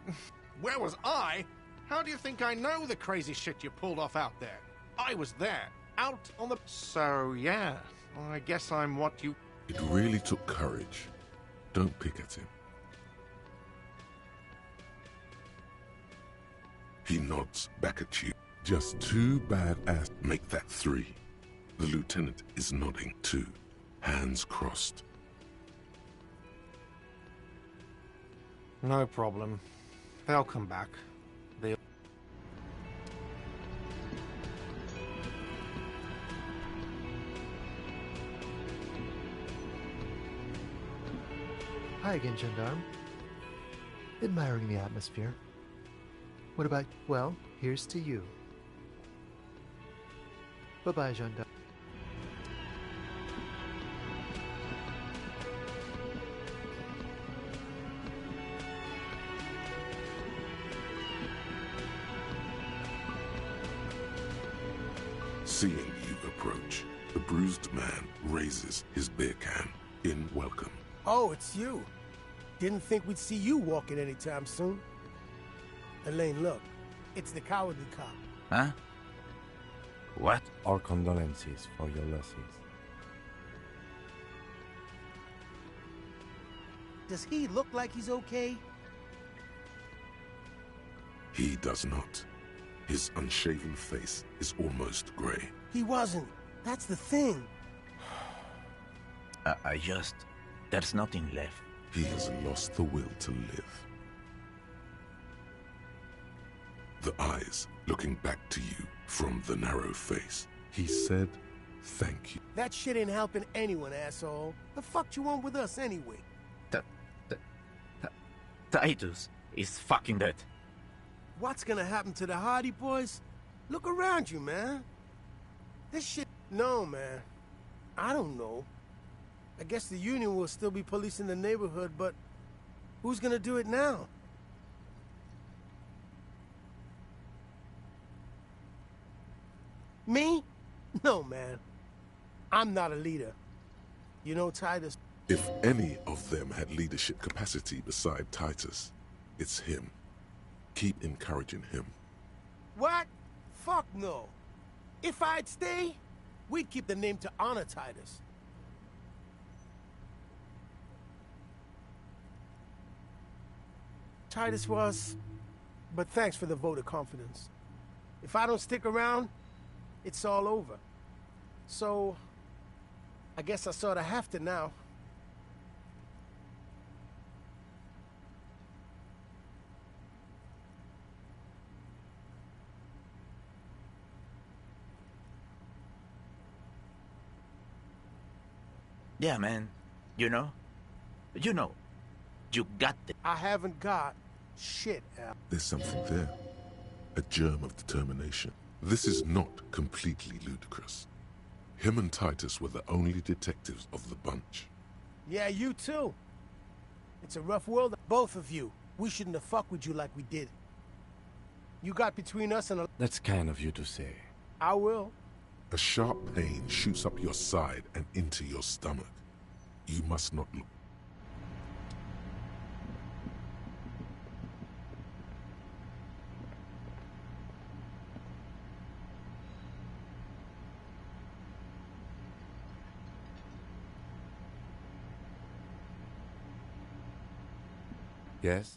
S14: where was I? How do you think I know the crazy shit you pulled off out there? I was there, out on the... So, yeah, I guess I'm what you...
S3: It really took courage. Don't pick at him. He nods back at you. Just two badass make that three. The lieutenant is nodding too, hands crossed.
S14: No problem. They'll come back. They'll...
S15: Hi again, Gendarme. Admiring the atmosphere. What about... Well, here's to you. Bye-bye, Gendarme.
S3: Seeing you approach, the bruised man raises his beer can in welcome.
S16: Oh, it's you. Didn't think we'd see you walking anytime soon. Elaine, look. It's the cowardly cop.
S17: Huh? What?
S5: Our condolences for your losses.
S16: Does he look like he's okay?
S3: He does not. His unshaven face is almost gray.
S16: He wasn't. That's the thing.
S17: There's nothing left.
S3: He has lost the will to live. The eyes looking back to you from the narrow face. He said, thank you.
S16: That shit ain't helping anyone, asshole. The fuck you want with us anyway?
S17: Titus is fucking dead.
S16: What's gonna happen to the Hardy boys? Look around you, man. This shit... No, man. I don't know. I guess the Union will still be policing the neighborhood, but who's gonna do it now? Me? No, man. I'm not a leader. You know, Titus...
S3: If any of them had leadership capacity beside Titus, it's him. Keep encouraging him.
S16: What? Fuck no. If I'd stay, we'd keep the name to honor Titus. Titus was, but thanks for the vote of confidence. If I don't stick around, it's all over. So, I guess I sort of have to now.
S17: Yeah, man. You know, you got it.
S16: I haven't got shit, Al.
S3: There's something there. A germ of determination. This is not completely ludicrous. Him and Titus were the only detectives of the bunch.
S16: Yeah, you too. It's a rough world. Both of you. We shouldn't have fucked with you like we did. You got between us and a...
S5: That's kind of you to say.
S16: I will.
S3: A sharp pain shoots up your side and into your stomach. You must not look.
S5: Yes?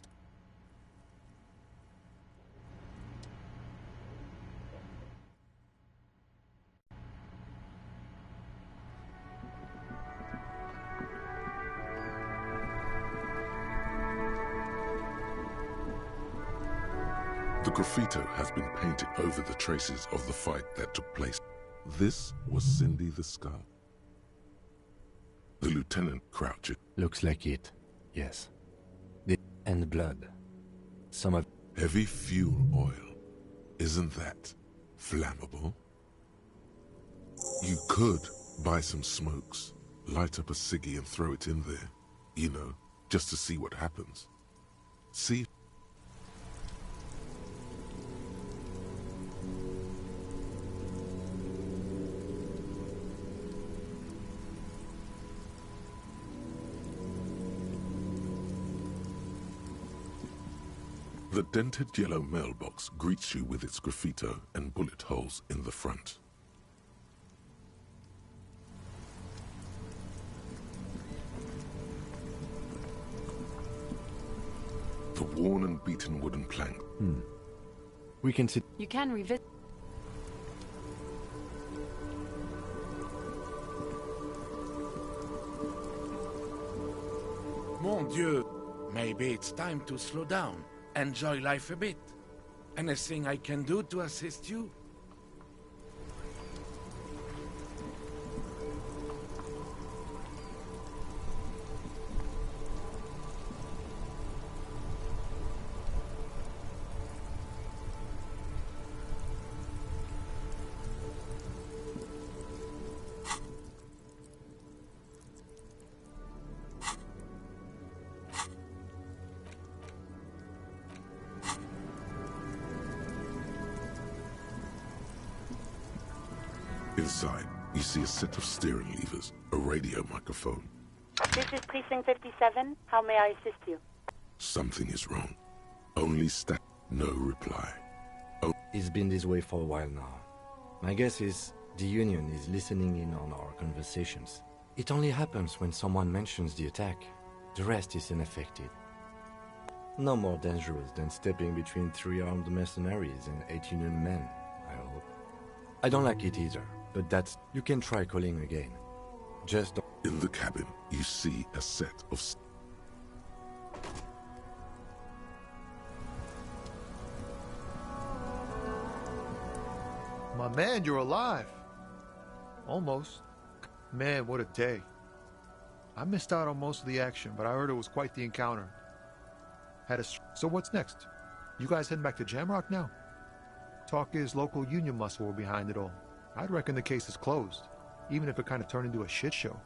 S3: The graffito has been painted over the traces of the fight that took place. This was Cindy the Scar. The lieutenant crouches.
S5: Looks like it. Yes. And blood. Some of...
S3: Heavy fuel oil. Isn't that flammable? You could buy some smokes, light up a ciggy and throw it in there. You know, just to see what happens. See? The dented yellow mailbox greets you with its graffito and bullet holes in the front. The worn and beaten wooden plank.
S5: We can sit...
S4: You can revisit...
S10: Mon Dieu, maybe it's time to slow down. Enjoy life a bit. Anything I can do to assist you?
S3: Inside, you see a set of steering levers, a radio microphone.
S18: This is Precinct 57. How may I assist you?
S3: Something is wrong. Only no reply.
S5: It's been this way for a while now. My guess is the Union is listening in on our conversations. It only happens when someone mentions the attack. The rest is unaffected. No more dangerous than stepping between 3 armed mercenaries and 8 Union men, I hope. I don't like it either, but that's... You can try calling again. Just don't...
S3: In the cabin, you see a set of...
S15: My man, you're alive. Almost. Man, what a day. I missed out on most of the action, but I heard it was quite the encounter. So what's next? You guys heading back to Jamrock now? Talk is local Union muscle were behind it all. I'd reckon the case is closed, even if it kind of turned into a shit show.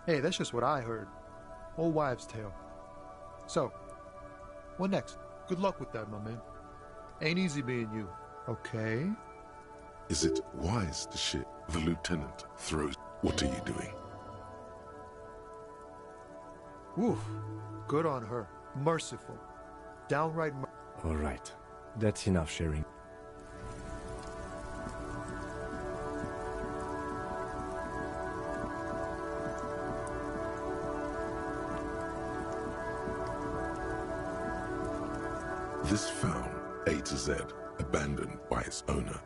S15: Hey, that's just what I heard. Old wives' tale. So, what next? Good luck with that, my man. Ain't easy being you. Okay.
S3: Is it wise to shit? The lieutenant throws... What are you doing?
S15: Woof. Good on her. Merciful. Downright
S5: All right. That's enough sharing.
S3: This farm, A to Z, abandoned by its owner.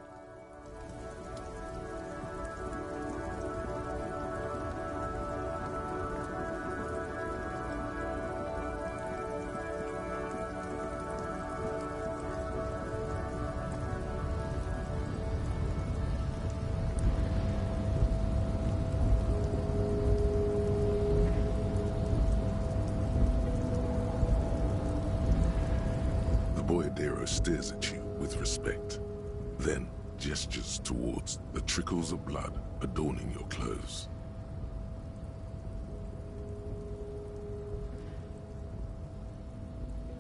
S3: Stares at you with respect, then gestures towards the trickles of blood adorning your clothes.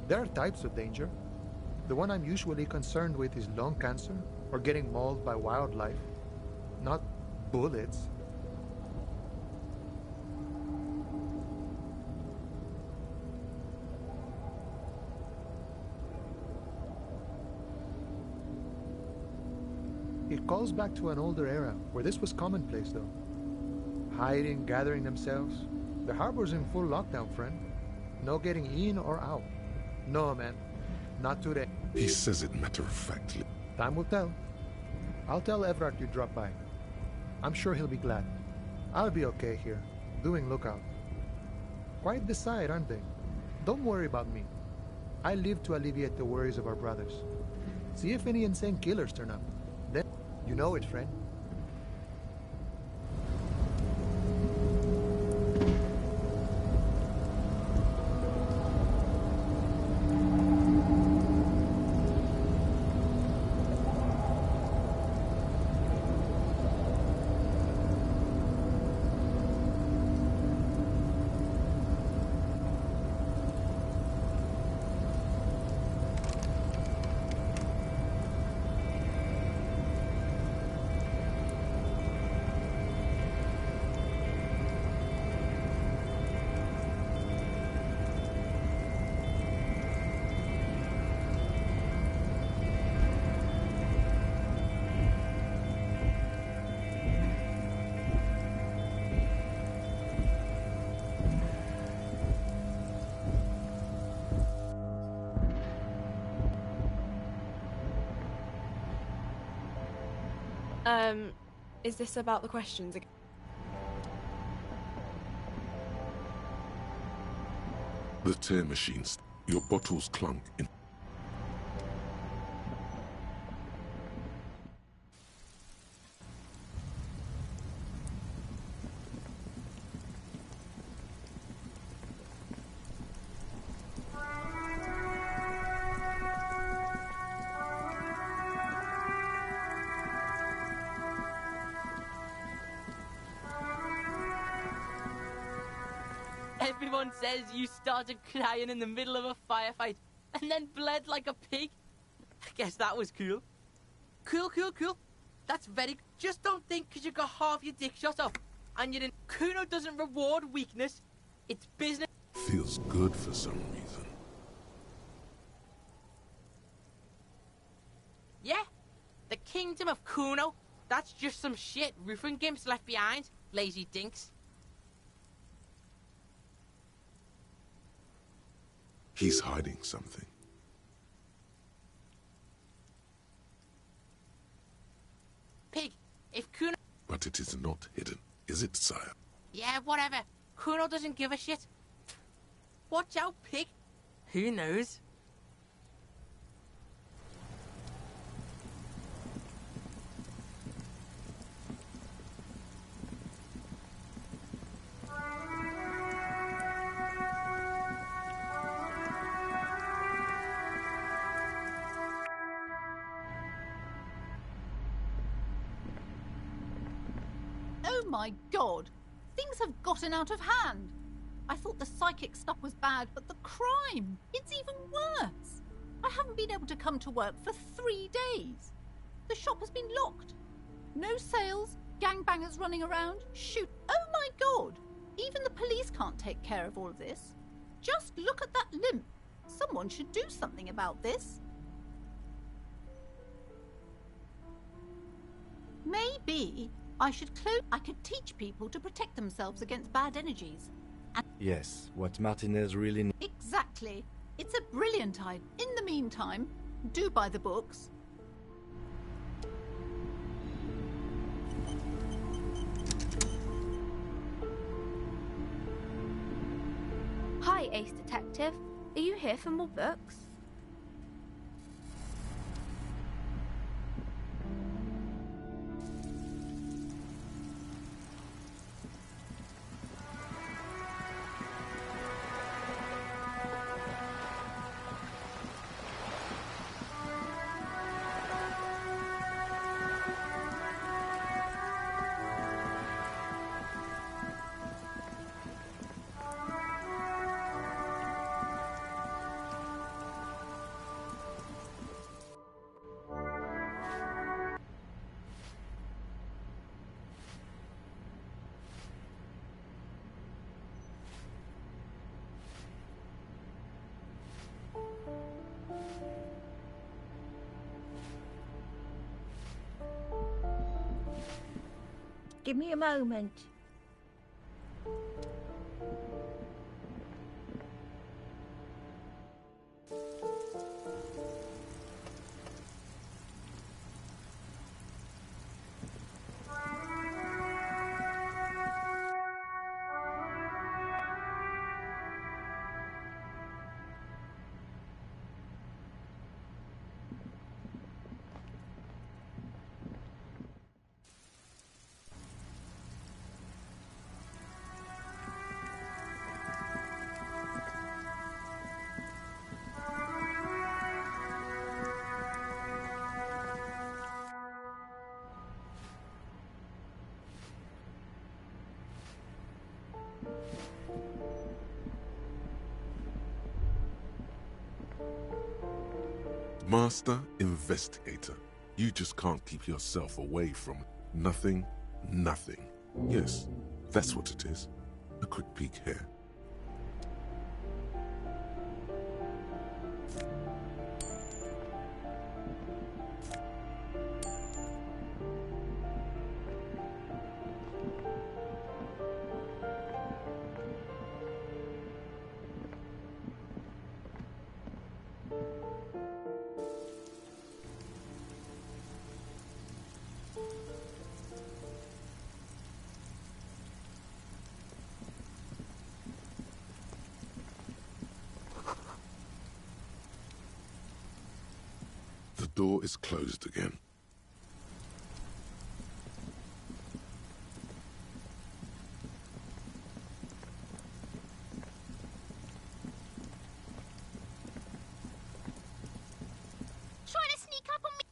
S15: There are types of danger. The one I'm usually concerned with is lung cancer, or getting mauled by wildlife, not bullets. It calls back to an older era where this was commonplace, though. Hiding, gathering themselves. The harbor's in full lockdown, friend. No getting in or out. No, man. Not today.
S3: He says it matter-of-factly.
S15: Time will tell. I'll tell Everard you dropped by. I'm sure he'll be glad. I'll be okay here, doing lookout. Quite the side, aren't they? Don't worry about me. I live to alleviate the worries of our brothers. See if any insane killers turn up. Then, you know it, friend.
S4: Is this about the questions again?
S3: The tear machines. Your bottles clunk in.
S25: Everyone says you started crying in the middle of a firefight and then bled like a pig. I guess that was cool. Cool. That's very... Just don't think because you got half your dick shot off and you didn't... Kuno doesn't reward weakness. It's business.
S3: Feels good for some reason.
S25: Yeah? The kingdom of Kuno? That's just some shit roofing gimps left behind. Lazy dinks.
S3: He's hiding something.
S25: Pig, if Kuno...
S3: But it is not hidden, is it, sire?
S25: Yeah, whatever. Kuno doesn't give a shit. Watch out, Pig. Who knows?
S19: Oh my god! Things have gotten out of hand! I thought the psychic stuff was bad, but the crime! It's even worse! I haven't been able to come to work for 3 days. The shop has been locked. No sales, gangbangers running around, shoot. Oh my god! Even the police can't take care of all of this. Just look at that limp. Someone should do something about this. Maybe I should I could teach people to protect themselves against bad energies. And
S5: Yes, what Martinez really needs.
S19: exactly. It's a brilliant idea. In the meantime, do buy the books.
S22: Hi, Ace Detective. Are you here for more books?
S6: give me a moment.
S3: Master Investigator, you just can't keep yourself away from nothing. Yes, that's what it is. A quick peek here. The door is closed again.
S19: Trying to sneak up on me.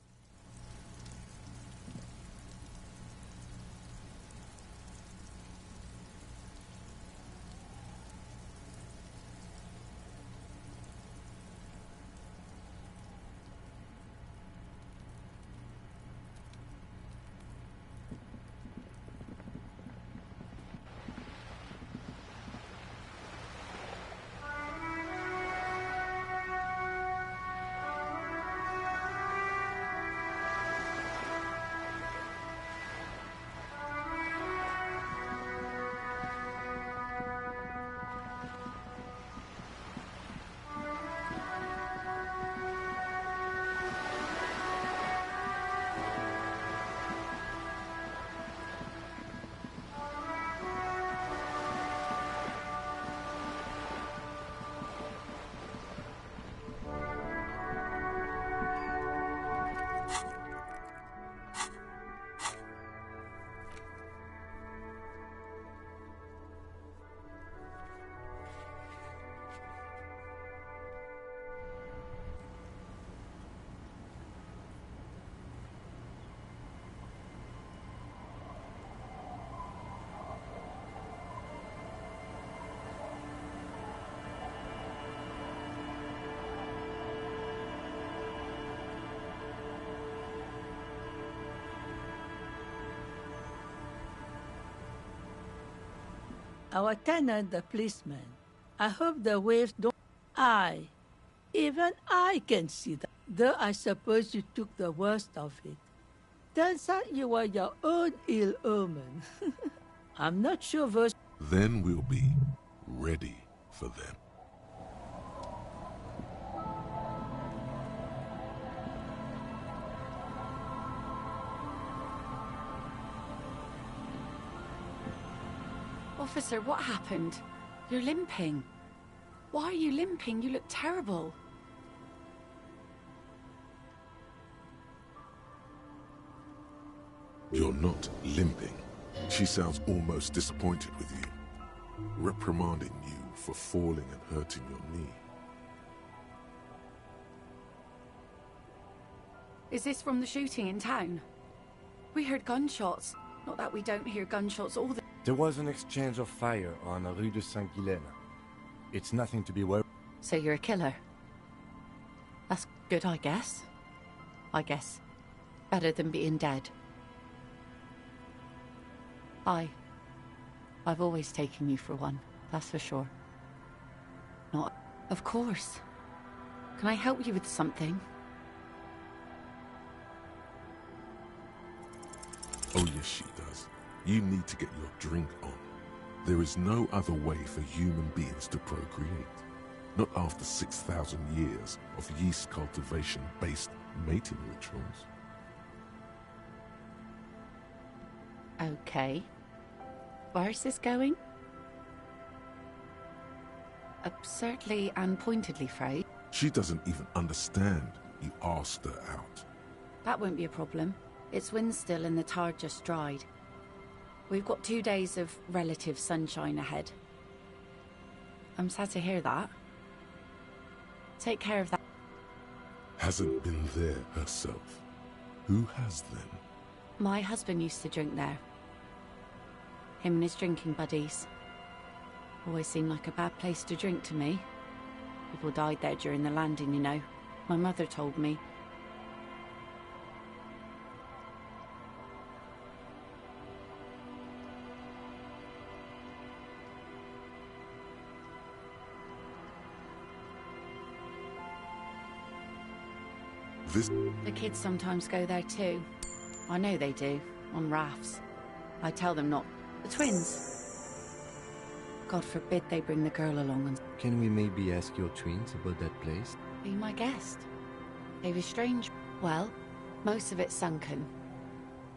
S6: Our tenant, the policeman. I hope the waves don't... Even I can see that. Though I suppose you took the worst of it. Turns out you were your own ill omen. I'm not sure verse...
S3: Then we'll be ready for them.
S8: Officer, what happened? You're limping. Why are you limping? You look terrible.
S3: You're not limping. She sounds almost disappointed with you, reprimanding you for falling and hurting your knee.
S8: Is this from the shooting in town? We heard gunshots. Not that we don't hear gunshots all the...
S5: There was an exchange of fire on Rue de Saint-Guylaine. It's nothing to be worried.
S8: So you're a killer? That's good, I guess. Better than being dead. I've always taken you for one, that's for sure. Not... Of course. Can I help you with something?
S3: Oh yes, she does. You need to get your drink on. There is no other way for human beings to procreate. Not after 6,000 years of yeast cultivation-based mating rituals.
S8: Okay. Where's this going? Absurdly and pointedly phrased.
S3: She doesn't even understand you asked her out.
S8: That won't be a problem. It's wind still and the tar just dried. We've got 2 days of relative sunshine ahead. I'm sad to hear that. Take care of that.
S3: Hasn't been there herself. Who has then?
S8: My husband used to drink there. Him and his drinking buddies. Always seemed like a bad place to drink to me. People died there during the landing, you know. My mother told me. The kids sometimes go there too. I know they do, on rafts. I tell them not. The twins. God forbid they bring the girl along and...
S5: Can we maybe ask your twins about that place?
S8: Be my guest. They've a strange... Well, most of it's sunken.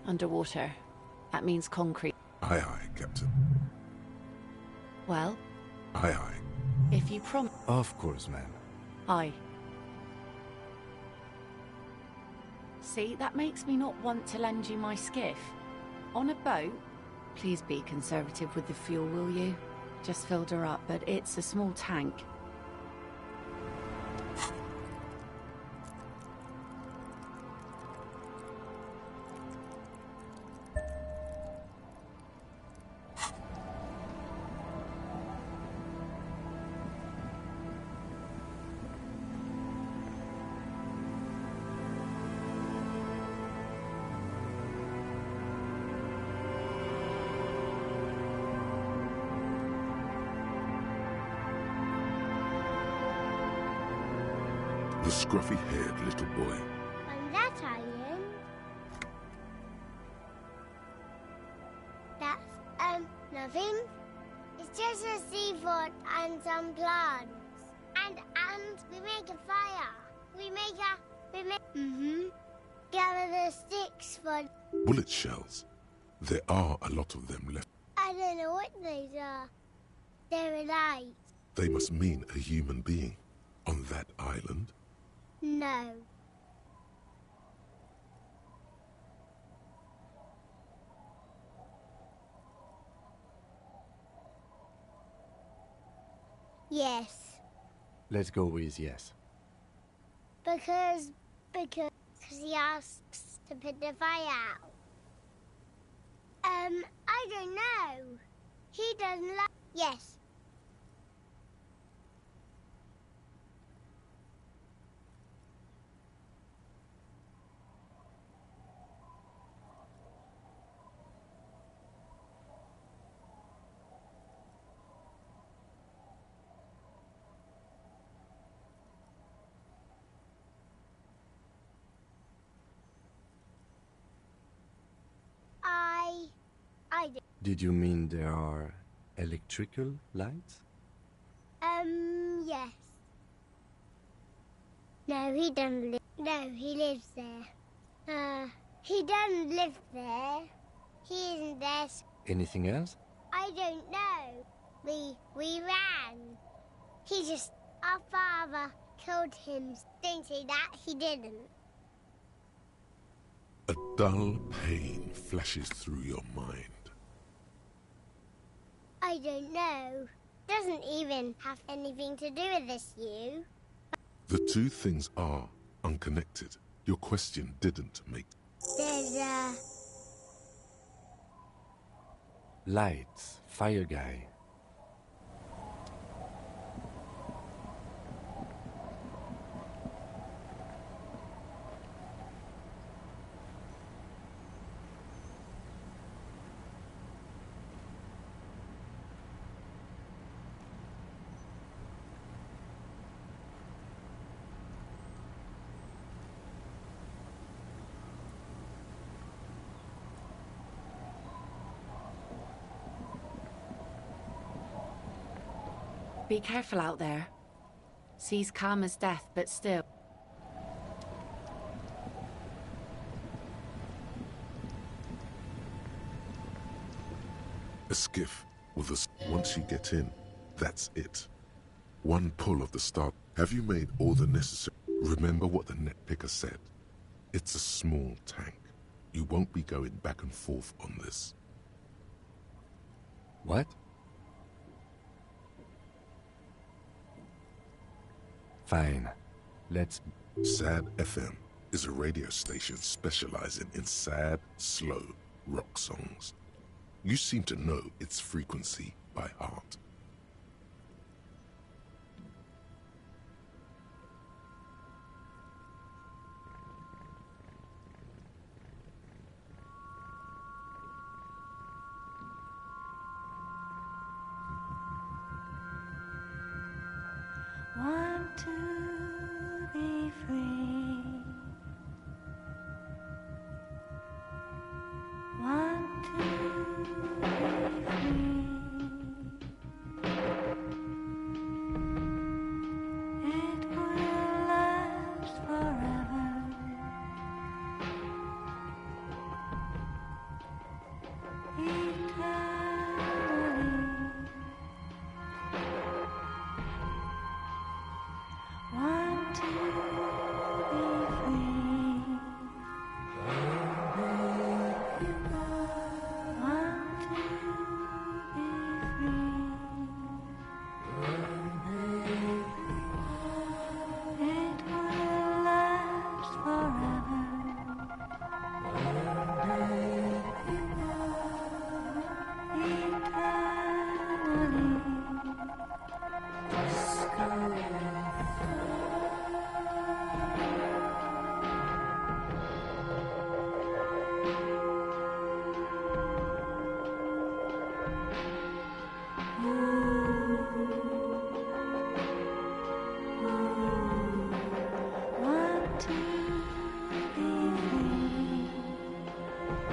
S8: Underwater. That means concrete.
S3: Aye, aye, Captain.
S8: Well?
S3: Aye, aye.
S8: If you promise...
S5: Of course, ma'am.
S8: Aye. See, that makes me not want to lend you my skiff. On a boat, please be conservative with the fuel, will you? Just filled her up, but it's a small tank.
S3: The scruffy-haired little boy.
S2: On that island, that's, nothing. It's just a seafort and some plants. And we make a fire. We make, gather the sticks for...
S3: Bullet shells. There are a lot of them left.
S2: I don't know what those are. They're alive.
S3: They must mean a human being on that island.
S2: No. Yes.
S5: Let's go with yes.
S2: Because he asks to put the fire out. I don't know. He doesn't like... Yes. I do.
S5: Did you mean there are electrical lights?
S2: Yes. No, he doesn't live... No, he lives there. He doesn't live there. He isn't there.
S5: Anything else?
S2: I don't know. We ran. He just... Our father killed him. Don't say that, he didn't.
S3: A dull pain flashes through your mind.
S2: I don't know. Doesn't even have anything to do with this, you.
S3: The two things are unconnected. Your question didn't make...
S2: There's a...
S5: Lights. Fire guy.
S1: Be careful out there. Sea's calm as death, but still.
S3: A skiff with a... Once you get in, that's it. One pull of the start. Have you made all the necessary... Remember what the net picker said. It's a small tank. You won't be going back and forth on this.
S5: What? Fine. Let's...
S3: Sad FM is a radio station specializing in sad, slow rock songs. You seem to know its frequency by heart.
S12: Want to be free. Want to be free. It will last forever. Eternally. Want to be free. Want to be free. It will last forever. Want to be free. Want to be free.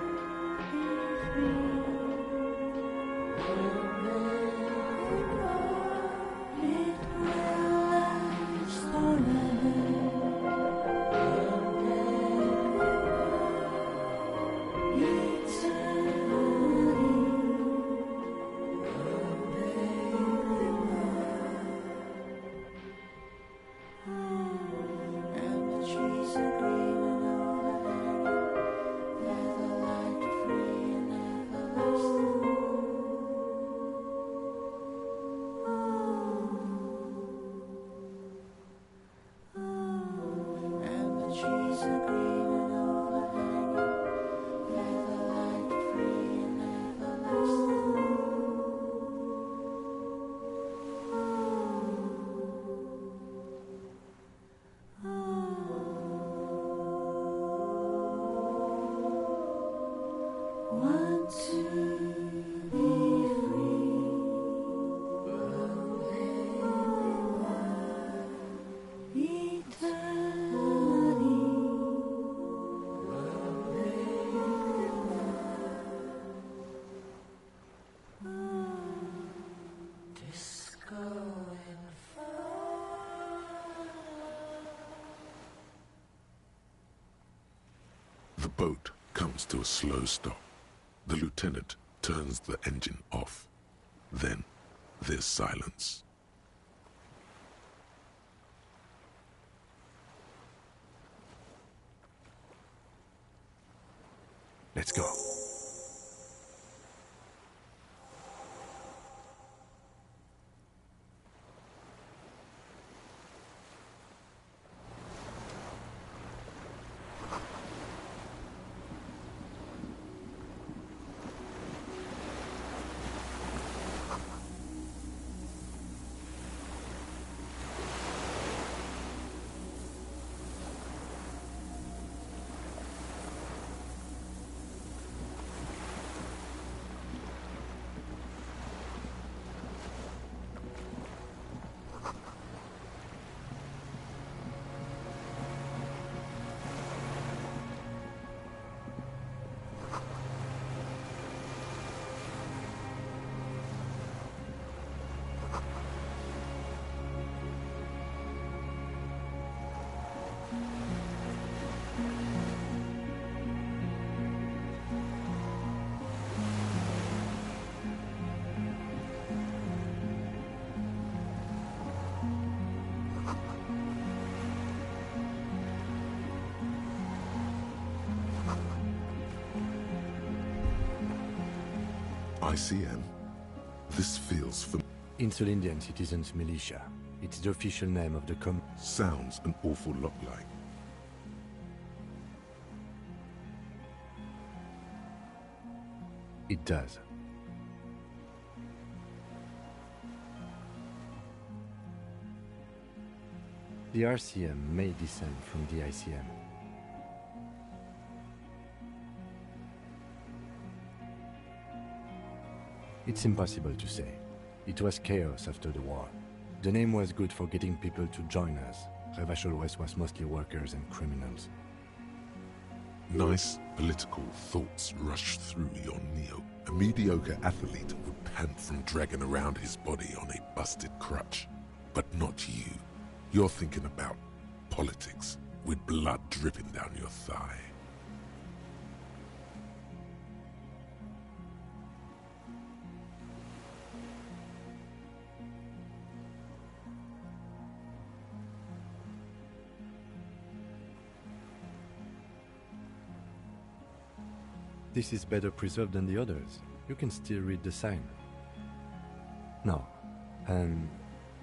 S12: It will last Want to be free.
S3: The boat comes to a slow stop. The lieutenant turns the engine off. Then there's silence.
S5: Let's go.
S3: ICM? This feels familiar.
S5: Insulindian Citizens Militia. It's the official name of the
S3: Sounds an awful lot like.
S5: It does. The RCM may descend from the ICM. It's impossible to say. It was chaos after the war. The name was good for getting people to join us. Revachol West was mostly workers and criminals.
S3: Nice political thoughts rush through your neo. A mediocre athlete would pant from dragging around his body on a busted crutch. But not you. You're thinking about politics, with blood dripping down your thigh.
S5: This is better preserved than the others. You can still read the sign. No.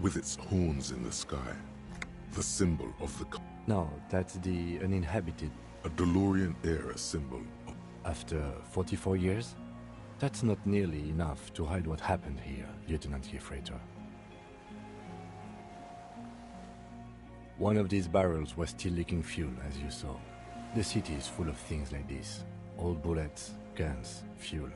S3: With its horns in the sky. The symbol of the...
S5: No, that's the uninhabited...
S3: A DeLorean-era symbol.
S5: After 44 years? That's not nearly enough to hide what happened here, Lieutenant Gefreiter. One of these barrels was still leaking fuel, as you saw. The city is full of things like this. Old bullets, guns, fuel.